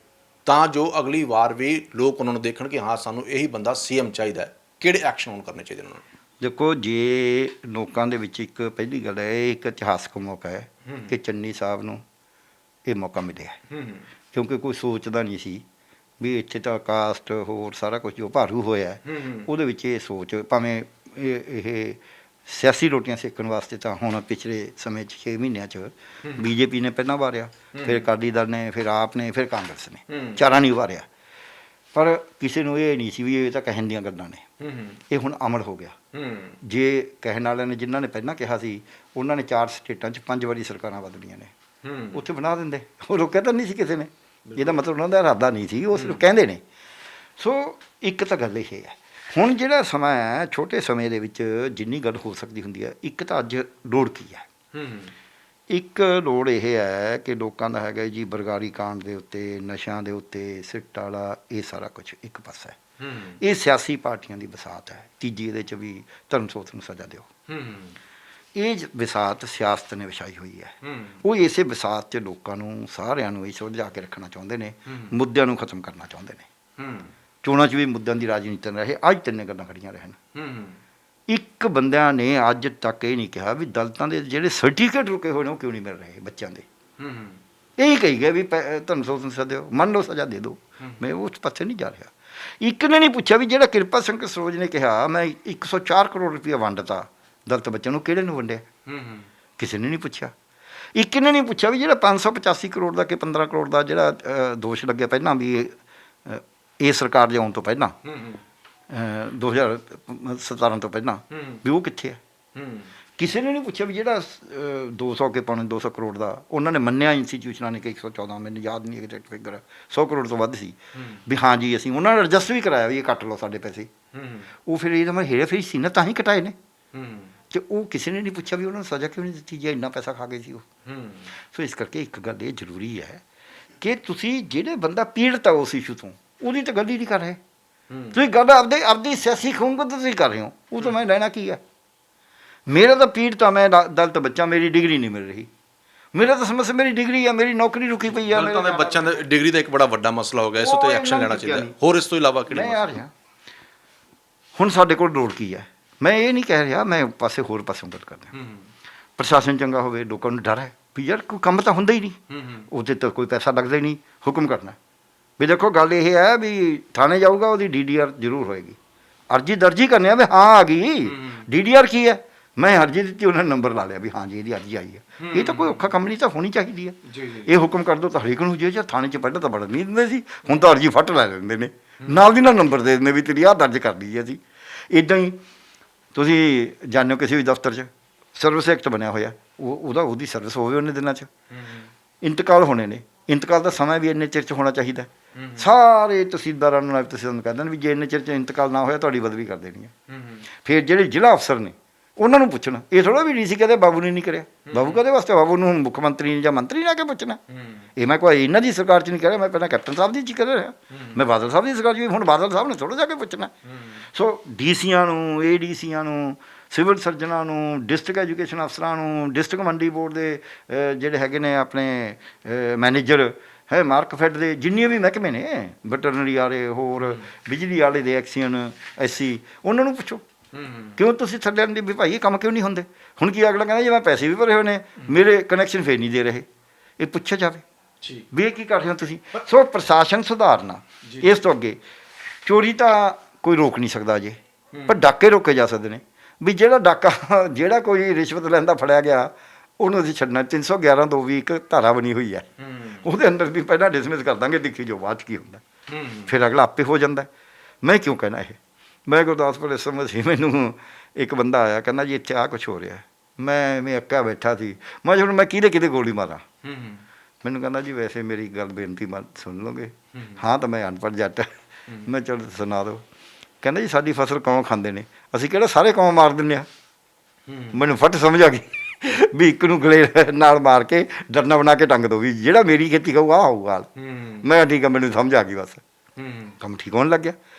ਤਾਂ ਜੋ ਅਗਲੀ ਵਾਰ ਵੀ ਲੋਕ ਉਹਨਾਂ ਨੂੰ ਦੇਖਣ ਕਿ ਹਾਂ ਸਾਨੂੰ ਇਹੀ ਬੰਦਾ CM ਚਾਹੀਦਾ ਹੈ? ਕਿਹੜੇ ਐਕਸ਼ਨ ਹੁਣ ਕਰਨੇ ਚਾਹੀਦੇ ਉਹਨਾਂ ਨੂੰ? ਦੇਖੋ, ਜੇ ਲੋਕਾਂ ਦੇ ਵਿੱਚ ਇੱਕ ਪਹਿਲੀ ਗੱਲ ਹੈ, ਇੱਕ ਇਤਿਹਾਸਕ ਮੌਕਾ ਹੈ ਕਿ ਚੰਨੀ ਸਾਹਿਬ ਨੂੰ ਇਹ ਮੌਕਾ ਮਿਲਿਆ, ਕਿਉਂਕਿ ਕੋਈ ਸੋਚਦਾ ਨਹੀਂ ਸੀ ਵੀ ਇੱਥੇ ਤਾਂ ਕਾਸਟ ਹੋਰ ਸਾਰਾ ਕੁਝ ਜੋ ਭਾਰੂ ਹੋਇਆ ਉਹਦੇ ਵਿੱਚ ਇਹ ਸੋਚ, ਭਾਵੇਂ ਇਹ ਸਿਆਸੀ ਰੋਟੀਆਂ ਸੇਕਣ ਵਾਸਤੇ ਤਾਂ ਹੁਣ ਪਿਛਲੇ ਸਮੇਂ 'ਚ 6 ਮਹੀਨਿਆਂ 'ਚ ਬੀਜੇਪੀ ਨੇ ਪਹਿਲਾਂ ਵਾਰਿਆ, ਫਿਰ ਅਕਾਲੀ ਦਲ ਨੇ, ਫਿਰ ਆਪ ਨੇ, ਫਿਰ ਕਾਂਗਰਸ ਨੇ, ਚਾਰਾਂ ਨਹੀਂ ਵਾਰਿਆ। ਪਰ ਕਿਸੇ ਨੂੰ ਇਹ ਨਹੀਂ ਸੀ ਵੀ ਇਹ ਤਾਂ ਕਹਿਣ ਦੀਆਂ ਗੱਲਾਂ ਨੇ, ਇਹ ਹੁਣ ਅਮਲ ਹੋ ਗਿਆ। ਜੇ ਕਹਿਣ ਵਾਲਿਆਂ ਨੇ, ਜਿਨ੍ਹਾਂ ਨੇ ਪਹਿਲਾਂ ਕਿਹਾ ਸੀ, ਉਹਨਾਂ ਨੇ 4 ਸਟੇਟਾਂ 'ਚ 5 ਵਾਰੀ ਸਰਕਾਰਾਂ ਬਦਲੀਆਂ ਨੇ, ਉੱਥੇ ਬਣਾ ਦਿੰਦੇ, ਉਹ ਰੋਕਿਆ ਤਾਂ ਨਹੀਂ ਸੀ ਕਿਸੇ ਨੇ। ਇਹਦਾ ਮਤਲਬ ਉਹਨਾਂ ਦਾ ਇਰਾਦਾ ਨਹੀਂ ਸੀ, ਉਹ ਸਿਰਫ ਕਹਿੰਦੇ ਨੇ। ਸੋ ਇੱਕ ਤਾਂ ਗੱਲ ਇਹ ਹੈ, ਹੁਣ ਜਿਹੜਾ ਸਮਾਂ ਹੈ, ਛੋਟੇ ਸਮੇਂ ਦੇ ਵਿੱਚ ਜਿੰਨੀ ਗੱਲ ਹੋ ਸਕਦੀ ਹੁੰਦੀ ਹੈ, ਇੱਕ ਤਾਂ ਅੱਜ ਲੋੜ ਕੀ ਹੈ? ਇੱਕ ਲੋੜ ਇਹ ਹੈ ਕਿ ਲੋਕਾਂ ਦਾ ਹੈਗਾ ਜੀ ਬਰਗਾੜੀ ਕਾਂਡ ਦੇ ਉੱਤੇ, ਨਸ਼ਿਆਂ ਦੇ ਉੱਤੇ, ਸਿੱਟ ਵਾਲਾ, ਇਹ ਸਾਰਾ ਕੁਝ ਇੱਕ ਪਾਸਾ ਹੈ। ਇਹ ਸਿਆਸੀ ਪਾਰਟੀਆਂ ਦੀ ਬਸਾਤ ਹੈ। ਤੀਜੀ ਇਹਦੇ 'ਚ ਵੀ ਧਰਮ ਸੋਤ ਨੂੰ ਸਜ਼ਾ ਦਿਓ। ਇਹ ਵਿਸਾਤ ਸਿਆਸਤ ਨੇ ਵਿਛਾਈ ਹੋਈ ਹੈ। ਉਹ ਇਸੇ ਵਿਸਾਤ 'ਚ ਲੋਕਾਂ ਨੂੰ, ਸਾਰਿਆਂ ਨੂੰ ਇਹ ਸੁਲਝਾ ਕੇ ਰੱਖਣਾ ਚਾਹੁੰਦੇ ਨੇ, ਮੁੱਦਿਆਂ ਨੂੰ ਖਤਮ ਕਰਨਾ ਚਾਹੁੰਦੇ ਨੇ। ਚੋਣਾਂ 'ਚ ਵੀ ਮੁੱਦਿਆਂ ਦੀ ਰਾਜਨੀਤੀ ਰਹੇ। ਅੱਜ 3 ਗੱਲਾਂ ਖੜੀਆਂ ਰਹਿਣ। ਇੱਕ ਬੰਦਿਆਂ ਨੇ ਅੱਜ ਤੱਕ ਇਹ ਨਹੀਂ ਕਿਹਾ ਵੀ ਦਲਿਤਾਂ ਦੇ ਜਿਹੜੇ ਸਰਟੀਫਿਕੇਟ ਰੁਕੇ ਹੋਏ ਨੇ ਉਹ ਕਿਉਂ ਨਹੀਂ ਮਿਲ ਰਹੇ ਬੱਚਿਆਂ ਦੇ। ਇਹੀ ਕਹੀ ਗਏ ਵੀ ਧਰਮ ਸੋਤ ਨੂੰ ਸਜ਼ਾ ਦਿਓ, ਮੰਨ ਲਓ ਸਜ਼ਾ ਦੇ ਦਿਓ। ਮੈਂ ਉਸ ਪਾਸੇ ਨਹੀਂ ਜਾ ਰਿਹਾ। ਇੱਕ ਨੇ ਨਹੀਂ ਪੁੱਛਿਆ ਵੀ ਜਿਹੜਾ ਕਿਰਪਾ ਸਿੰਘ ਸਰੋਜ ਨੇ ਕਿਹਾ ਮੈਂ 104 ਕਰੋੜ ਰੁਪਇਆ ਵੰਡਤਾ ਦਲਿਤ ਬੱਚਿਆਂ ਨੂੰ, ਕਿਹੜੇ ਨੂੰ ਵੰਡਿਆ? ਕਿਸੇ ਨੇ ਨਹੀਂ ਪੁੱਛਿਆ। ਇੱਕ ਨੇ ਨਹੀਂ ਪੁੱਛਿਆ ਵੀ ਜਿਹੜਾ 585 ਕਰੋੜ ਦਾ ਕਿ 15 ਕਰੋੜ ਦਾ ਜਿਹੜਾ ਦੋਸ਼ ਲੱਗਿਆ ਪਹਿਲਾਂ ਵੀ ਇਹ ਸਰਕਾਰ ਦੇ ਆਉਣ ਤੋਂ ਪਹਿਲਾਂ 2017 ਤੋਂ ਪਹਿਲਾਂ ਵੀ ਉਹ ਕਿੱਥੇ ਹੈ? ਕਿਸੇ ਨੇ ਨਹੀਂ ਪੁੱਛਿਆ ਵੀ ਜਿਹੜਾ 200 ਕੇ ਪੌਣੇ 200 ਕਰੋੜ ਦਾ ਉਹਨਾਂ ਨੇ ਮੰਨਿਆ ਇੰਸਟੀਟਿਊਸ਼ਨਾਂ ਨੇ ਕਿ 114, ਮੈਨੂੰ ਯਾਦ ਨਹੀਂ ਐਗਜ਼ੈਕਟ ਫਿਗਰ, 100 ਕਰੋੜ ਤੋਂ ਵੱਧ ਸੀ ਵੀ ਹਾਂ ਜੀ ਅਸੀਂ ਉਹਨਾਂ ਨੇ ਰਜਿਸਟਰ ਵੀ ਕਰਾਇਆ ਵੀ ਇਹ ਕੱਟ ਲਓ ਸਾਡੇ ਪੈਸੇ। ਉਹ ਫਿਰ ਇਹਦਾ ਮੈਂ ਹੇਰਾ ਫੇਰੀ ਸੀ ਨਾ, ਤਾਂ ਹੀ ਕਟਾਏ ਨੇ। ਅਤੇ ਉਹ ਕਿਸੇ ਨੇ ਨਹੀਂ ਪੁੱਛਿਆ ਵੀ ਉਹਨਾਂ ਨੂੰ ਸਜ਼ਾ ਕਿਉਂ ਨਹੀਂ ਦਿੱਤੀ ਜੇ ਇੰਨਾ ਪੈਸਾ ਖਾ ਗਏ ਸੀ ਉਹ। ਸੋ ਇਸ ਕਰਕੇ ਇੱਕ ਗੱਲ ਇਹ ਜ਼ਰੂਰੀ ਹੈ ਕਿ ਤੁਸੀਂ ਜਿਹੜੇ ਬੰਦਾ ਪੀੜਤ ਆ ਉਸ ਇਸ਼ੂ ਤੋਂ, ਉਹਦੀ ਤਾਂ ਗੱਲ ਹੀ ਨਹੀਂ ਕਰ ਰਹੇ। ਤੁਸੀਂ ਗੱਲ ਆਪਦੀ ਸਿਆਸੀ ਖੂੰਗਤ ਤੁਸੀਂ ਕਰ ਰਹੇ ਹੋ। ਉਹ ਤਾਂ ਮੈਂ ਲੈਣਾ ਕੀ ਹੈ? ਮੇਰਾ ਤਾਂ ਪੀੜਤ ਆ, ਮੈਂ ਦਲਿਤ ਬੱਚਾ, ਮੇਰੀ ਡਿਗਰੀ ਨਹੀਂ ਮਿਲ ਰਹੀ। ਮੇਰਾ ਤਾਂ ਸਮੱਸਿਆ ਮੇਰੀ ਡਿਗਰੀ ਆ, ਮੇਰੀ ਨੌਕਰੀ ਰੁਕੀ ਪਈ ਆ। ਦਲਿਤਾਂ ਦੇ ਬੱਚਿਆਂ ਦੀ ਡਿਗਰੀ ਦਾ ਇੱਕ ਬੜਾ ਵੱਡਾ ਮਸਲਾ ਹੋ ਗਿਆ, ਇਸ ਉੱਤੇ ਐਕਸ਼ਨ ਲੈਣਾ ਚਾਹੀਦਾ। ਹੋਰ ਇਸ ਤੋਂ ਇਲਾਵਾ ਕਿਹੜੇ? ਮੈਂ ਆ ਰਿਹਾ ਹੁਣ ਸਾਡੇ ਕੋਲ ਲੋੜ ਕੀ ਹੈ? ਮੈਂ ਇਹ ਨਹੀਂ ਕਹਿ ਰਿਹਾ, ਮੈਂ ਪਾਸੇ ਹੋਰ ਪਾਸੋਂ ਗੱਲ ਕਰਦਾ। ਪ੍ਰਸ਼ਾਸਨ ਚੰਗਾ ਹੋਵੇ, ਲੋਕਾਂ ਨੂੰ ਡਰ ਹੈ ਵੀ ਯਾਰ ਕੋਈ ਕੰਮ ਤਾਂ ਹੁੰਦਾ ਹੀ ਨਹੀਂ, ਉਹਦੇ ਤਾਂ ਕੋਈ ਪੈਸਾ ਲੱਗਦਾ ਹੀ ਨਹੀਂ, ਹੁਕਮ ਕਰਨਾ ਵੀ ਦੇਖੋ ਗੱਲ ਇਹ ਹੈ ਵੀ ਥਾਣੇ ਜਾਊਗਾ, ਉਹਦੀ DDR ਜ਼ਰੂਰ ਹੋਏਗੀ। ਅਰਜੀ ਦਰਜੀ ਕਰਨੇ ਆ ਵੀ ਹਾਂ ਆ ਗਈ DDR ਕੀ ਹੈ, ਮੈਂ ਅਰਜੀ ਦਿੱਤੀ, ਉਹਨਾਂ ਨੇ ਨੰਬਰ ਲਾ ਲਿਆ ਵੀ ਹਾਂ ਜੀ ਇਹਦੀ ਅਰਜੀ ਆਈ ਹੈ। ਇਹ ਤਾਂ ਕੋਈ ਔਖਾ ਕੰਮ ਨਹੀਂ, ਤਾਂ ਹੋਣੀ ਚਾਹੀਦੀ ਹੈ। ਇਹ ਹੁਕਮ ਕਰ ਦਿਓ ਤਾਂ ਹਰੇਕ ਨੂੰ ਜੇ ਥਾਣੇ 'ਚ ਪਹਿਲਾਂ ਤਾਂ ਬੜਾ ਨਹੀਂ ਦਿੰਦੇ ਸੀ, ਹੁਣ ਤਾਂ ਅਰਜੀ ਫੱਟ ਲੈ ਲੈਂਦੇ ਨੇ, ਨਾਲ ਦੀ ਨਾਲ ਨੰਬਰ ਦੇ ਦਿੰਦੇ ਵੀ ਤੇਰੀ ਆਹ ਦਰਜ ਕਰ ਲਈ ਅਸੀਂ। ਇੱਦਾਂ ਹੀ ਤੁਸੀਂ ਜਾਣੋ ਕਿਸੇ ਵੀ ਦਫ਼ਤਰ 'ਚ ਸਰਵਿਸ ਐਕਟ ਬਣਿਆ ਹੋਇਆ, ਉਹਦੀ ਸਰਵਿਸ ਹੋਵੇ ਉਹਨੇ ਦਿਨਾਂ 'ਚ। ਇੰਤਕਾਲ ਹੋਣੇ ਨੇ, ਇੰਤਕਾਲ ਦਾ ਸਮਾਂ ਵੀ ਇੰਨੇ ਚਿਰ 'ਚ ਹੋਣਾ ਚਾਹੀਦਾ। ਸਾਰੇ ਤਹਿਸੀਲਦਾਰਾਂ ਨੂੰ ਤਹਿਸੀਲਦਾਰ ਕਹਿ ਦੇਣ ਵੀ ਜੇ ਇੰਨੇ ਚਿਰ 'ਚ ਇੰਤਕਾਲ ਨਾ ਹੋਇਆ ਤੁਹਾਡੀ ਬਦਲੀ ਕਰ ਦੇਣੀ ਹੈ। ਫਿਰ ਜਿਹੜੇ ਜ਼ਿਲ੍ਹਾ ਅਫਸਰ ਨੇ ਉਹਨਾਂ ਨੂੰ ਪੁੱਛਣਾ, ਇਹ ਥੋੜ੍ਹਾ ਵੀ DC ਕਹਿੰਦੇ ਬਾਬੂ ਨੇ ਨਹੀਂ ਕਰਿਆ। ਬਾਬੂ ਕਦੇ ਵਾਸਤੇ ਬਾਬੂ ਨੂੰ ਮੁੱਖ ਮੰਤਰੀ ਨੇ ਜਾਂ ਮੰਤਰੀ ਨੇ ਆ ਕੇ ਪੁੱਛਣਾ। ਇਹ ਮੈਂ ਕੋਈ ਇਹਨਾਂ ਦੀ ਸਰਕਾਰ 'ਚ ਨਹੀਂ ਕਹਿ ਰਿਹਾ, ਮੈਂ ਪਹਿਲਾਂ ਕੈਪਟਨ ਸਾਹਿਬ ਦੀ 'ਚ ਕਹਿ ਰਿਹਾ, ਮੈਂ ਬਾਦਲ ਸਾਹਿਬ ਦੀ ਸਰਕਾਰ 'ਚ ਵੀ ਹੁਣ ਬਾਦਲ ਸਾਹਿਬ ਨੇ ਥੋੜ੍ਹਾ ਜਾ ਕੇ ਪੁੱਛਣਾ। ਸੋ DCਆਂ ਨੂੰ, ADCਆਂ ਨੂੰ, ਸਿਵਲ ਸਰਜਨਾਂ ਨੂੰ, ਡਿਸਟ੍ਰਿਕਟ ਐਜੂਕੇਸ਼ਨ ਅਫਸਰਾਂ ਨੂੰ, ਡਿਸਟ੍ਰਿਕਟ ਮੰਡੀ ਬੋਰਡ ਦੇ ਜਿਹੜੇ ਹੈਗੇ ਨੇ ਆਪਣੇ ਮੈਨੇਜਰ ਹੈ, ਮਾਰਕਫੈਡ ਦੇ ਜਿੰਨੇ ਵੀ ਮਹਿਕਮੇ ਨੇ, ਵੈਟਰਨਰੀ ਵਾਲੇ, ਹੋਰ ਬਿਜਲੀ ਵਾਲੇ ਦੇ ਐਕਸੀਅਨ SC, ਉਹਨਾਂ ਨੂੰ ਪੁੱਛੋ ਕਿਉਂ ਤੁਸੀਂ ਥੱਲੇ ਆਉਂਦੇ ਵੀ ਭਾਈ ਇਹ ਕੰਮ ਕਿਉਂ ਨਹੀਂ ਹੁੰਦੇ? ਹੁਣ ਕੀ ਅਗਲਾ ਕਹਿੰਦਾ ਜੇ ਮੈਂ ਪੈਸੇ ਵੀ ਭਰੇ ਹੋਏ ਨੇ, ਮੇਰੇ ਕਨੈਕਸ਼ਨ ਫੇਰ ਨਹੀਂ ਦੇ ਰਹੇ। ਇਹ ਪੁੱਛਿਆ ਜਾਵੇ ਵੀ ਇਹ ਕੀ ਕਰ ਰਹੇ ਹੋ ਤੁਸੀਂ। ਸੋ ਪ੍ਰਸ਼ਾਸਨ ਸੁਧਾਰਨਾ, ਇਸ ਤੋਂ ਅੱਗੇ ਚੋਰੀ ਤਾਂ ਕੋਈ ਰੋਕ ਨਹੀਂ ਸਕਦਾ ਅਜੇ, ਪਰ ਡਾਕੇ ਰੋਕੇ ਜਾ ਸਕਦੇ ਨੇ। ਵੀ ਜਿਹੜਾ ਡਾਕਾ, ਜਿਹੜਾ ਕੋਈ ਰਿਸ਼ਵਤ ਲੈਂਦਾ ਫੜਿਆ ਗਿਆ, ਉਹਨੂੰ ਅਸੀਂ ਛੱਡਣਾ। 311(2) ਵੀ ਇੱਕ ਧਾਰਾ ਬਣੀ ਹੋਈ ਹੈ, ਉਹਦੇ ਅੰਦਰ ਵੀ ਪਹਿਲਾਂ ਡਿਸਮਿਸ ਕਰ ਦਾਂਗੇ, ਦੇਖੀ ਜੋ ਬਾਅਦ 'ਚ ਕੀ ਹੁੰਦਾ, ਫਿਰ ਅਗਲਾ ਆਪੇ ਹੋ ਜਾਂਦਾ। ਮੈਂ ਕਿਉਂ ਕਹਿਣਾ ਇਹ ਮੈਂ ਗੁਰਦਾਸਪੁਰ ਇਸ ਸਮੇਂ ਸੀ, ਮੈਨੂੰ ਇੱਕ ਬੰਦਾ ਆਇਆ ਕਹਿੰਦਾ ਜੀ ਇੱਥੇ ਆਹ ਕੁਛ ਹੋ ਰਿਹਾ। ਮੈਂ ਅੱਕਾ ਬੈਠਾ ਸੀ। ਮੈਂ ਹੁਣ ਮੈਂ ਕਿਹਦੇ ਗੋਲੀ ਮਾਰਾਂ। ਮੈਨੂੰ ਕਹਿੰਦਾ ਜੀ ਵੈਸੇ ਮੇਰੀ ਗੱਲ ਬੇਨਤੀ ਸੁਣ ਲਓਗੇ? ਹਾਂ ਤਾਂ ਮੈਂ ਅਨਪੜ੍ਹ ਜੱਟ। ਮੈਂ ਚਲ ਸੁਣਾ ਦਿਓ। ਕਹਿੰਦਾ ਜੀ ਸਾਡੀ ਫਸਲ ਕੌਂ ਖਾਂਦੇ ਨੇ, ਅਸੀਂ ਕਿਹੜਾ ਸਾਰੇ ਕੌਂ ਮਾਰ ਦਿੰਦੇ ਹਾਂ। ਮੈਨੂੰ ਫਟ ਸਮਝ ਆ ਗਈ ਵੀ ਇੱਕ ਨੂੰ ਗਲੇ ਨਾਲ ਮਾਰ ਕੇ ਡਰਨਾ ਬਣਾ ਕੇ ਟੰਗ ਦੋ, ਵੀ ਜਿਹੜਾ ਮੇਰੀ ਖੇਤੀ ਖਾਊ ਆਹ ਹੋਊਗਾ। ਮੈਂ ਠੀਕ ਆ, ਮੈਨੂੰ ਸਮਝ ਆ ਗਈ, ਬਸ ਕੰਮ ਠੀਕ ਹੋਣ ਲੱਗ ਗਿਆ।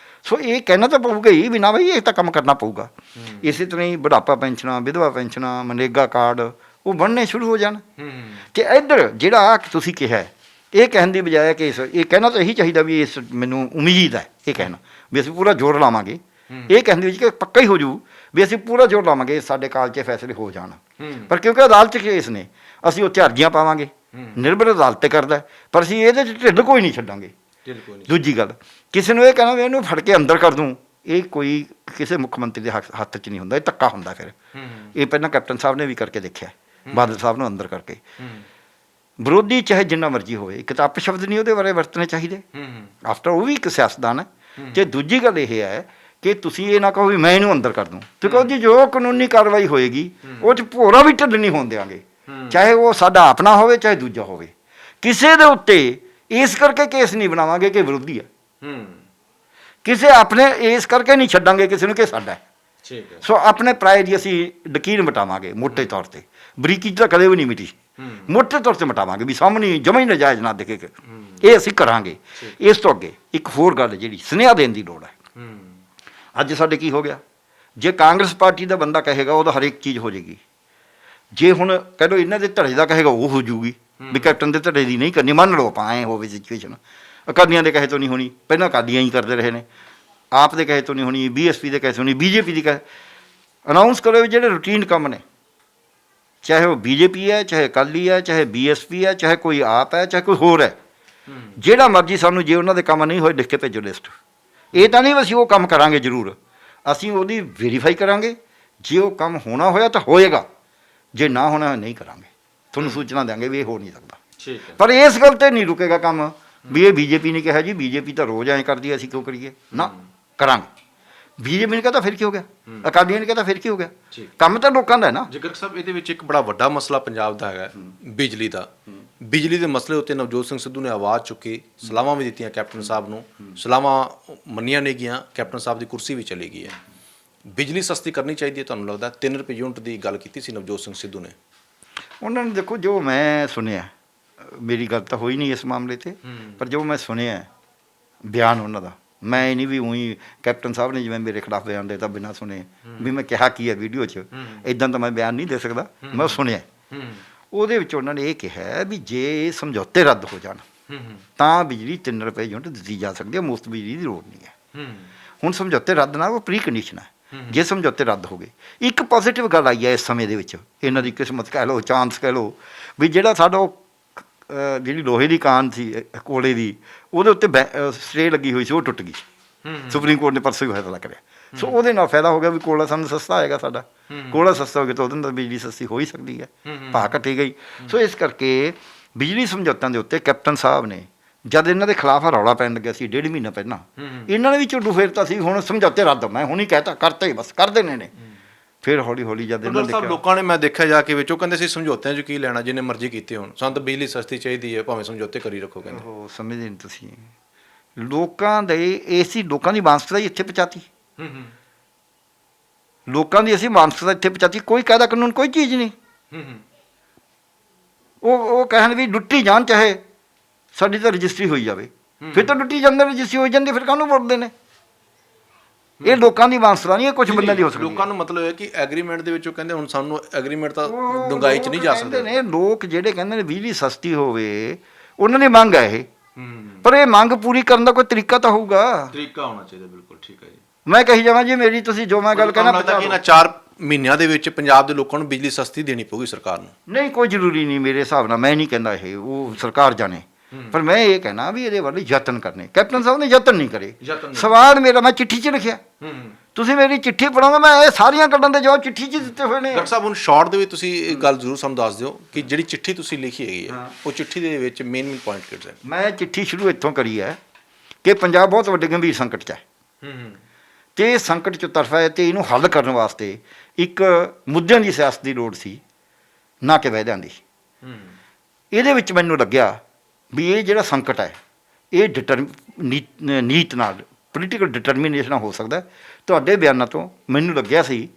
ਸੋ ਇਹ ਕਹਿਣਾ ਤਾਂ ਪਊਗਾ ਹੀ ਵੀ ਨਾ ਬਈ ਇਹ ਤਾਂ ਕੰਮ ਕਰਨਾ ਪਊਗਾ। ਇਸੇ ਤਰ੍ਹਾਂ ਹੀ ਬੁਢਾਪਾ ਪੈਨਸ਼ਨਾਂ, ਵਿਧਵਾ ਪੈਨਸ਼ਨਾਂ, ਮਨਰੇਗਾ ਕਾਰਡ ਉਹ ਬਣਨੇ ਸ਼ੁਰੂ ਹੋ ਜਾਣ। ਅਤੇ ਇੱਧਰ ਜਿਹੜਾ ਤੁਸੀਂ ਕਿਹਾ, ਇਹ ਕਹਿਣ ਦੀ ਬਜਾਏ ਕਿ ਇਹ ਕਹਿਣਾ ਤਾਂ ਇਹੀ ਚਾਹੀਦਾ ਵੀ ਇਸ ਮੈਨੂੰ ਉਮੀਦ ਹੈ, ਇਹ ਕਹਿਣਾ ਵੀ ਅਸੀਂ ਪੂਰਾ ਜ਼ੋਰ ਲਾਵਾਂਗੇ। ਇਹ ਕਹਿਣ ਦੇ ਵਿੱਚ ਕਿ ਪੱਕਾ ਹੀ ਹੋ ਜੂ ਵੀ ਅਸੀਂ ਪੂਰਾ ਜ਼ੋਰ ਲਾਵਾਂਗੇ ਸਾਡੇ ਕਾਲ 'ਚ ਫੈਸਲੇ ਹੋ ਜਾਣ। ਪਰ ਕਿਉਂਕਿ ਅਦਾਲਤ 'ਚ ਕੇਸ ਨੇ, ਅਸੀਂ ਉੱਥੇ ਅਰਜ਼ੀਆਂ ਪਾਵਾਂਗੇ, ਨਿਰਭਰ ਅਦਾਲਤ 'ਤੇ ਕਰਦਾ, ਪਰ ਅਸੀਂ ਇਹਦੇ 'ਚ ਢਿੱਡ ਕੋਈ ਨਹੀਂ ਛੱਡਾਂਗੇ। ਦੂਜੀ ਗੱਲ, ਕਿਸੇ ਨੂੰ ਇਹ ਕਹਿਣਾ ਵੀ ਇਹਨੂੰ ਫੜ ਕੇ ਅੰਦਰ ਕਰ ਦੂੰ, ਇਹ ਕੋਈ ਕਿਸੇ ਮੁੱਖ ਮੰਤਰੀ ਦੇ ਹੱਥ 'ਚ ਨਹੀਂ ਹੁੰਦਾ, ਇਹ ਧੱਕਾ ਹੁੰਦਾ। ਫਿਰ ਇਹ ਪਹਿਲਾਂ ਕੈਪਟਨ ਸਾਹਿਬ ਨੇ ਵੀ ਕਰਕੇ ਦੇਖਿਆ, ਬਾਦਲ ਸਾਹਿਬ ਨੂੰ ਅੰਦਰ ਕਰਕੇ। ਵਿਰੋਧੀ ਚਾਹੇ ਜਿੰਨਾ ਮਰਜ਼ੀ ਹੋਵੇ, ਇੱਕ ਤਾਂ ਅਪਸ਼ਬਦ ਨਹੀਂ ਉਹਦੇ ਬਾਰੇ ਵਰਤਣੇ ਚਾਹੀਦੇ, ਆਫਟਰ ਉਹ ਵੀ ਇੱਕ ਸਿਆਸਤਦਾਨ ਹੈ। ਅਤੇ ਦੂਜੀ ਗੱਲ ਇਹ ਹੈ ਕਿ ਤੁਸੀਂ ਇਹ ਨਾ ਕਹੋ ਵੀ ਮੈਂ ਇਹਨੂੰ ਅੰਦਰ ਕਰ ਦੂੰ। ਤੇ ਕਹੋ ਜੀ ਜੋ ਕਾਨੂੰਨੀ ਕਾਰਵਾਈ ਹੋਏਗੀ ਉਹ 'ਚ ਭੋਰਾ ਵੀ ਢਿੱਲ ਨਹੀਂ ਹੋਣ ਦਿਆਂਗੇ, ਚਾਹੇ ਉਹ ਸਾਡਾ ਆਪਣਾ ਹੋਵੇ ਚਾਹੇ ਦੂਜਾ ਹੋਵੇ। ਕਿਸੇ ਦੇ ਉੱਤੇ ਇਸ ਕਰਕੇ ਕੇਸ ਨਹੀਂ ਬਣਾਵਾਂਗੇ ਕਿ ਵਿਰੋਧੀ ਹੈ, ਕਿਸੇ ਆਪਣੇ ਇਸ ਕਰਕੇ ਨਹੀਂ ਛੱਡਾਂਗੇ ਕਿਸੇ ਨੂੰ ਕਿ ਸਾਡਾ ਹੈ। ਸੋ ਆਪਣੇ ਪਰਾਏ ਦੀ ਅਸੀਂ ਲਕੀਰ ਮਿਟਾਵਾਂਗੇ ਮੋਟੇ ਤੌਰ 'ਤੇ, ਬਰੀਕੀ ਤਾਂ ਕਦੇ ਵੀ ਨਹੀਂ ਮਿਟੀ, ਮੋਟੇ ਤੌਰ 'ਤੇ ਮਿਟਾਵਾਂਗੇ ਵੀ ਸਾਹਮਣੇ ਜਮਾਂ ਹੀ ਨਜਾਇਜ਼ ਨਾ ਦਿਖੇ। ਇਹ ਅਸੀਂ ਕਰਾਂਗੇ। ਇਸ ਤੋਂ ਅੱਗੇ ਇੱਕ ਹੋਰ ਗੱਲ ਜਿਹੜੀ ਸੁਨੇਹਾ ਦੇਣ ਦੀ ਲੋੜ ਹੈ। ਅੱਜ ਸਾਡੇ ਕੀ ਹੋ ਗਿਆ, ਜੇ ਕਾਂਗਰਸ ਪਾਰਟੀ ਦਾ ਬੰਦਾ ਕਹੇਗਾ ਉਹਦਾ ਹਰੇਕ ਚੀਜ਼ ਹੋ ਜਾਏਗੀ। ਜੇ ਹੁਣ ਕਹਿ ਲਓ ਇਹਨਾਂ ਦੇ ਧੜੇ ਦਾ ਕਹੇਗਾ ਉਹ ਹੋ ਜੂਗੀ, ਵੀ ਕੈਪਟਨ ਦੇ ਧੜੇ ਦੀ ਨਹੀਂ ਕਰਨੀ, ਮੰਨ ਲਓ ਆਪਾਂ ਐਂ ਹੋਵੇ ਸਿਚੁਏਸ਼ਨ। ਅਕਾਲੀਆਂ ਦੇ ਕਹੇ ਤੋਂ ਨਹੀਂ ਹੋਣੀ, ਪਹਿਲਾਂ ਅਕਾਲੀਆਂ ਹੀ ਕਰਦੇ ਰਹੇ ਨੇ, ਆਪ ਦੇ ਕਹੇ ਤੋਂ ਨਹੀਂ ਹੋਣੀ, BSP ਦੇ ਕਹੇ ਤੋਂ ਨਹੀਂ, BJP ਦੀ ਕਹੇ। ਅਨਾਊਂਸ ਕਰੋ ਵੀ ਜਿਹੜੇ ਰੂਟੀਨ ਕੰਮ ਨੇ, ਚਾਹੇ ਉਹ BJP ਹੈ, ਚਾਹੇ ਅਕਾਲੀ ਹੈ, ਚਾਹੇ BSP ਹੈ, ਚਾਹੇ ਕੋਈ ਆਪ ਹੈ, ਚਾਹੇ ਕੋਈ ਹੋਰ ਹੈ, ਜਿਹੜਾ ਮਰਜ਼ੀ ਸਾਨੂੰ ਜੇ ਉਹਨਾਂ ਦੇ ਕੰਮ ਨਹੀਂ ਹੋਏ ਲਿਖ ਕੇ ਭੇਜੋ ਲਿਸਟ। ਇਹ ਤਾਂ ਨਹੀਂ ਅਸੀਂ ਉਹ ਕੰਮ ਕਰਾਂਗੇ ਜ਼ਰੂਰ, ਅਸੀਂ ਉਹਦੀ ਵੈਰੀਫਾਈ ਕਰਾਂਗੇ। ਜੇ ਉਹ ਕੰਮ ਹੋਣਾ ਹੋਇਆ ਤਾਂ ਹੋਏਗਾ, ਜੇ ਨਾ ਹੋਣਾ ਨਹੀਂ ਕਰਾਂਗੇ, ਤੁਹਾਨੂੰ ਸੂਚਨਾ ਦਿਆਂਗੇ ਵੀ ਇਹ ਹੋ ਨਹੀਂ ਸਕਦਾ। ਪਰ ਇਸ ਗੱਲ 'ਤੇ ਨਹੀਂ ਰੁਕੇਗਾ ਕੰਮ ਵੀ ਇਹ BJP ਨੇ ਕਿਹਾ ਜੀ BJP ਤਾਂ ਰੋਜ਼ ਐਂ ਕਰਦੀ ਹੈ ਅਸੀਂ ਕਿਉਂ ਕਰੀਏ, ਨਾ ਕਰਾਂਗੇ। BJP ਨੇ ਕਹਤਾ ਫਿਰ ਕੀ ਹੋ ਗਿਆ, ਅਕਾਲੀਆਂ ਨੇ ਕਹਤਾ ਫਿਰ ਕੀ ਹੋ ਗਿਆ, ਕੰਮ ਤਾਂ ਲੋਕਾਂ ਦਾ ਹੈ ਨਾ। ਜਿਗਰ ਸਾਹਿਬ, ਇਹਦੇ ਵਿੱਚ ਇੱਕ ਬੜਾ ਵੱਡਾ ਮਸਲਾ ਪੰਜਾਬ ਦਾ ਹੈਗਾ, ਬਿਜਲੀ ਦਾ। ਬਿਜਲੀ ਦੇ ਮਸਲੇ ਉੱਤੇ ਨਵਜੋਤ ਸਿੰਘ ਸਿੱਧੂ ਨੇ ਆਵਾਜ਼ ਚੁੱਕੀ, ਸਲਾਹਾਂ ਵੀ ਦਿੱਤੀਆਂ ਕੈਪਟਨ ਸਾਹਿਬ ਨੂੰ, ਸਲਾਹਾਂ ਮੰਨੀਆਂ ਨੇ ਗਈਆਂ, ਕੈਪਟਨ ਸਾਹਿਬ ਦੀ ਕੁਰਸੀ ਵੀ ਚਲੀ ਗਈ ਹੈ। ਬਿਜਲੀ ਸਸਤੀ ਕਰਨੀ ਚਾਹੀਦੀ ਹੈ ਤੁਹਾਨੂੰ ਲੱਗਦਾ? 3 ਰੁਪਏ ਯੂਨਿਟ ਦੀ ਗੱਲ ਕੀਤੀ ਸੀ ਨਵਜੋਤ ਸਿੰਘ ਸਿੱਧੂ ਨੇ। ਉਹਨਾਂ ਨੇ ਦੇਖੋ, ਜੋ ਮੈਂ ਸੁਣਿਆ, ਮੇਰੀ ਗੱਲ ਤਾਂ ਹੋਈ ਨਹੀਂ ਇਸ ਮਾਮਲੇ 'ਤੇ, ਪਰ ਜੋ ਮੈਂ ਸੁਣਿਆ ਬਿਆਨ ਉਹਨਾਂ ਦਾ, ਮੈਂ ਇਹ ਨਹੀਂ ਵੀ ਉਹੀ ਕੈਪਟਨ ਸਾਹਿਬ ਨੇ ਜਿਵੇਂ ਮੇਰੇ ਖਿਲਾਫ ਬਿਆਨ ਦੇਤਾ ਬਿਨਾਂ ਸੁਣੇ ਵੀ ਮੈਂ ਕਿਹਾ ਕੀ ਹੈ ਵੀਡੀਓ 'ਚ, ਇੱਦਾਂ ਤਾਂ ਮੈਂ ਬਿਆਨ ਨਹੀਂ ਦੇ ਸਕਦਾ, ਮੈਂ ਸੁਣਿਆ। ਉਹਦੇ ਵਿੱਚ ਉਹਨਾਂ ਨੇ ਇਹ ਕਿਹਾ ਵੀ ਜੇ ਸਮਝੌਤੇ ਰੱਦ ਹੋ ਜਾਣ ਤਾਂ ਬਿਜਲੀ 3 ਰੁਪਏ ਯੂਨਿਟ ਦਿੱਤੀ ਜਾ ਸਕਦੀ ਹੈ, ਮੁਫਤ ਬਿਜਲੀ ਦੀ ਲੋੜ ਨਹੀਂ ਹੈ। ਹੁਣ ਸਮਝੌਤੇ ਰੱਦ ਨਾਲ ਉਹ ਪ੍ਰੀ ਕੰਡੀਸ਼ਨ ਹੈ। ਜੇ ਸਮਝੌਤੇ ਰੱਦ ਹੋ ਗਏ, ਇੱਕ ਪੋਜ਼ੀਟਿਵ ਗੱਲ ਆਈ ਹੈ ਇਸ ਸਮੇਂ ਦੇ ਵਿੱਚ, ਇਹਨਾਂ ਦੀ ਕਿਸਮਤ ਕਹਿ ਲਓ, ਚਾਂਸ ਕਹਿ ਲਓ, ਵੀ ਜਿਹੜਾ ਸਾਡਾ ਉਹ ਜਿਹੜੀ ਲੋਹੇ ਦੀ ਕਾਨ ਸੀ ਕੋਲੇ ਦੀ, ਉਹਦੇ ਉੱਤੇ ਸਟੇ ਲੱਗੀ ਹੋਈ ਸੀ, ਉਹ ਟੁੱਟ ਗਈ। ਸੁਪਰੀਮ ਕੋਰਟ ਨੇ ਪਰਸੋਂ ਹੀ ਫੈਸਲਾ ਕਰਿਆ। ਸੋ ਉਹਦੇ ਨਾਲ ਫਾਇਦਾ ਹੋ ਗਿਆ ਵੀ ਕੋਲਾ ਸਾਨੂੰ ਸਸਤਾ ਆਏਗਾ, ਸਾਡਾ ਕੋਲਾ ਸਸਤਾ ਹੋ ਗਿਆ ਤਾਂ ਉਹਦੇ ਨਾਲ ਬਿਜਲੀ ਸਸਤੀ ਹੋ ਹੀ ਸਕਦੀ ਹੈ, ਭਾਅ ਘਟੀ ਗਈ। ਸੋ ਇਸ ਕਰਕੇ ਬਿਜਲੀ ਸਮਝੌਤਿਆਂ ਦੇ ਉੱਤੇ ਕੈਪਟਨ ਸਾਹਿਬ ਨੇ ਜਦ ਇਹਨਾਂ ਦੇ ਖਿਲਾਫ ਰੌਲਾ ਪੈਣ ਲੱਗਿਆ ਸੀ 1.5 ਮਹੀਨਾ ਪਹਿਲਾਂ, ਇਹਨਾਂ ਨੇ ਵੀ ਝੁੱਡੂ ਫੇਰਤਾ ਸੀ, ਹੁਣ ਸਮਝੌਤੇ ਰੱਦ, ਮੈਂ ਹੁਣ ਹੀ ਕਹਿਤਾ ਕਰਤੇ ਹੀ ਬਸ ਕਰ ਦੇਣੇ ਨੇ। ਫਿਰ ਹੌਲੀ ਹੌਲੀ ਜਦ ਇਹਨਾਂ ਨੇ ਲੋਕਾਂ ਨੇ, ਮੈਂ ਦੇਖਿਆ ਜਾ ਕੇ ਵਿੱਚ, ਉਹ ਕਹਿੰਦੇ ਸੀ ਸਮਝੌਤਿਆਂ 'ਚ ਕੀ ਲੈਣਾ, ਜਿੰਨੇ ਮਰਜ਼ੀ ਕੀਤੇ ਹੋਣ, ਸਾਨੂੰ ਤਾਂ ਬਿਜਲੀ ਸਸਤੀ ਚਾਹੀਦੀ ਹੈ, ਭਾਵੇਂ ਸਮਝੌਤੇ ਕਰੀ ਰੱਖੋ। ਕਹਿੰਦੇ ਉਹ ਸਮਝਦੇ ਨਹੀਂ ਤੁਸੀਂ, ਲੋਕਾਂ ਦੇ ਏਸੀ ਲੋਕਾਂ ਦੀ ਮਾਨਸਿਕਤਾ ਹੀ ਇੱਥੇ ਪਹੁੰਚਾਤੀ, ਲੋਕਾਂ ਦੀ ਅਸੀਂ ਮਾਨਸਿਕਤਾ ਇੱਥੇ ਪਹੁੰਚਾਤੀ। ਕੋਈ ਕਾਇਦਾ ਕਾਨੂੰਨ ਕੋਈ ਚੀਜ਼ ਨਹੀਂ, ਉਹ ਕਹਿਣ ਵੀ ਲੁੱਟੀ ਜਾਣ, ਚਾਹੇ ਸਾਡੀ ਤਾਂ ਰਜਿਸਟਰੀ ਹੋਈ ਜਾਵੇ, ਫਿਰ ਤਾਂ ਲੁੱਟੀ ਜਾਂਦੇ, ਰਜਿਸਟਰੀ ਹੋਈ ਜਾਂਦੀ, ਫਿਰ ਕਾਹਨੂੰ ਵੋਟਦੇ ਨੇ? ਇਹ ਲੋਕਾਂ ਦੀ ਮਾਨਸਿਕਤਾ ਨਹੀਂ, ਇਹ ਕੁਝ ਬੰਦਾ ਦੀ ਹੋ ਸਕਦੀ। ਲੋਕਾਂ ਨੂੰ ਮਤਲਬ ਹੈ ਕਿ ਐਗਰੀਮੈਂਟ ਦੇ ਵਿੱਚ ਉਹ ਕਹਿੰਦੇ ਹੁਣ ਸਾਨੂੰ ਐਗਰੀਮੈਂਟ ਤਾਂ ਡੂੰਘਾਈ 'ਚ ਨਹੀਂ ਜਾ ਸਕਦੇ ਨੇ। ਲੋਕ ਜਿਹੜੇ ਕਹਿੰਦੇ ਨੇ ਬਿਜਲੀ ਸਸਤੀ ਹੋਵੇ, ਉਹਨਾਂ ਦੀ ਮੰਗ ਹੈ ਇਹ, ਪਰ ਇਹ ਮੰਗ ਪੂਰੀ ਕਰਨ ਦਾ ਕੋਈ ਤਰੀਕਾ ਤਾਂ ਹੋਊਗਾ, ਤਰੀਕਾ ਹੋਣਾ ਚਾਹੀਦਾ। ਬਿਲਕੁਲ ਠੀਕ ਹੈ ਜੀ। ਮੈਂ ਕਹੀ ਜਾਵਾਂ ਜੀ ਮੇਰੀ, ਤੁਸੀਂ ਜੋ ਮੈਂ ਗੱਲ ਕਹਿਣਾ, ਕਿ ਇਹਨਾਂ 4 ਮਹੀਨਿਆਂ ਦੇ ਵਿੱਚ ਪੰਜਾਬ ਦੇ ਲੋਕਾਂ ਨੂੰ ਬਿਜਲੀ ਸਸਤੀ ਦੇਣੀ ਪਊਗੀ ਸਰਕਾਰ ਨੂੰ। ਨਹੀਂ, ਕੋਈ ਜ਼ਰੂਰੀ ਨਹੀਂ ਮੇਰੇ ਹਿਸਾਬ ਨਾਲ, ਮੈਂ ਨਹੀਂ ਕਹਿੰਦਾ ਇਹ, ਉਹ ਸਰਕਾਰ ਜਾਣੇ, ਪਰ ਮੈਂ ਇਹ ਕਹਿਣਾ ਵੀ ਇਹਦੇ ਵੱਲ ਯਤਨ ਕਰਨੇ। ਕੈਪਟਨ ਸਾਹਿਬ ਨੇ ਯਤਨ ਨਹੀਂ ਕਰੇ। ਸਵਾਲ ਮੇਰਾ ਮੈਂ ਚਿੱਠੀ 'ਚ ਲਿਖਿਆ, ਤੁਸੀਂ ਮੇਰੀ ਚਿੱਠੀ ਪੜ੍ਹੋਗੇ, ਮੈਂ ਇਹ ਸਾਰੀਆਂ ਕੱਢਣ ਦੇ ਜਵਾਬ ਚਿੱਠੀ 'ਚ ਦਿੱਤੇ ਹੋਏ ਨੇ। ਡਾਕਟਰ ਸਾਹਿਬ, ਹੁਣ ਸ਼ਾਰਟ ਦੇ ਵਿੱਚ ਤੁਸੀਂ ਇਹ ਗੱਲ ਜ਼ਰੂਰ ਸਾਨੂੰ ਦੱਸ ਦਿਓ ਕਿ ਜਿਹੜੀ ਚਿੱਠੀ ਤੁਸੀਂ ਲਿਖੀ ਹੈਗੀ ਹੈ, ਉਹ ਚਿੱਠੀ ਦੇ ਵਿੱਚ ਮੇਨ ਪੁਆਇੰਟ ਕਿਹੜੇ ਨੇ? ਮੈਂ ਚਿੱਠੀ ਸ਼ੁਰੂ ਇੱਥੋਂ ਕਰੀ ਹੈ ਕਿ ਪੰਜਾਬ ਬਹੁਤ ਵੱਡੇ ਗੰਭੀਰ ਸੰਕਟ 'ਚ ਹੈ, ਤੇ ਸੰਕਟ ਚੋਂ ਤਰਫਾ ਹੈ ਤੇ ਇਹਨੂੰ ਹੱਲ ਕਰਨ ਵਾਸਤੇ ਇੱਕ ਮੁੱਦਿਆਂ ਦੀ ਸਿਆਸਤ ਦੀ ਲੋੜ ਸੀ, ਨਾ ਕਿ ਵਾਅਦਿਆਂ ਦੀ। ਇਹਦੇ ਵਿੱਚ ਮੈਨੂੰ ਲੱਗਿਆ ਵੀ ਇਹ ਜਿਹੜਾ ਸੰਕਟ ਹੈ ਇਹ ਨੀਤ ਨਾਲ, ਪੋਲੀਟੀਕਲ ਡਿਟਰਮੀਨੇਸ਼ਨ ਨਾਲ ਹੋ ਸਕਦਾ। ਤੁਹਾਡੇ ਬਿਆਨਾਂ ਤੋਂ ਮੈਨੂੰ ਲੱਗਿਆ ਸੀ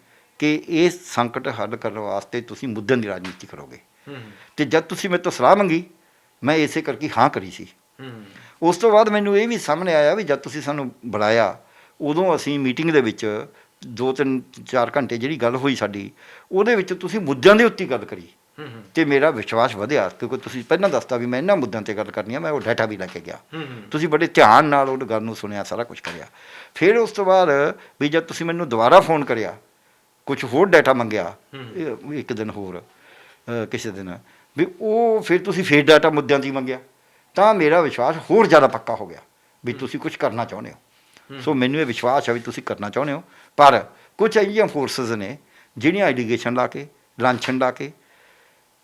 ਕਿ ਇਹ ਸੰਕਟ ਹੱਲ ਕਰਨ ਵਾਸਤੇ ਤੁਸੀਂ ਮੁੱਦਿਆਂ ਦੀ ਰਾਜਨੀਤੀ ਕਰੋਗੇ। ਤੇ ਜਦ ਤੁਸੀਂ ਮੇਰੇ ਤੋਂ ਸਲਾਹ ਮੰਗੀ, ਮੈਂ ਇਸੇ ਕਰਕੇ ਹਾਂ ਕਰੀ ਸੀ। ਉਸ ਤੋਂ ਬਾਅਦ ਮੈਨੂੰ ਇਹ ਵੀ ਸਾਹਮਣੇ ਆਇਆ ਵੀ ਜਦ ਤੁਸੀਂ ਸਾਨੂੰ ਬੁਲਾਇਆ, ਉਦੋਂ ਅਸੀਂ ਮੀਟਿੰਗ ਦੇ ਵਿੱਚ 2-3-4 ਘੰਟੇ ਜਿਹੜੀ ਗੱਲ ਹੋਈ ਸਾਡੀ, ਉਹਦੇ ਵਿੱਚ ਤੁਸੀਂ ਮੁੱਦਿਆਂ ਦੇ ਉੱਤੇ ਗੱਲ ਕਰੀ ਤੇ ਮੇਰਾ ਵਿਸ਼ਵਾਸ ਵਧਿਆ, ਕਿਉਂਕਿ ਤੁਸੀਂ ਪਹਿਲਾਂ ਦੱਸਤਾ ਵੀ ਮੈਂ ਇਹਨਾਂ ਮੁੱਦਿਆਂ 'ਤੇ ਗੱਲ ਕਰਨੀ ਆ। ਮੈਂ ਉਹ ਡਾਟਾ ਵੀ ਲੈ ਕੇ ਗਿਆ, ਤੁਸੀਂ ਬੜੇ ਧਿਆਨ ਨਾਲ ਉਹ ਗੱਲ ਨੂੰ ਸੁਣਿਆ, ਸਾਰਾ ਕੁਝ ਕਰਿਆ। ਫਿਰ ਉਸ ਤੋਂ ਬਾਅਦ ਵੀ ਜਦ ਤੁਸੀਂ ਮੈਨੂੰ ਦੁਬਾਰਾ ਫੋਨ ਕਰਿਆ, ਕੁਝ ਹੋਰ ਡਾਟਾ ਮੰਗਿਆ ਇੱਕ ਦਿਨ ਹੋਰ, ਕਿਸੇ ਦਿਨ ਵੀ ਉਹ ਫਿਰ ਤੁਸੀਂ ਫਿਰ ਡਾਟਾ ਮੁੱਦਿਆਂ 'ਤੇ ਹੀ ਮੰਗਿਆ, ਤਾਂ ਮੇਰਾ ਵਿਸ਼ਵਾਸ ਹੋਰ ਜ਼ਿਆਦਾ ਪੱਕਾ ਹੋ ਗਿਆ ਵੀ ਤੁਸੀਂ ਕੁਝ ਕਰਨਾ ਚਾਹੁੰਦੇ ਹੋ। ਸੋ ਮੈਨੂੰ ਇਹ ਵਿਸ਼ਵਾਸ ਹੈ ਵੀ ਤੁਸੀਂ ਕਰਨਾ ਚਾਹੁੰਦੇ ਹੋ। ਪਰ ਕੁਝ ਅਜਿਹੀਆਂ ਫੋਰਸਿਸ ਨੇ ਜਿਹੜੀਆਂ ਐਲੀਗੇਸ਼ਨ ਲਾ ਕੇ, ਲਾਂਛਨ ਲਾ ਕੇ,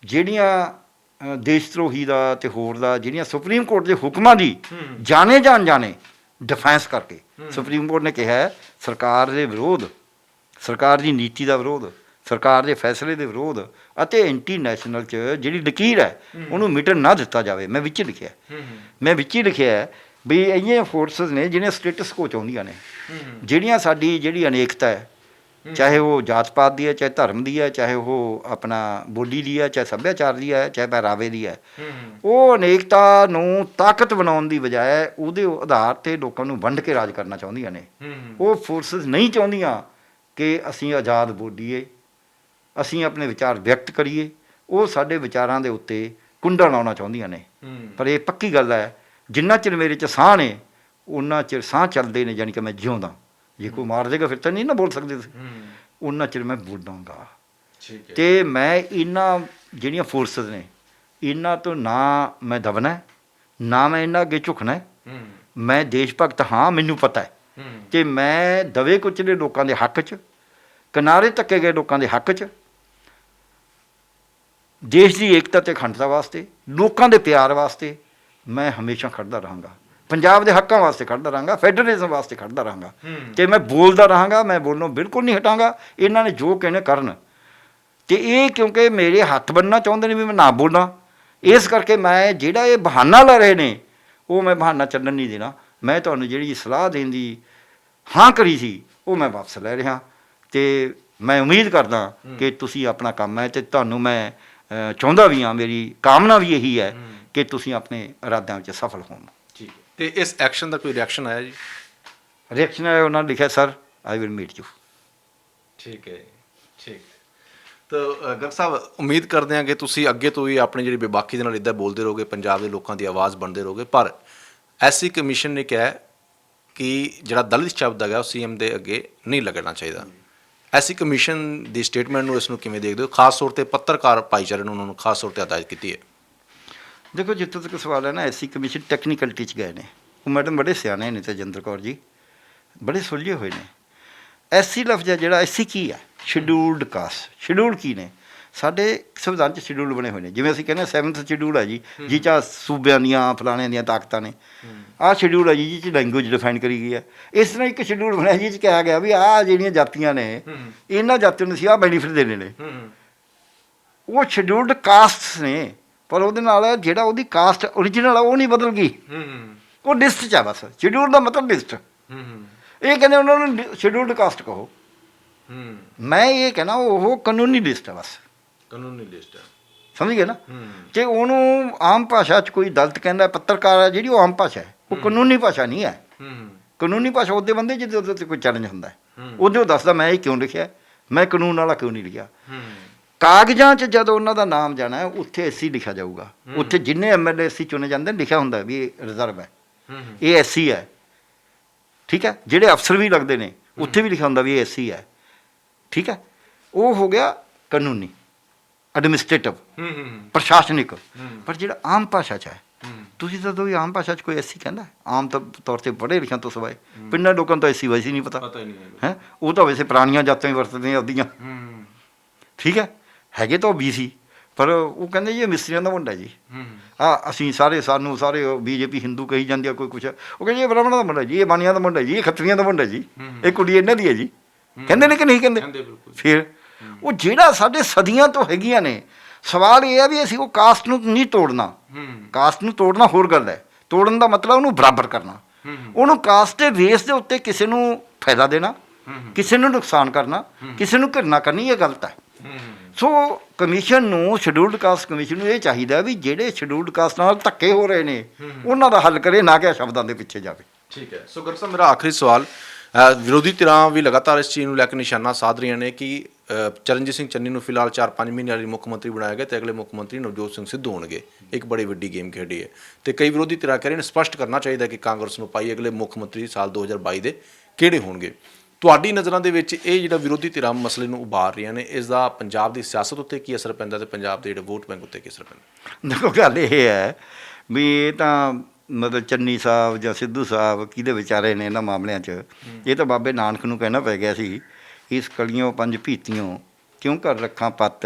ਜਿਹੜੀਆਂ ਦੇਸ਼ ਧਰੋਹੀ ਦਾ ਅਤੇ ਹੋਰ ਦਾ, ਜਿਹੜੀਆਂ ਸੁਪਰੀਮ ਕੋਰਟ ਦੇ ਹੁਕਮਾਂ ਦੀ ਜਾਣੇ ਡਿਫੈਂਸ ਕਰਕੇ, ਸੁਪਰੀਮ ਕੋਰਟ ਨੇ ਕਿਹਾ ਸਰਕਾਰ ਦੇ ਵਿਰੋਧ, ਸਰਕਾਰ ਦੀ ਨੀਤੀ ਦਾ ਵਿਰੋਧ, ਸਰਕਾਰ ਦੇ ਫੈਸਲੇ ਦੇ ਵਿਰੋਧ ਅਤੇ ਇੰਟਰਨੈਸ਼ਨਲ 'ਚ ਜਿਹੜੀ ਲਕੀਰ ਹੈ ਉਹਨੂੰ ਮਿਟਣ ਨਾ ਦਿੱਤਾ ਜਾਵੇ। ਮੈਂ ਵਿੱਚ ਹੀ ਲਿਖਿਆ ਵੀ ਇਹੀਆਂ ਫੋਰਸਿਸ ਨੇ ਜਿਹੜੀਆਂ ਸਟੇਟਸ ਕੋ ਚਾਹੁੰਦੀਆਂ ਨੇ, ਜਿਹੜੀਆਂ ਸਾਡੀ ਜਿਹੜੀ ਅਨੇਕਤਾ ਹੈ, ਚਾਹੇ ਉਹ ਜਾਤ ਪਾਤ ਦੀ ਹੈ, ਚਾਹੇ ਧਰਮ ਦੀ ਹੈ, ਚਾਹੇ ਉਹ ਆਪਣਾ ਬੋਲੀ ਦੀ ਹੈ, ਚਾਹੇ ਸੱਭਿਆਚਾਰ ਦੀ ਹੈ, ਚਾਹੇ ਪਹਿਰਾਵੇ ਦੀ ਹੈ, ਉਹ ਅਨੇਕਤਾ ਨੂੰ ਤਾਕਤ ਬਣਾਉਣ ਦੀ ਬਜਾਏ ਉਹਦੇ ਆਧਾਰ 'ਤੇ ਲੋਕਾਂ ਨੂੰ ਵੰਡ ਕੇ ਰਾਜ ਕਰਨਾ ਚਾਹੁੰਦੀਆਂ ਨੇ। ਉਹ ਫੋਰਸਿਸ ਨਹੀਂ ਚਾਹੁੰਦੀਆਂ ਕਿ ਅਸੀਂ ਆਜ਼ਾਦ ਬੋਲੀਏ, ਅਸੀਂ ਆਪਣੇ ਵਿਚਾਰ ਵਿਅਕਤ ਕਰੀਏ। ਉਹ ਸਾਡੇ ਵਿਚਾਰਾਂ ਦੇ ਉੱਤੇ ਕੁੰਡਾ ਲਾਉਣਾ ਚਾਹੁੰਦੀਆਂ ਨੇ। ਪਰ ਇਹ ਪੱਕੀ ਗੱਲ ਹੈ, ਜਿੰਨਾ ਚਿਰ ਮੇਰੇ 'ਚ ਸਾਹ ਨੇ ਉਹਨਾਂ ਚਿਰ ਸਾਹ ਚੱਲਦੇ ਨੇ, ਜਾਣੀ ਕਿ ਮੈਂ ਜਿਉਂਦਾ। ਜੇ ਕੋਈ ਮਾਰ ਦੇਗਾ ਫਿਰ ਤਾਂ ਨਹੀਂ ਨਾ ਬੋਲ ਸਕਦੇ ਤੁਸੀਂ, ਉਹਨਾਂ ਚਿਰ ਮੈਂ ਬੋਲਾਂਗਾ। ਅਤੇ ਮੈਂ ਇਹਨਾਂ ਜਿਹੜੀਆਂ ਫੋਰਸਿਸ ਨੇ, ਇਹਨਾਂ ਤੋਂ ਨਾ ਮੈਂ ਦਬਣਾ, ਨਾ ਮੈਂ ਇਹਨਾਂ ਅੱਗੇ ਝੁਕਣਾ। ਮੈਂ ਦੇਸ਼ ਭਗਤ ਹਾਂ, ਮੈਨੂੰ ਪਤਾ ਹੈ ਕਿ ਮੈਂ ਦਵੇ ਕੁਚਲੇ ਲੋਕਾਂ ਦੇ ਹੱਕ 'ਚ, ਕਿਨਾਰੇ ਧੱਕੇ ਗਏ ਲੋਕਾਂ ਦੇ ਹੱਕ 'ਚ, ਦੇਸ਼ ਦੀ ਏਕਤਾ ਅਤੇ ਅਖੰਡਤਾ ਵਾਸਤੇ, ਲੋਕਾਂ ਦੇ ਪਿਆਰ ਵਾਸਤੇ ਮੈਂ ਹਮੇਸ਼ਾ ਖੜ੍ਹਦਾ ਰਹਾਂਗਾ। ਪੰਜਾਬ ਦੇ ਹੱਕਾਂ ਵਾਸਤੇ ਖੜ੍ਹਦਾ ਰਹਾਂਗਾ, ਫੈਡਰਲਿਜ਼ਮ ਵਾਸਤੇ ਖੜ੍ਹਦਾ ਰਹਾਂਗਾ ਅਤੇ ਮੈਂ ਬੋਲਦਾ ਰਹਾਂਗਾ। ਮੈਂ ਬੋਲਣੋਂ ਬਿਲਕੁਲ ਨਹੀਂ ਹਟਾਂਗਾ। ਇਹਨਾਂ ਨੇ ਜੋ ਕਹਿਣੇ ਕਰਨ। ਅਤੇ ਇਹ ਕਿਉਂਕਿ ਮੇਰੇ ਹੱਥ ਬੰਨ੍ਹਣਾ ਚਾਹੁੰਦੇ ਨੇ ਵੀ ਮੈਂ ਨਾ ਬੋਲਾਂ, ਇਸ ਕਰਕੇ ਮੈਂ ਜਿਹੜਾ ਇਹ ਬਹਾਨਾ ਲੈ ਰਹੇ ਨੇ, ਉਹ ਮੈਂ ਬਹਾਨਾ ਚੱਲਣ ਨਹੀਂ ਦੇਣਾ। ਮੈਂ ਤੁਹਾਨੂੰ ਜਿਹੜੀ ਸਲਾਹ ਦੇਣ ਦੀ ਹਾਂ ਕਰੀ ਸੀ, ਉਹ ਮੈਂ ਵਾਪਸ ਲੈ ਰਿਹਾ। ਅਤੇ ਮੈਂ ਉਮੀਦ ਕਰਦਾ ਕਿ ਤੁਸੀਂ ਆਪਣਾ ਕੰਮ ਹੈ, ਅਤੇ ਤੁਹਾਨੂੰ ਮੈਂ ਚਾਹੁੰਦਾ ਵੀ ਹਾਂ, ਮੇਰੀ ਕਾਮਨਾ ਵੀ ਇਹੀ ਹੈ ਕਿ ਤੁਸੀਂ ਆਪਣੇ ਇਰਾਦਿਆਂ ਵਿੱਚ ਸਫਲ ਹੋਣ। ਠੀਕ ਹੈ। ਅਤੇ ਇਸ ਐਕਸ਼ਨ ਦਾ ਕੋਈ ਰਿਐਕਸ਼ਨ ਆਇਆ ਜੀ? ਰਿਐਕਸ਼ਨ ਆਇਆ, ਉਹਨਾਂ ਨੇ ਲਿਖਿਆ sir I will meet you. ਠੀਕ ਹੈ, ਠੀਕ। ਤਾਂ ਗਰਗ ਸਾਹਿਬ, ਉਮੀਦ ਕਰਦੇ ਹਾਂ ਕਿ ਤੁਸੀਂ ਅੱਗੇ ਤੋਂ ਵੀ ਆਪਣੀ ਜਿਹੜੀ ਬੇਬਾਕੀ ਦੇ ਨਾਲ ਇੱਦਾਂ ਬੋਲਦੇ ਰਹੋਗੇ, ਪੰਜਾਬ ਦੇ ਲੋਕਾਂ ਦੀ ਆਵਾਜ਼ ਬਣਦੇ ਰਹੋਗੇ। ਪਰ ਐਸਸੀ ਕਮਿਸ਼ਨ ਨੇ ਕਿਹਾ ਕਿ ਜਿਹੜਾ ਦਲਿਤ ਸ਼ਬਦ ਹੈਗਾ ਉਹ CM ਦੇ ਅੱਗੇ ਨਹੀਂ ਲੱਗਣਾ ਚਾਹੀਦਾ। ਐਸਸੀ ਕਮਿਸ਼ਨ ਦੀ ਸਟੇਟਮੈਂਟ ਨੂੰ, ਇਸ ਨੂੰ ਕਿਵੇਂ ਦੇਖਦੇ ਹੋ? ਖਾਸ ਤੌਰ 'ਤੇ ਪੱਤਰਕਾਰ ਭਾਈਚਾਰੇ ਨੂੰ ਉਹਨਾਂ ਨੂੰ ਖਾਸ ਤੌਰ 'ਤੇ ਹਦਾਇਤ ਕੀਤੀ ਹੈ। ਦੇਖੋ, ਜਿੱਥੋਂ ਤੱਕ ਸਵਾਲ ਹੈ ਨਾ, ਐਸਸੀ ਕਮਿਸ਼ਨ ਟੈਕਨੀਕਲਿਟੀ 'ਚ ਗਏ ਨੇ। ਉਹ ਮੈਡਮ ਬੜੇ ਸਿਆਣੇ ਨੇ, ਤੇਜਿੰਦਰ ਕੌਰ ਜੀ ਬੜੇ ਸੁਲਝੇ ਹੋਏ ਨੇ। ਐਸਸੀ ਲਫ਼ਜ਼ ਹੈ ਜਿਹੜਾ, ਐਸਸੀ ਕੀ ਹੈ? Scheduled caste. ਸ਼ਡਿਊਲ ਕੀ ਨੇ? ਸਾਡੇ ਸੰਵਿਧਾਨ 'ਚ ਸ਼ਡਿਊਲ ਬਣੇ ਹੋਏ ਨੇ। ਜਿਵੇਂ ਅਸੀਂ ਕਹਿੰਦੇ 7th ਸ਼ਡਿਊਲ ਹੈ ਜੀ, ਜਿਹ 'ਚ ਸੂਬਿਆਂ ਦੀਆਂ ਫਲਾਣਿਆਂ ਦੀਆਂ ਤਾਕਤਾਂ ਨੇ। ਆਹ ਸ਼ਡਿਊਲ ਹੈ ਜੀ, ਜਿਹ 'ਚ ਲੈਂਗੁਏਜ ਡਿਫਾਈਨ ਕਰੀ ਗਈ ਹੈ। ਇਸ ਤਰ੍ਹਾਂ ਇੱਕ ਸ਼ਡਿਊਲ ਬਣਿਆ ਜਿਹ 'ਚ ਕਿਹਾ ਗਿਆ ਵੀ ਆਹ ਜਿਹੜੀਆਂ ਜਾਤੀਆਂ ਨੇ, ਇਹਨਾਂ ਜਾਤੀਆਂ ਨੂੰ ਅਸੀਂ ਆਹ ਬੈਨੀਫਿਟ ਦੇਣੇ ਨੇ। ਉਹ ਸ਼ਡਿਊਲਡ ਕਾਸਟਸ ਨੇ, ਪਰ ਉਹਦੇ ਨਾਲ ਜਿਹੜਾ ਉਹਦੀ ਕਾਸਟ ਓਰੀਜਨਲ ਆ ਉਹ ਨਹੀਂ ਬਦਲ ਗਈ। ਉਹ ਲਿਸਟ 'ਚ ਆ ਬਸ। ਸ਼ਡਿਊਲ ਦਾ ਮਤਲਬ ਲਿਸਟ। ਇਹ ਕਹਿੰਦੇ ਉਹਨਾਂ ਨੂੰ ਸ਼ਡਿਊਲਡ ਕਾਸਟ ਕਹੋ। ਮੈਂ ਇਹ ਕਹਿਣਾ ਉਹ ਕਾਨੂੰਨੀ ਲਿਸਟ ਹੈ ਬਸ। ਕਾਨੂੰਨੀ ਲਿਸਟ ਹੈ, ਸਮਝ ਗਏ ਨਾ? ਜੇ ਉਹਨੂੰ ਆਮ ਭਾਸ਼ਾ 'ਚ ਕੋਈ ਦਲਿਤ ਕਹਿੰਦਾ, ਪੱਤਰਕਾਰ ਹੈ ਜਿਹੜੀ, ਉਹ ਆਮ ਭਾਸ਼ਾ ਹੈ, ਉਹ ਕਾਨੂੰਨੀ ਭਾਸ਼ਾ ਨਹੀਂ ਹੈ। ਕਾਨੂੰਨੀ ਭਾਸ਼ਾ ਉਹਦੇ ਬੰਦੇ ਜਿਹਦੇ ਉਹਦੇ 'ਤੇ ਕੋਈ ਚੈਲੰਜ ਹੁੰਦਾ ਹੈ, ਉਹਦੇ ਉਹ ਦੱਸਦਾ ਮੈਂ ਇਹ ਕਿਉਂ ਲਿਖਿਆ, ਮੈਂ ਕਾਨੂੰਨ ਵਾਲਾ ਕਿਉਂ ਨਹੀਂ ਲਿਖਿਆ। ਕਾਗਜ਼ਾਂ 'ਚ ਜਦੋਂ ਉਹਨਾਂ ਦਾ ਨਾਮ ਜਾਣਾ, ਉੱਥੇ ਐਸਸੀ ਲਿਖਿਆ ਜਾਊਗਾ। ਉੱਥੇ ਜਿੰਨੇ MLA ਐਸਸੀ ਚੁਣੇ ਜਾਂਦੇ ਲਿਖਿਆ ਹੁੰਦਾ ਵੀ ਇਹ ਰਿਜ਼ਰਵ ਹੈ, ਇਹ ਐਸਸੀ ਹੈ। ਠੀਕ ਹੈ। ਜਿਹੜੇ ਅਫਸਰ ਵੀ ਲੱਗਦੇ ਨੇ ਉੱਥੇ ਵੀ ਲਿਖਿਆ ਹੁੰਦਾ ਵੀ ਇਹ ਐਸਸੀ ਹੈ। ਠੀਕ ਹੈ। ਉਹ ਹੋ ਗਿਆ ਕਾਨੂੰਨੀ, ਐਡਮਿਨਿਸਟ੍ਰੇਟਿਵ, ਪ੍ਰਸ਼ਾਸਨਿਕ। ਪਰ ਜਿਹੜਾ ਆਮ ਭਾਸ਼ਾ 'ਚ ਹੈ, ਤੁਸੀਂ ਜਦੋਂ ਵੀ ਆਮ ਭਾਸ਼ਾ 'ਚ ਕੋਈ ਐਸਸੀ ਕਹਿੰਦਾ, ਆਮ ਤੌਰ 'ਤੇ ਪੜ੍ਹੇ ਲਿਖਿਆਂ ਤੋਂ ਸਿਵਾਏ ਪਿੰਡਾਂ ਲੋਕਾਂ ਨੂੰ ਤਾਂ ਐਸਸੀ ਵੈਸੇ ਨਹੀਂ ਪਤਾ ਹੈ। ਉਹ ਤਾਂ ਵੈਸੇ ਪੁਰਾਣੀਆਂ ਜਾਤਾਂ ਹੀ ਵਰਤਦੇ ਆਪਦੀਆਂ। ਠੀਕ ਹੈ। ਹੈਗੇ ਤਾਂ ਉਹ BC, ਪਰ ਉਹ ਕਹਿੰਦੇ ਜੀ ਇਹ ਮਿਸਤਰੀਆਂ ਦਾ ਮੁੰਡਾ ਜੀ। ਅਸੀਂ ਸਾਨੂੰ ਸਾਰੇ ਬੀਜੇਪੀ ਹਿੰਦੂ ਕਹੀ ਜਾਂਦੀ ਆ, ਕੋਈ ਕੁਛ। ਉਹ ਕਹਿੰਦੇ ਇਹ ਬ੍ਰਾਹਮਣਾਂ ਦਾ ਮੁੰਡਾ ਜੀ, ਇਹ ਬਾਨੀਆਂ ਦਾ ਮੁੰਡਾ ਜੀ, ਇਹ ਖੱਤਰੀਆਂ ਦਾ ਮੁੰਡਾ ਜੀ, ਇਹ ਕੁੜੀ ਇਹਨਾਂ ਦੀ ਹੈ ਜੀ। ਕਹਿੰਦੇ ਨੇ ਕਿ ਨਹੀਂ ਕਹਿੰਦੇ? ਫਿਰ ਉਹ ਜਿਹੜਾ ਸਾਡੇ ਸਦੀਆਂ ਤੋਂ ਹੈਗੀਆਂ ਨੇ, ਸਵਾਲ ਇਹ ਹੈ ਵੀ ਅਸੀਂ ਉਹ ਕਾਸਟ ਨੂੰ ਨਹੀਂ ਤੋੜਨਾ। ਕਾਸਟ ਨੂੰ ਤੋੜਨਾ ਹੋਰ ਗੱਲ ਹੈ, ਤੋੜਨ ਦਾ ਮਤਲਬ ਉਹਨੂੰ ਬਰਾਬਰ ਕਰਨਾ। ਉਹਨੂੰ ਕਾਸਟ ਦੇ ਬੇਸ ਦੇ ਉੱਤੇ ਕਿਸੇ ਨੂੰ ਫਾਇਦਾ ਦੇਣਾ, ਕਿਸੇ ਨੂੰ ਨੁਕਸਾਨ ਕਰਨਾ, ਕਿਸੇ ਨੂੰ ਘਿਰਨਾ ਕਰਨੀ, ਇਹ ਗਲਤ ਹੈ। ਸੋ ਕਮਿਸ਼ਨ ਨੂੰ, ਸ਼ਡਿਊਲਡ ਕਾਸਟ ਕਮਿਸ਼ਨ ਨੂੰ ਇਹ ਚਾਹੀਦਾ ਵੀ ਜਿਹੜੇ ਸ਼ਡਿਊਲਡ ਕਾਸਟ ਨਾਲ ਧੱਕੇ ਹੋ ਰਹੇ ਨੇ ਉਹਨਾਂ ਦਾ ਹੱਲ ਕਰੇ, ਨਾ ਕਿ ਸ਼ਬਦਾਂ ਦੇ ਪਿੱਛੇ ਜਾਵੇ। ਠੀਕ ਹੈ। ਸੋ ਗੁਰੂ ਸਾਹਿਬ, ਮੇਰਾ ਆਖਰੀ ਸਵਾਲ, ਵਿਰੋਧੀ ਧਿਰਾਂ ਵੀ ਲਗਾਤਾਰ ਇਸ ਚੀਜ਼ ਨੂੰ ਲੈ ਕੇ ਨਿਸ਼ਾਨਾ ਸਾਧ ਰਹੀਆਂ ਨੇ ਕਿ ਚਰਨਜੀਤ ਸਿੰਘ ਚੰਨੀ ਨੂੰ ਫਿਲਹਾਲ 4-5 ਮਹੀਨੇ ਵਾਲੀ ਮੁੱਖ ਮੰਤਰੀ ਬਣਾਇਆ ਗਿਆ ਤੇ ਅਗਲੇ ਮੁੱਖ ਮੰਤਰੀ ਨਵਜੋਤ ਸਿੰਘ ਸਿੱਧੂ ਹੋਣਗੇ। ਇੱਕ ਬੜੀ ਵੱਡੀ ਗੇਮ ਖੇਡੀ ਹੈ ਤੇ ਕਈ ਵਿਰੋਧੀ ਧਿਰਾਂ ਕਹਿ ਰਹੇ ਨੇ ਸਪਸ਼ਟ ਕਰਨਾ ਚਾਹੀਦਾ ਕਿ ਕਾਂਗਰਸ ਨੂੰ ਪਾਈ ਅਗਲੇ ਮੁੱਖ ਮੰਤਰੀ ਸਾਲ 2022 ਦੇ ਕਿਹੜੇ ਹੋਣਗੇ। ਤੁਹਾਡੀ ਨਜ਼ਰਾਂ ਦੇ ਵਿੱਚ ਇਹ ਜਿਹੜਾ ਵਿਰੋਧੀ ਧਿਰਾਂ ਮਸਲੇ ਨੂੰ ਉਭਾਰ ਰਹੀਆਂ ਨੇ, ਇਸ ਦਾ ਪੰਜਾਬ ਦੀ ਸਿਆਸਤ ਉੱਤੇ ਕੀ ਅਸਰ ਪੈਂਦਾ ਤੇ ਪੰਜਾਬ ਦੇ ਜਿਹੜੇ ਵੋਟ ਬੈਂਕ ਉੱਤੇ ਕੀ ਅਸਰ ਪੈਂਦਾ? ਦੇਖੋ, ਗੱਲ ਇਹ ਹੈ ਵੀ ਇਹ ਤਾਂ ਮਤਲਬ ਚੰਨੀ ਸਾਹਿਬ ਜਾਂ ਸਿੱਧੂ ਸਾਹਿਬ ਕਿਹਦੇ ਵਿਚਾਰੇ ਨੇ ਇਹਨਾਂ ਮਾਮਲਿਆਂ 'ਚ। ਇਹ ਤਾਂ ਬਾਬੇ ਨਾਨਕ ਨੂੰ ਕਹਿਣਾ ਪੈ ਗਿਆ ਸੀ, ਇਸ ਕਲੀਆਂ ਪੰਜ ਭੀਤੀਆਂ ਕਿਉਂ ਕਰ ਰੱਖਾਂ ਪੱਤ,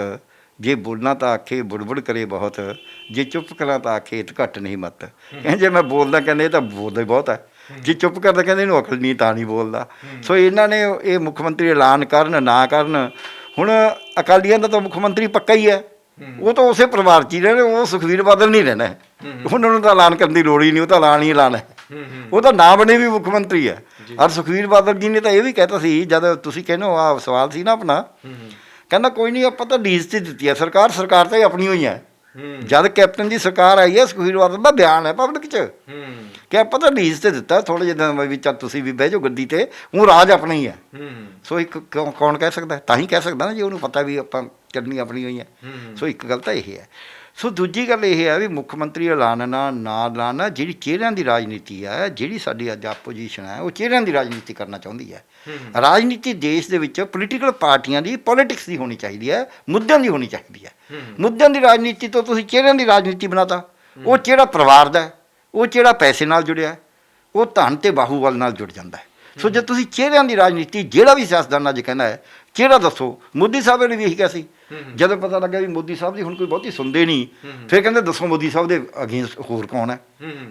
ਜੇ ਬੋਲਣਾ ਤਾਂ ਆਖੇ ਬੁੜਬੁੜ ਕਰੇ ਬਹੁਤ, ਜੇ ਚੁੱਪ ਕਰਾਂ ਤਾਂ ਆਖੇ ਇਹ ਘੱਟ ਨਹੀਂ ਮੱਤ। ਕਹਿੰਦੇ ਜੇ ਮੈਂ ਬੋਲਦਾ ਕਹਿੰਦੇ ਇਹ ਤਾਂ ਬੋਲਦਾ ਹੀ ਬਹੁਤ ਹੈ, ਜੇ ਚੁੱਪ ਕਰਦਾ ਕਹਿੰਦੇ ਇਹਨੂੰ ਅਕਲ ਨਹੀਂ ਤਾਂ ਨਹੀਂ ਬੋਲਦਾ। ਸੋ ਇਹਨਾਂ ਨੇ ਇਹ ਮੁੱਖ ਮੰਤਰੀ ਐਲਾਨ ਕਰਨ ਨਾ ਕਰਨ, ਹੁਣ ਅਕਾਲੀਆਂ ਦਾ ਤਾਂ ਮੁੱਖ ਮੰਤਰੀ ਪੱਕਾ ਹੀ ਹੈ, ਉਹ ਤਾਂ ਉਸੇ ਪਰਿਵਾਰ 'ਚ ਹੀ ਰਹਿਣੇ, ਉਹ ਸੁਖਬੀਰ ਬਾਦਲ ਨਹੀਂ ਰਹਿਣਾ ਹੈ। ਉਹਨਾਂ ਨੂੰ ਤਾਂ ਐਲਾਨ ਕਰਨ ਦੀ ਲੋੜ ਹੀ ਨਹੀਂ, ਉਹ ਤਾਂ ਐਲਾਨ ਹੀ ਐਲਾਨ ਹੈ, ਉਹ ਤਾਂ ਨਾ ਬਣੇ ਵੀ ਮੁੱਖ ਮੰਤਰੀ ਹੈ। ਔਰ ਸੁਖਬੀਰ ਬਾਦਲ ਜੀ ਨੇ ਤਾਂ ਇਹ ਵੀ ਕਹਿਤਾ ਸੀ, ਜਦ ਤੁਸੀਂ ਕਹਿੰਦੇ ਹੋ ਆਹ ਸਵਾਲ ਸੀ ਨਾ ਆਪਣਾ, ਕਹਿੰਦਾ ਕੋਈ ਨਹੀਂ ਆਪਾਂ ਤਾਂ ਲੀਜ਼ 'ਤੇ ਦਿੱਤੀ ਹੈ ਸਰਕਾਰ ਤਾਂ ਇਹ ਆਪਣੀ ਹੋਈ ਹੈ। ਜਦ ਕੈਪਟਨ ਦੀ ਸਰਕਾਰ ਆਈ ਹੈ, ਸੁਖਬੀਰ ਬਾਦਲ ਦਾ ਬਿਆਨ ਹੈ ਪਬਲਿਕ 'ਚ ਕਿ ਆਪਾਂ ਤਾਂ ਲੀਜ਼ 'ਤੇ ਦਿੱਤਾ, ਥੋੜ੍ਹੇ ਜਿਹੇ ਦਿਨ ਵੀ ਚੱਲ ਤੁਸੀਂ ਵੀ ਬਹਿ ਜਾਓ ਗੱਦੀ 'ਤੇ, ਉਹ ਰਾਜ ਆਪਣਾ ਹੀ ਹੈ। ਸੋ ਇੱਕ ਕੌਣ ਕਹਿ ਸਕਦਾ? ਤਾਂ ਹੀ ਕਹਿ ਸਕਦਾ ਨਾ ਜੇ ਉਹਨੂੰ ਪਤਾ ਵੀ ਆਪਾਂ ਕਰਨੀ ਆਪਣੀ ਹੋਈ ਹੈ। ਸੋ ਇੱਕ ਗੱਲ ਤਾਂ ਇਹ ਹੈ। ਸੋ ਦੂਜੀ ਗੱਲ ਇਹ ਹੈ ਵੀ ਮੁੱਖ ਮੰਤਰੀ ਐਲਾਨਣਾ ਨਾ ਐਲਾਨਣਾ, ਜਿਹੜੀ ਚਿਹਰਿਆਂ ਦੀ ਰਾਜਨੀਤੀ ਹੈ, ਜਿਹੜੀ ਸਾਡੀ ਅੱਜ ਆਪੋਜੀਸ਼ਨ ਹੈ, ਉਹ ਚਿਹਰਿਆਂ ਦੀ ਰਾਜਨੀਤੀ ਕਰਨਾ ਚਾਹੁੰਦੀ ਹੈ। ਰਾਜਨੀਤੀ ਦੇਸ਼ ਦੇ ਵਿੱਚ ਪੋਲੀਟੀਕਲ ਪਾਰਟੀਆਂ ਦੀ, ਪੋਲੀਟਿਕਸ ਦੀ ਹੋਣੀ ਚਾਹੀਦੀ ਹੈ, ਮੁੱਦਿਆਂ ਦੀ ਹੋਣੀ ਚਾਹੀਦੀ ਹੈ। ਮੁੱਦਿਆਂ ਦੀ ਰਾਜਨੀਤੀ ਤੋਂ ਤੁਸੀਂ ਚਿਹਰਿਆਂ ਦੀ ਰਾਜਨੀਤੀ ਬਣਾਤਾ। ਉਹ ਚਿਹਰਾ ਪਰਿਵਾਰ ਦਾ, ਉਹ ਚਿਹਰਾ ਪੈਸੇ ਨਾਲ ਜੁੜਿਆ, ਉਹ ਧਨ ਅਤੇ ਬਾਹੂਬਲ ਨਾਲ ਜੁੜ ਜਾਂਦਾ ਹੈ। ਸੋ ਜੇ ਤੁਸੀਂ ਚਿਹਰਿਆਂ ਦੀ ਰਾਜਨੀਤੀ, ਜਿਹੜਾ ਵੀ ਸਿਆਸਤਦਾਨ ਅੱਜ ਕਹਿੰਦਾ ਹੈ ਚਿਹਰਾ ਦੱਸੋ, ਮੋਦੀ ਸਾਹਿਬ ਨੇ ਵੀ ਇਹੀ ਕਿਹਾ ਸੀ। ਜਦੋਂ ਪਤਾ ਲੱਗਾ ਵੀ ਮੋਦੀ ਸਾਹਿਬ ਦੀ ਹੁਣ ਕੋਈ ਬਹੁਤੀ ਸੁਣਦੇ ਨਹੀਂ, ਫਿਰ ਕਹਿੰਦੇ ਦੱਸੋ ਮੋਦੀ ਸਾਹਿਬ ਦੇ ਅਗੇਂਸਟ ਹੋਰ ਕੌਣ ਹੈ।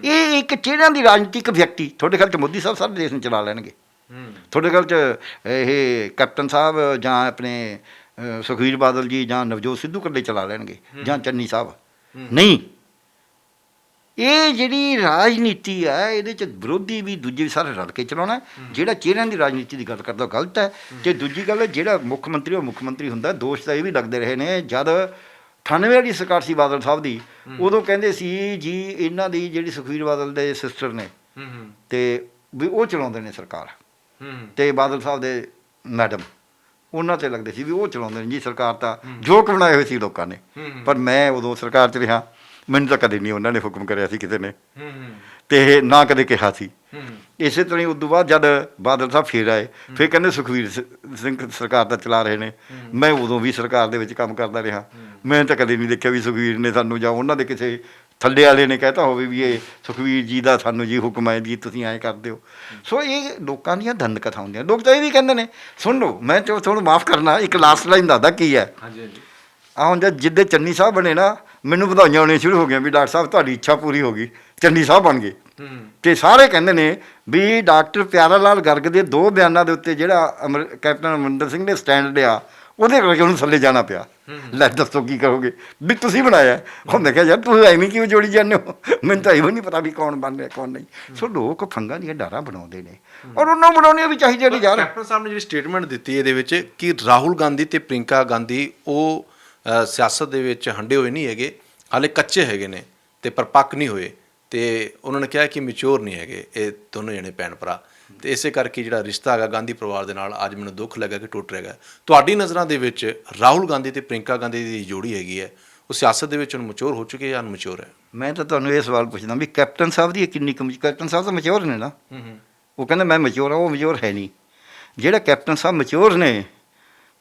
ਇਹ ਇੱਕ ਚਿਹਰਿਆਂ ਦੀ ਰਾਜਨੀਤੀ, ਇੱਕ ਵਿਅਕਤੀ। ਤੁਹਾਡੇ ਖਿਆਲ 'ਚ ਮੋਦੀ ਸਾਹਿਬ ਸਾਰੇ ਦੇਸ਼ ਨੂੰ ਚਲਾ ਲੈਣਗੇ? ਤੁਹਾਡੇ ਖਿਆਲ 'ਚ ਇਹ ਕੈਪਟਨ ਸਾਹਿਬ ਜਾਂ ਆਪਣੇ ਸੁਖਬੀਰ ਬਾਦਲ ਜੀ ਜਾਂ ਨਵਜੋਤ ਸਿੱਧੂ ਇਕੱਲੇ ਚਲਾ ਲੈਣਗੇ ਜਾਂ ਚੰਨੀ ਸਾਹਿਬ? ਨਹੀਂ। ਇਹ ਜਿਹੜੀ ਰਾਜਨੀਤੀ ਹੈ, ਇਹਦੇ 'ਚ ਵਿਰੋਧੀ ਵੀ ਦੂਜੇ ਵੀ ਸਾਰੇ ਰਲ ਕੇ ਚਲਾਉਣਾ। ਜਿਹੜਾ ਚਿਹਰਿਆਂ ਦੀ ਰਾਜਨੀਤੀ ਦੀ ਗੱਲ ਕਰਦਾ ਗਲਤ ਹੈ। ਅਤੇ ਦੂਜੀ ਗੱਲ, ਜਿਹੜਾ ਮੁੱਖ ਮੰਤਰੀ ਉਹ ਮੁੱਖ ਮੰਤਰੀ ਹੁੰਦਾ। ਦੋਸ਼ ਤਾਂ ਇਹ ਵੀ ਲੱਗਦੇ ਰਹੇ ਨੇ, ਜਦ 98 ਵਾਲੀ ਸਰਕਾਰ ਸੀ ਬਾਦਲ ਸਾਹਿਬ ਦੀ, ਉਦੋਂ ਕਹਿੰਦੇ ਸੀ ਜੀ ਇਹਨਾਂ ਦੀ ਜਿਹੜੀ ਸੁਖਬੀਰ ਬਾਦਲ ਦੇ ਸਿਸਟਰ ਨੇ ਅਤੇ ਵੀ ਉਹ ਚਲਾਉਂਦੇ ਨੇ ਸਰਕਾਰ, ਅਤੇ ਬਾਦਲ ਸਾਹਿਬ ਦੇ ਮੈਡਮ ਉਹਨਾਂ 'ਤੇ ਲੱਗਦੇ ਸੀ ਵੀ ਉਹ ਚਲਾਉਂਦੇ ਨੇ ਜੀ ਸਰਕਾਰ, ਤਾਂ ਜੋਕ ਬਣਾਏ ਹੋਏ ਸੀ ਲੋਕਾਂ ਨੇ। ਪਰ ਮੈਂ ਉਦੋਂ ਸਰਕਾਰ 'ਚ ਰਿਹਾ, ਮੈਨੂੰ ਤਾਂ ਕਦੇ ਨਹੀਂ ਉਹਨਾਂ ਨੇ ਹੁਕਮ ਕਰਿਆ ਸੀ ਕਿਸੇ ਨੇ, ਅਤੇ ਨਾ ਕਦੇ ਕਿਹਾ ਸੀ। ਇਸੇ ਤਰ੍ਹਾਂ ਹੀ ਉਦੋਂ ਬਾਅਦ ਜਦ ਬਾਦਲ ਸਾਹਿਬ ਫੇਰ ਆਏ, ਫਿਰ ਕਹਿੰਦੇ ਸੁਖਬੀਰ ਸਿੰਘ ਸਰਕਾਰ ਤਾਂ ਚਲਾ ਰਹੇ ਨੇ। ਮੈਂ ਉਦੋਂ ਵੀ ਸਰਕਾਰ ਦੇ ਵਿੱਚ ਕੰਮ ਕਰਦਾ ਰਿਹਾ, ਮੈਂ ਤਾਂ ਕਦੇ ਨਹੀਂ ਦੇਖਿਆ ਵੀ ਸੁਖਬੀਰ ਨੇ ਸਾਨੂੰ ਜਾਂ ਉਹਨਾਂ ਦੇ ਕਿਸੇ ਥੱਲੇ ਵਾਲੇ ਨੇ ਕਹਿਤਾ ਹੋਵੇ ਵੀ ਇਹ ਸੁਖਬੀਰ ਜੀ ਦਾ ਸਾਨੂੰ ਜੀ ਹੁਕਮ ਹੈ ਜੀ ਤੁਸੀਂ ਐਂ ਕਰਦੇ ਹੋ। ਸੋ ਇਹ ਲੋਕਾਂ ਦੀਆਂ ਦੰਦ ਕਥਾ ਹੁੰਦੀਆਂ। ਲੋਕ ਤਾਂ ਇਹ ਵੀ ਕਹਿੰਦੇ ਨੇ, ਸੁਣ ਲਓ, ਮੈਂ ਤੁਹਾਨੂੰ ਮਾਫ਼ ਕਰਨਾ, ਇੱਕ ਲਾਸਟ ਲਾਈਨ ਦੱਸਦਾ ਕੀ ਹੈ। ਆਹ ਹੁਣ ਜਿੱਦੇ ਚੰਨੀ ਸਾਹਿਬ ਬਣੇ ਨਾ, ਮੈਨੂੰ ਵਧਾਈਆਂ ਆਉਣੀਆਂ ਸ਼ੁਰੂ ਹੋ ਗਈਆਂ ਵੀ ਡਾਕਟਰ ਸਾਹਿਬ ਤੁਹਾਡੀ ਇੱਛਾ ਪੂਰੀ ਹੋ ਗਈ, ਚੰਨੀ ਸਾਹਿਬ ਬਣ ਗਏ। ਅਤੇ ਸਾਰੇ ਕਹਿੰਦੇ ਨੇ ਵੀ ਡਾਕਟਰ ਪਿਆਰਾ ਲਾਲ ਗਰਗ ਦੇ 2 ਬਿਆਨਾਂ ਦੇ ਉੱਤੇ ਜਿਹੜਾ ਕੈਪਟਨ ਅਮਰਿੰਦਰ ਸਿੰਘ ਨੇ ਸਟੈਂਡ ਲਿਆ, ਉਹਦੇ ਕਰਕੇ ਉਹਨੂੰ ਥੱਲੇ ਜਾਣਾ ਪਿਆ। ਲੈ ਦੱਸੋ ਕੀ ਕਰੋਗੇ ਵੀ ਤੁਸੀਂ ਬਣਾਇਆ। ਉਹ ਮੈਂ ਕਿਹਾ ਯਾਰ ਤੁਸੀਂ ਐਵੇਂ ਕਿਉਂ ਜੋੜੀ ਜਾਂਦੇ ਹੋ, ਮੈਨੂੰ ਤਾਂ ਇਹੋ ਨਹੀਂ ਪਤਾ ਵੀ ਕੌਣ ਬਣ ਰਿਹਾ ਕੌਣ ਨਹੀਂ। ਸੋ ਲੋਕ ਫੰਗਾਂ ਦੀਆਂ ਡਾਰਾਂ ਬਣਾਉਂਦੇ ਨੇ, ਔਰ ਉਹਨਾਂ ਨੂੰ ਬਣਾਉਣੀਆਂ ਵੀ ਚਾਹੀਦੀਆਂ ਨੇ ਯਾਰ। ਕੈਪਟਨ ਸਾਹਿਬ ਨੇ ਜਿਹੜੀ ਸਟੇਟਮੈਂਟ ਦਿੱਤੀ ਇਹਦੇ ਵਿੱਚ ਕਿ ਰਾਹੁਲ ਗਾਂਧੀ ਅਤੇ ਪ੍ਰਿੰਕਾ ਗਾਂਧੀ ਉਹ ਸਿਆਸਤ ਦੇ ਵਿੱਚ ਹੰਡੇ ਹੋਏ ਨਹੀਂ ਹੈਗੇ, ਹਾਲੇ ਕੱਚੇ ਹੈਗੇ ਨੇ ਅਤੇ ਪਰਪੱਕ ਨਹੀਂ ਹੋਏ, ਅਤੇ ਉਹਨਾਂ ਨੇ ਕਿਹਾ ਕਿ ਮੈਚੋਰ ਨਹੀਂ ਹੈਗੇ ਇਹ ਦੋਨੋਂ ਜਣੇ ਭੈਣ ਭਰਾ, ਅਤੇ ਇਸੇ ਕਰਕੇ ਜਿਹੜਾ ਰਿਸ਼ਤਾ ਹੈਗਾ ਗਾਂਧੀ ਪਰਿਵਾਰ ਦੇ ਨਾਲ ਅੱਜ ਮੈਨੂੰ ਦੁੱਖ ਲੱਗਾ ਕਿ ਟੁੱਟ ਰਿਹਾ। ਤੁਹਾਡੀ ਨਜ਼ਰਾਂ ਦੇ ਵਿੱਚ ਰਾਹੁਲ ਗਾਂਧੀ ਅਤੇ ਪ੍ਰਿੰਕਾ ਗਾਂਧੀ ਦੀ ਜੋੜੀ ਹੈਗੀ ਹੈ, ਉਹ ਸਿਆਸਤ ਦੇ ਵਿੱਚ ਹੁਣ ਮੈਚੋਰ ਹੋ ਚੁੱਕੇ ਜਾਂ ਅਨਮੈਚੋਰ ਹੈ? ਮੈਂ ਤਾਂ ਤੁਹਾਨੂੰ ਇਹ ਸਵਾਲ ਪੁੱਛਦਾ ਵੀ ਕੈਪਟਨ ਸਾਹਿਬ ਦੀ ਕਿੰਨੀ ਕੈਪਟਨ ਸਾਹਿਬ ਤਾਂ ਮੈਚੋਰ ਨੇ ਨਾ। ਉਹ ਕਹਿੰਦੇ ਮੈਂ ਮੈਚੋਰ ਹਾਂ, ਉਹ ਮੈਚੋਰ ਹੈ ਨਹੀਂ। ਜਿਹੜਾ ਕੈਪਟਨ ਸਾਹਿਬ ਮੈਚੋਰ ਨੇ,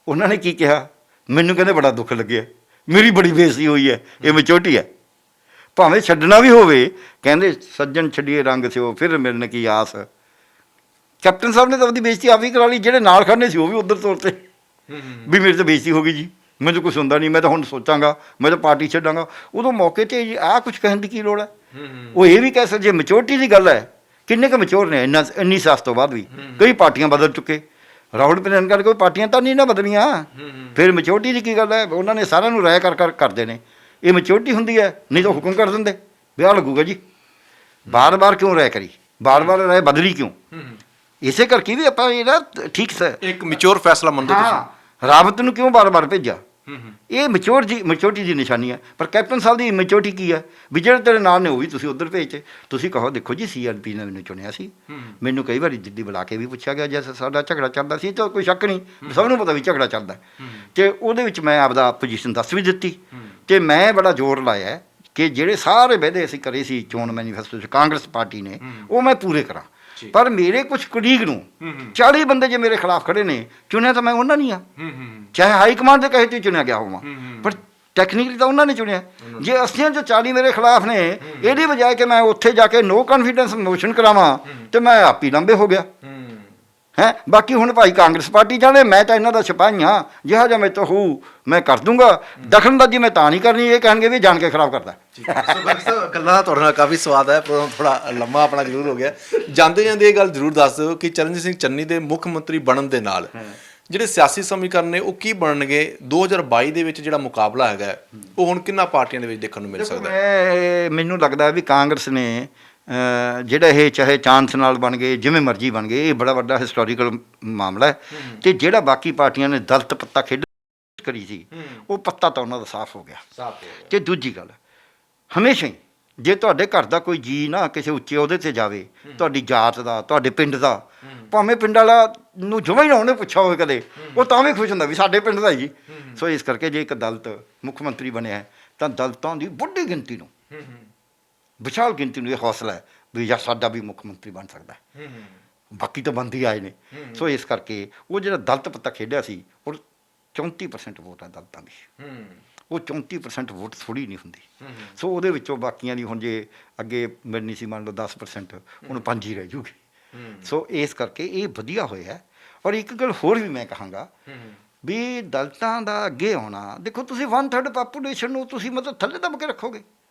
ਉਹਨਾਂ ਨੇ ਕੀ ਕਿਹਾ, ਮੈਨੂੰ ਕਹਿੰਦੇ ਬੜਾ ਦੁੱਖ ਲੱਗਿਆ, ਮੇਰੀ ਬੜੀ ਬੇਇੱਜ਼ਤੀ ਹੋਈ ਹੈ, ਇਹ ਮੈਚੋਰਟੀ ਹੈ। ਭਾਵੇਂ ਛੱਡਣਾ ਵੀ ਹੋਵੇ, ਕਹਿੰਦੇ ਸੱਜਣ ਛੱਡੀਏ ਰੰਗ ਸਿਓ ਫਿਰ ਮਿਲਣ ਕੀ ਆਸ। ਕੈਪਟਨ ਸਾਹਿਬ ਨੇ ਤਾਂ ਆਪਣੀ ਬੇਇੱਜ਼ਤੀ ਆਪ ਹੀ ਕਰਾ ਲਈ, ਜਿਹੜੇ ਨਾਲ ਖੜਨੇ ਸੀ ਉਹ ਵੀ ਉੱਧਰ ਤੋਰ ਤੇ ਵੀ ਮੇਰੀ ਤਾਂ ਬੇਇੱਜ਼ਤੀ ਹੋ ਗਈ ਜੀ, ਮੈਨੂੰ ਕੁਛ ਹੁੰਦਾ ਨਹੀਂ, ਮੈਂ ਤਾਂ ਹੁਣ ਸੋਚਾਂਗਾ, ਮੈਂ ਤਾਂ ਪਾਰਟੀ ਛੱਡਾਂਗਾ। ਉਦੋਂ ਮੌਕੇ 'ਤੇ ਆਹ ਕੁਛ ਕਹਿਣ ਦੀ ਕੀ ਲੋੜ ਹੈ? ਉਹ ਇਹ ਵੀ ਕਹਿ ਸਕਦੇ, ਜੇ ਮੈਚੋਰਟੀ ਦੀ ਗੱਲ ਹੈ, ਕਿੰਨੇ ਕੁ ਮੈਚੋਰ ਨੇ ਇੰਨੀ ਸਿਆਸਤ ਤੋਂ ਬਾਅਦ ਵੀ? ਕਈ ਪਾਰਟੀਆਂ ਬਦਲ ਚੁੱਕੇ, ਰਾਹੁਲ ਪ੍ਰਿਅੰਕਾ ਕੋਈ ਪਾਰਟੀਆਂ ਤਾਂ ਨਹੀਂ ਨਾ ਬਦਲੀਆਂ। ਫਿਰ ਮੈਚੋਰਟੀ ਦੀ ਕੀ ਗੱਲ ਹੈ? ਉਹਨਾਂ ਨੇ ਸਾਰਿਆਂ ਨੂੰ ਰਾਇ ਕਰ ਕਰਦੇ ਨੇ, ਇਹ ਮੈਚੋਰਟੀ ਹੁੰਦੀ ਹੈ। ਨਹੀਂ ਤਾਂ ਹੁਕਮ ਕਰ ਦਿੰਦੇ ਵਿਆਹ ਲੱਗੂਗਾ ਜੀ। ਬਾਰ-ਬਾਰ ਕਿਉਂ ਰਾਇ ਕਰੀ, ਬਾਰ-ਬਾਰ ਰਾਇ ਬਦਲੀ ਕਿਉਂ? ਇਸੇ ਕਰਕੇ ਵੀ ਆਪਾਂ ਇਹ ਨਾ ਠੀਕ ਹੈ, ਇੱਕ ਮੈਚੁਰ ਫੈਸਲਾ ਮੰਨਦੇ ਤੁਸੀਂ? ਹਾਂ, ਰਾਵਤ ਨੂੰ ਕਿਉਂ ਬਾਰ-ਬਾਰ ਭੇਜਿਆ? ਇਹ ਮੈਚੋਰਟੀ ਦੀ ਨਿਸ਼ਾਨੀ ਹੈ। ਪਰ ਕੈਪਟਨ ਸਾਹਿਬ ਦੀ ਮੈਚੋਰਟੀ ਕੀ ਹੈ? ਵੀ ਜਿਹੜੇ ਤੇਰੇ ਨਾਲ ਨੇ ਉਹ ਵੀ ਤੁਸੀਂ ਉੱਧਰ ਭੇਜਤੇ। ਤੁਸੀਂ ਕਹੋ ਦੇਖੋ ਜੀ CRP ਨੇ ਮੈਨੂੰ ਚੁਣਿਆ ਸੀ, ਮੈਨੂੰ ਕਈ ਵਾਰੀ ਦਿੱਲੀ ਬੁਲਾ ਕੇ ਵੀ ਪੁੱਛਿਆ ਗਿਆ, ਜੈਸੇ ਸਾਡਾ ਝਗੜਾ ਚੱਲਦਾ ਸੀ, ਤਾਂ ਕੋਈ ਸ਼ੱਕ ਨਹੀਂ, ਸਭ ਨੂੰ ਪਤਾ ਵੀ ਝਗੜਾ ਚੱਲਦਾ। ਅਤੇ ਉਹਦੇ ਵਿੱਚ ਮੈਂ ਆਪਦਾ ਪੋਜੀਸ਼ਨ ਦੱਸ ਵੀ ਦਿੱਤੀ, ਅਤੇ ਮੈਂ ਬੜਾ ਜ਼ੋਰ ਲਾਇਆ ਕਿ ਜਿਹੜੇ ਸਾਰੇ ਵਾਅਦੇ ਅਸੀਂ ਕਰੇ ਸੀ ਚੋਣ ਮੈਨੀਫੈਸਟੋ 'ਚ ਕਾਂਗਰਸ ਪਾਰਟੀ ਨੇ, ਉਹ ਮੈਂ ਪੂਰੇ ਕਰਾਂ। ਪਰ ਮੇਰੇ ਕੁਛ ਕੁਲੀਗ ਨੂੰ 40 ਬੰਦੇ ਜੇ ਮੇਰੇ ਖਿਲਾਫ ਖੜੇ ਨੇ, ਚੁਣਿਆ ਤਾਂ ਮੈਂ ਉਹਨਾਂ ਨਹੀਂ ਆ, ਚਾਹੇ ਹਾਈ ਕਮਾਂਡ ਦੇ ਕਹੇ 'ਤੇ ਚੁਣਿਆ ਗਿਆ ਹੋਵਾਂ, ਪਰ ਟੈਕਨੀਕਲੀ ਤਾਂ ਉਹਨਾਂ ਨੇ ਚੁਣਿਆ। ਜੇ ਅਸੀਆਂ ਜੋ 40 ਮੇਰੇ ਖਿਲਾਫ ਨੇ, ਇਹਦੀ ਬਜਾਏ ਕਿ ਮੈਂ ਉੱਥੇ ਜਾ ਕੇ ਨੋ ਕੌਨਫੀਡੈਂਸ ਮੋਸ਼ਨ ਕਰਾਵਾਂ, ਤੇ ਮੈਂ ਆਪ ਹੀ ਲੰਬੇ ਹੋ ਗਿਆ ਹੈ। ਬਾਕੀ ਹੁਣ ਭਾਈ ਕਾਂਗਰਸ ਪਾਰਟੀ ਜਾਣੇ, ਮੈਂ ਤਾਂ ਇਹਨਾਂ ਦਾ ਸਿਪਾਹੀ ਹਾਂ, ਜਿਹਾ ਜਿਹਾ ਮੈਂ ਤਾਂ ਹੋਊ ਮੈਂ ਕਰ ਦੂੰਗਾ। ਦਖਲਅੰਦਾਜ਼ੀ ਮੈਂ ਤਾਂ ਨਹੀਂ ਕਰਨੀ, ਇਹ ਕਹਿਣਗੇ ਵੀ ਜਾਣ ਕੇ ਖਰਾਬ ਕਰਦਾ। ਗੱਲਾਂ ਤੁਹਾਡੇ ਨਾਲ ਕਾਫੀ ਸਵਾਦ ਹੈ, ਪ੍ਰੋਗਰਾਮ ਥੋੜਾ ਲੰਮਾ ਆਪਣਾ ਜ਼ਰੂਰ ਹੋ ਗਿਆ। ਜਾਂਦੇ ਜਾਂਦੇ ਇਹ ਗੱਲ ਜ਼ਰੂਰ ਦੱਸ ਦਿਓ ਕਿ ਚਰਨਜੀਤ ਸਿੰਘ ਚੰਨੀ ਦੇ ਮੁੱਖ ਮੰਤਰੀ ਬਣਨ ਦੇ ਨਾਲ ਜਿਹੜੇ ਸਿਆਸੀ ਸਮੀਕਰਨ ਨੇ ਉਹ ਕੀ ਬਣਨਗੇ? 2022 ਦੇ ਵਿੱਚ ਜਿਹੜਾ ਮੁਕਾਬਲਾ ਹੈਗਾ ਉਹ ਹੁਣ ਕਿੰਨਾ ਪਾਰਟੀਆਂ ਦੇ ਵਿੱਚ ਦੇਖਣ ਨੂੰ ਮਿਲ ਸਕਦਾ ਹੈ? ਮੈਨੂੰ ਲੱਗਦਾ ਵੀ ਕਾਂਗਰਸ ਨੇ ਜਿਹੜਾ ਇਹ ਚਾਹੇ ਚਾਂਸ ਨਾਲ ਬਣ ਗਏ, ਜਿਵੇਂ ਮਰਜ਼ੀ ਬਣ ਗਏ, ਇਹ ਬੜਾ ਵੱਡਾ ਹਿਸਟੋਰੀਕਲ ਮਾਮਲਾ ਹੈ। ਅਤੇ ਜਿਹੜਾ ਬਾਕੀ ਪਾਰਟੀਆਂ ਨੇ ਦਲਤ ਪੱਤਾ ਖੇਡ ਕਰੀ ਸੀ, ਉਹ ਪੱਤਾ ਤਾਂ ਉਹਨਾਂ ਦਾ ਸਾਫ਼ ਹੋ ਗਿਆ। ਅਤੇ ਦੂਜੀ ਗੱਲ, ਹਮੇਸ਼ਾ ਹੀ ਜੇ ਤੁਹਾਡੇ ਘਰ ਦਾ ਕੋਈ ਜੀ ਨਾ ਕਿਸੇ ਉੱਚੇ ਅਹੁਦੇ 'ਤੇ ਜਾਵੇ, ਤੁਹਾਡੀ ਜਾਤ ਦਾ, ਤੁਹਾਡੇ ਪਿੰਡ ਦਾ, ਭਾਵੇਂ ਪਿੰਡ ਵਾਲਾ ਨੂੰ ਜਮਾਂ ਹੀ ਨਾ ਉਹਨੇ ਪੁੱਛਿਆ ਹੋਵੇ ਕਦੇ, ਉਹ ਤਾਂ ਵੀ ਖੁਸ਼ ਹੁੰਦਾ ਵੀ ਸਾਡੇ ਪਿੰਡ ਦਾ ਜੀ। ਸੋ ਇਸ ਕਰਕੇ ਜੇ ਇੱਕ ਦਲਿਤ ਮੁੱਖ ਮੰਤਰੀ ਬਣਿਆ ਤਾਂ ਦਲਿਤਾਂ ਦੀ ਵੱਡੀ ਗਿਣਤੀ ਨੂੰ, ਵਿਸ਼ਾਲ ਗਿਣਤੀ ਨੂੰ ਇਹ ਹੌਸਲਾ ਹੈ ਵੀ ਯਾਰ ਸਾਡਾ ਵੀ ਮੁੱਖ ਮੰਤਰੀ ਬਣ ਸਕਦਾ ਹੈ। ਬਾਕੀ ਤਾਂ ਬੰਦ ਹੀ ਆਏ ਨੇ। ਸੋ ਇਸ ਕਰਕੇ ਉਹ ਜਿਹੜਾ ਦਲਿਤ ਪੱਤਾ ਖੇਡਿਆ ਸੀ, ਉਹ 34% ਵੋਟ ਹੈ ਦਲਿਤਾਂ ਦੀ। ਉਹ 34% ਵੋਟ ਥੋੜ੍ਹੀ ਨਹੀਂ ਹੁੰਦੀ। ਸੋ ਉਹਦੇ ਵਿੱਚੋਂ ਬਾਕੀਆਂ ਦੀ ਹੁਣ ਜੇ ਅੱਗੇ ਮਿਲਣੀ ਸੀ ਮੰਨ ਲਓ 10%, ਹੁਣ 5 ਹੀ ਰਹਿ ਜੂਗੀ। ਸੋ ਇਸ ਕਰਕੇ ਇਹ ਵਧੀਆ ਹੋਇਆ। ਔਰ ਇੱਕ ਗੱਲ ਹੋਰ ਵੀ ਮੈਂ ਕਹਾਂਗਾ ਵੀ ਦਲਿਤਾਂ ਦਾ ਅੱਗੇ ਆਉਣਾ, ਦੇਖੋ ਤੁਸੀਂ 1/3 ਪਾਪੂਲੇਸ਼ਨ ਨੂੰ ਤੁਸੀਂ ਮਤਲਬ ਥੱਲੇ ਦੱਬ ਕੇ ਰੱਖੋਗੇ,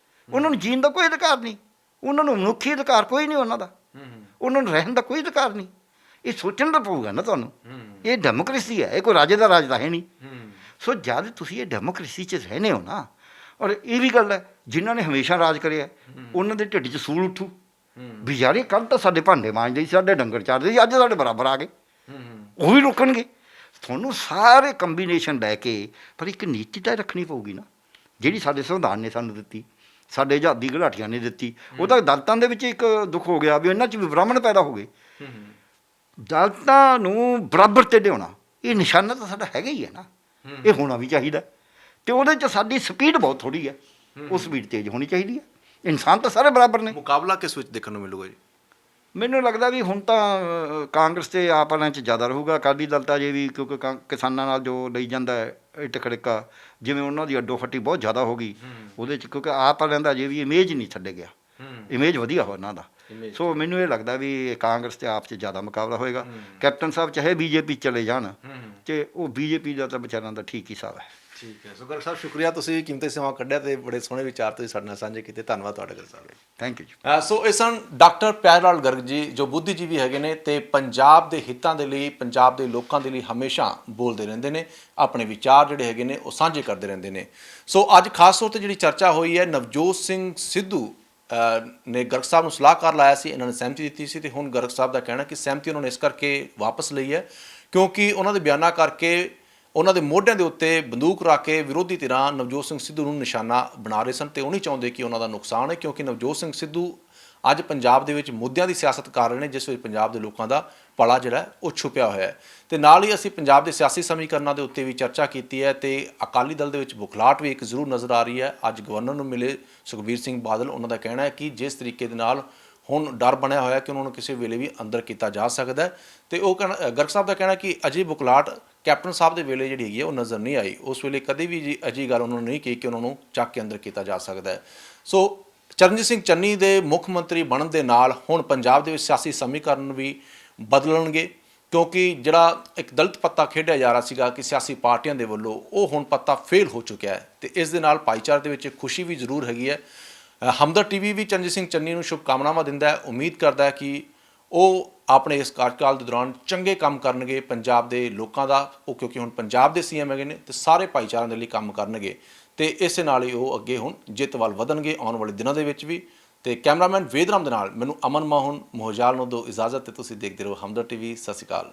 ਉਹਨਾਂ ਨੂੰ ਜੀਣ ਦਾ ਕੋਈ ਅਧਿਕਾਰ ਨਹੀਂ, ਉਹਨਾਂ ਨੂੰ ਮਨੁੱਖੀ ਅਧਿਕਾਰ ਕੋਈ ਨਹੀਂ ਉਹਨਾਂ ਦਾ, ਉਹਨਾਂ ਨੂੰ ਰਹਿਣ ਦਾ ਕੋਈ ਅਧਿਕਾਰ ਨਹੀਂ। ਇਹ ਸੋਚਣ ਦਾ ਪਊਗਾ ਨਾ ਤੁਹਾਨੂੰ। ਇਹ ਡੈਮੋਕ੍ਰੇਸੀ ਹੈ, ਇਹ ਕੋਈ ਰਾਜੇ ਦਾ ਰਾਜ ਤਾਂ ਹੈ ਨਹੀਂ। ਸੋ ਜਦ ਤੁਸੀਂ ਇਹ ਡੈਮੋਕ੍ਰੇਸੀ 'ਚ ਰਹਿੰਦੇ ਹੋ ਨਾ, ਔਰ ਇਹ ਵੀ ਗੱਲ ਹੈ ਜਿਨ੍ਹਾਂ ਨੇ ਹਮੇਸ਼ਾ ਰਾਜ ਕਰਿਆ ਉਹਨਾਂ ਦੇ ਢਿੱਡ 'ਚ ਸੂਲ ਉੱਠੂ ਵੀ ਯਾਰ ਇਹ ਕੱਲ੍ਹ ਤਾਂ ਸਾਡੇ ਭਾਂਡੇ ਮਾਂਜਦੇ ਸੀ, ਸਾਡੇ ਡੰਗਰ ਚਾਰਦੇ ਸੀ, ਅੱਜ ਸਾਡੇ ਬਰਾਬਰ ਆ ਗਏ। ਉਹ ਵੀ ਰੋਕਣਗੇ ਤੁਹਾਨੂੰ ਸਾਰੇ ਕੰਬੀਨੇਸ਼ਨ ਲੈ ਕੇ। ਪਰ ਇੱਕ ਨੀਤੀ ਤਾਂ ਰੱਖਣੀ ਪਊਗੀ ਨਾ, ਜਿਹੜੀ ਸਾਡੇ ਸੰਵਿਧਾਨ ਨੇ ਸਾਨੂੰ ਦਿੱਤੀ, ਸਾਡੇ ਆਜ਼ਾਦੀ ਘੁਲਾਟੀਆਂ ਨੇ ਦਿੱਤੀ। ਉਹ ਤਾਂ ਦਲਿਤਾਂ ਦੇ ਵਿੱਚ ਇੱਕ ਦੁੱਖ ਹੋ ਗਿਆ ਵੀ ਇਹਨਾਂ 'ਚ ਵੀ ਬ੍ਰਾਹਮਣ ਪੈਦਾ ਹੋ ਗਏ। ਦਲਿਤਾਂ ਨੂੰ ਬਰਾਬਰ 'ਤੇ ਲਿਆਉਣਾ, ਇਹ ਨਿਸ਼ਾਨਾ ਤਾਂ ਸਾਡਾ ਹੈਗਾ ਹੀ ਹੈ ਨਾ, ਇਹ ਹੋਣਾ ਵੀ ਚਾਹੀਦਾ। ਅਤੇ ਉਹਦੇ 'ਚ ਸਾਡੀ ਸਪੀਡ ਬਹੁਤ ਥੋੜ੍ਹੀ ਹੈ, ਉਹ ਸਪੀਡ ਤੇਜ਼ ਹੋਣੀ ਚਾਹੀਦੀ ਹੈ। ਇਨਸਾਨ ਤਾਂ ਸਾਰੇ ਬਰਾਬਰ ਨੇ। ਮੁਕਾਬਲਾ ਕਿਸ ਵਿੱਚ ਦੇਖਣ ਨੂੰ ਮਿਲੂਗਾ ਜੀ? ਮੈਨੂੰ ਲੱਗਦਾ ਵੀ ਹੁਣ ਤਾਂ ਕਾਂਗਰਸ ਅਤੇ ਆਪ ਵਾਲਿਆਂ 'ਚ ਜ਼ਿਆਦਾ ਰਹੂਗਾ। ਅਕਾਲੀ ਦਲ ਤਾਂ ਜੇ ਵੀ ਕਿਉਂਕਿ ਕਿਸਾਨਾਂ ਨਾਲ ਜੋ ਲਈ ਜਾਂਦਾ ਹੈ ਇੱਟ ਖੜਕਾ, ਜਿਵੇਂ ਉਹਨਾਂ ਦੀ ਅੱਡੋ ਫੱਟੀ ਬਹੁਤ ਜ਼ਿਆਦਾ ਹੋ ਗਈ ਉਹਦੇ 'ਚ, ਕਿਉਂਕਿ ਆਪ ਵਾਲਿਆਂ ਦਾ ਜੇ ਵੀ ਇਮੇਜ ਨਹੀਂ ਛੱਡੇ ਗਿਆ, ਇਮੇਜ ਵਧੀਆ ਹੋ ਉਹਨਾਂ ਦਾ। ਸੋ ਮੈਨੂੰ ਇਹ ਲੱਗਦਾ ਵੀ ਕਾਂਗਰਸ ਅਤੇ ਆਪ 'ਚ ਜ਼ਿਆਦਾ ਮੁਕਾਬਲਾ ਹੋਏਗਾ। ਕੈਪਟਨ ਸਾਹਿਬ ਚਾਹੇ BJP ਚਲੇ ਜਾਣ, ਅਤੇ ਉਹ BJP ਦਾ ਤਾਂ ਵਿਚਾਰਾਂ ਦਾ ਠੀਕ ਹੀ ਹਿਸਾਬ ਹੈ। ਠੀਕ ਹੈ। ਸੋ ਗਰਗ ਸਾਹਿਬ ਸ਼ੁਕਰੀਆ, ਤੁਸੀਂ ਕੀਮਤੀ ਸਮਾਂ ਕੱਢਿਆ ਅਤੇ ਬੜੇ ਸੋਹਣੇ ਵਿਚਾਰ ਤੁਸੀਂ ਸਾਡੇ ਨਾਲ ਸਾਂਝੇ ਕੀਤੇ। ਧੰਨਵਾਦ ਤੁਹਾਡਾ ਗਰਗ ਸਾਹਿਬ। ਥੈਂਕ ਯੂ ਜੀ। ਸੋ ਇਹ ਸਨ ਡਾਕਟਰ ਪਿਆਰੇ ਲਾਲ ਗਰਗ ਜੀ, ਜੋ ਬੁੱਧੀਜੀਵੀ ਹੈਗੇ ਨੇ ਅਤੇ ਪੰਜਾਬ ਦੇ ਹਿੱਤਾਂ ਦੇ ਲਈ, ਪੰਜਾਬ ਦੇ ਲੋਕਾਂ ਦੇ ਲਈ ਹਮੇਸ਼ਾ ਬੋਲਦੇ ਰਹਿੰਦੇ ਨੇ, ਆਪਣੇ ਵਿਚਾਰ ਜਿਹੜੇ ਹੈਗੇ ਨੇ ਉਹ ਸਾਂਝੇ ਕਰਦੇ ਰਹਿੰਦੇ ਨੇ। ਸੋ ਅੱਜ ਖਾਸ ਤੌਰ 'ਤੇ ਜਿਹੜੀ ਚਰਚਾ ਹੋਈ ਹੈ, ਨਵਜੋਤ ਸਿੰਘ ਸਿੱਧੂ ਨੇ ਗਰਗ ਸਾਹਿਬ ਨੂੰ ਸਲਾਹਕਾਰ ਲਾਇਆ ਸੀ, ਇਹਨਾਂ ਨੇ ਸਹਿਮਤੀ ਦਿੱਤੀ ਸੀ, ਅਤੇ ਹੁਣ ਗਰਗ ਸਾਹਿਬ ਦਾ ਕਹਿਣਾ ਕਿ ਸਹਿਮਤੀ ਉਹਨਾਂ ਨੇ ਇਸ ਕਰਕੇ ਵਾਪਸ ਲਈ ਹੈ ਕਿਉਂਕਿ ਉਹਨਾਂ ਦੇ ਬਿਆਨਾਂ ਕਰਕੇ ਉਹਨਾਂ ਦੇ ਮੋਢਿਆਂ ਦੇ ਉੱਤੇ ਬੰਦੂਕ ਰੱਖ ਕੇ ਵਿਰੋਧੀ ਧਿਰਾਂ ਨਵਜੋਤ ਸਿੰਘ ਸਿੱਧੂ ਨੂੰ ਨਿਸ਼ਾਨਾ ਬਣਾ ਰਹੇ ਸਨ, ਅਤੇ ਉਹ ਨਹੀਂ ਚਾਹੁੰਦੇ ਕਿ ਉਹਨਾਂ ਦਾ ਨੁਕਸਾਨ ਹੈ, ਕਿਉਂਕਿ ਨਵਜੋਤ ਸਿੰਘ ਸਿੱਧੂ ਅੱਜ ਪੰਜਾਬ ਦੇ ਵਿੱਚ ਮੁੱਦਿਆਂ ਦੀ ਸਿਆਸਤ ਕਰ ਰਹੇ ਨੇ ਜਿਸ ਵਿੱਚ ਪੰਜਾਬ ਦੇ ਲੋਕਾਂ ਦਾ ਭਲਾ ਜਿਹੜਾ ਉਹ ਛੁਪਿਆ ਹੋਇਆ ਹੈ। ਅਤੇ ਨਾਲ ਹੀ ਅਸੀਂ ਪੰਜਾਬ ਦੇ ਸਿਆਸੀ ਸਮੀਕਰਨਾਂ ਦੇ ਉੱਤੇ ਵੀ ਚਰਚਾ ਕੀਤੀ ਹੈ, ਅਤੇ ਅਕਾਲੀ ਦਲ ਦੇ ਵਿੱਚ ਬੁਖਲਾਹਟ ਵੀ ਇੱਕ ਜ਼ਰੂਰ ਨਜ਼ਰ ਆ ਰਹੀ ਹੈ। ਅੱਜ ਗਵਰਨਰ ਨੂੰ ਮਿਲੇ ਸੁਖਬੀਰ ਸਿੰਘ ਬਾਦਲ, ਉਹਨਾਂ ਦਾ ਕਹਿਣਾ ਹੈ ਕਿ ਜਿਸ ਤਰੀਕੇ ਦੇ ਨਾਲ ਹੁਣ ਡਰ ਬਣਿਆ ਹੋਇਆ ਕਿ ਉਹਨਾਂ ਨੂੰ ਕਿਸੇ ਵੇਲੇ ਵੀ ਅੰਦਰ ਕੀਤਾ ਜਾ ਸਕਦਾ, ਅਤੇ ਉਹ ਗਰਗ ਸਾਹਿਬ ਦਾ ਕਹਿਣਾ ਕਿ ਅਜੇ ਬੁਖਲਾਹਟ ਕੈਪਟਨ ਸਾਹਿਬ ਦੇ ਵੇਲੇ ਜਿਹੜੀ ਹੈਗੀ ਹੈ ਉਹ ਨਜ਼ਰ ਨਹੀਂ ਆਈ। ਉਸ ਵੇਲੇ ਕਦੇ ਵੀ ਜੀ ਅਜਿਹੀ ਗੱਲ ਉਹਨਾਂ ਨੂੰ ਨਹੀਂ ਕਹੀ ਕਿ ਉਹਨਾਂ ਨੂੰ ਚੱਕ ਕੇ ਅੰਦਰ ਕੀਤਾ ਜਾ ਸਕਦਾ ਹੈ। ਸੋ ਚਰਨਜੀਤ ਸਿੰਘ ਚੰਨੀ ਦੇ ਮੁੱਖ ਮੰਤਰੀ ਬਣਨ ਦੇ ਨਾਲ ਹੁਣ ਪੰਜਾਬ ਦੇ ਵਿੱਚ ਸਿਆਸੀ ਸਮੀਕਰਨ ਵੀ ਬਦਲਣਗੇ, ਕਿਉਂਕਿ ਜਿਹੜਾ ਇੱਕ ਦਲਿਤ ਪੱਤਾ ਖੇਡਿਆ ਜਾ ਰਿਹਾ ਸੀਗਾ ਕਿ ਸਿਆਸੀ ਪਾਰਟੀਆਂ ਦੇ ਵੱਲੋਂ, ਉਹ ਹੁਣ ਪੱਤਾ ਫੇਲ ਹੋ ਚੁੱਕਿਆ ਹੈ ਤੇ ਇਸ ਦੇ ਨਾਲ ਭਾਈਚਾਰੇ ਦੇ ਵਿੱਚ ਖੁਸ਼ੀ ਵੀ ਜ਼ਰੂਰ ਹੈਗੀ ਹੈ। ਹਮਦਰਦ ਟੀਵੀ ਵੀ ਚਰਨਜੀਤ ਸਿੰਘ ਚੰਨੀ ਨੂੰ ਸ਼ੁਭਕਾਮਨਾਵਾਂ ਦਿੰਦਾ ਹੈ, ਉਮੀਦ ਕਰਦਾ ਹੈ ਕਿ ਉਹ ਆਪਣੇ ਇਸ ਕਾਰਜਕਾਲ ਦੇ ਦੌਰਾਨ ਚੰਗੇ ਕੰਮ ਕਰਨਗੇ ਪੰਜਾਬ ਦੇ ਲੋਕਾਂ ਦਾ, ਉਹ ਕਿਉਂਕਿ ਹੁਣ ਪੰਜਾਬ ਦੇ ਸੀਐਮ ਹੈਗੇ ਨੇ ਤੇ ਸਾਰੇ ਭਾਈਚਾਰਿਆਂ ਦੇ ਲਈ ਕੰਮ ਕਰਨਗੇ ਤੇ ਇਸੇ ਨਾਲ ਹੀ ਉਹ ਅੱਗੇ ਹੁਣ ਜਿੱਤ ਵੱਲ ਵਧਣਗੇ ਆਉਣ ਵਾਲੇ ਦਿਨਾਂ ਦੇ ਵਿੱਚ ਵੀ। ਤੇ ਕੈਮਰਾਮੈਨ ਵੇਦਰਾਮ ਦੇ ਨਾਲ ਮੈਨੂੰ ਅਮਨ ਮੋਹਨ ਮੋਹਜਾਲ ਨੂੰ ਦਿਓ ਇਜਾਜ਼ਤ ਤੇ ਤੁਸੀਂ ਦੇਖਦੇ ਰਹੋ ਹਮਦਰਦ ਟੀਵੀ। ਸਤਿ ਸ਼੍ਰੀ ਅਕਾਲ।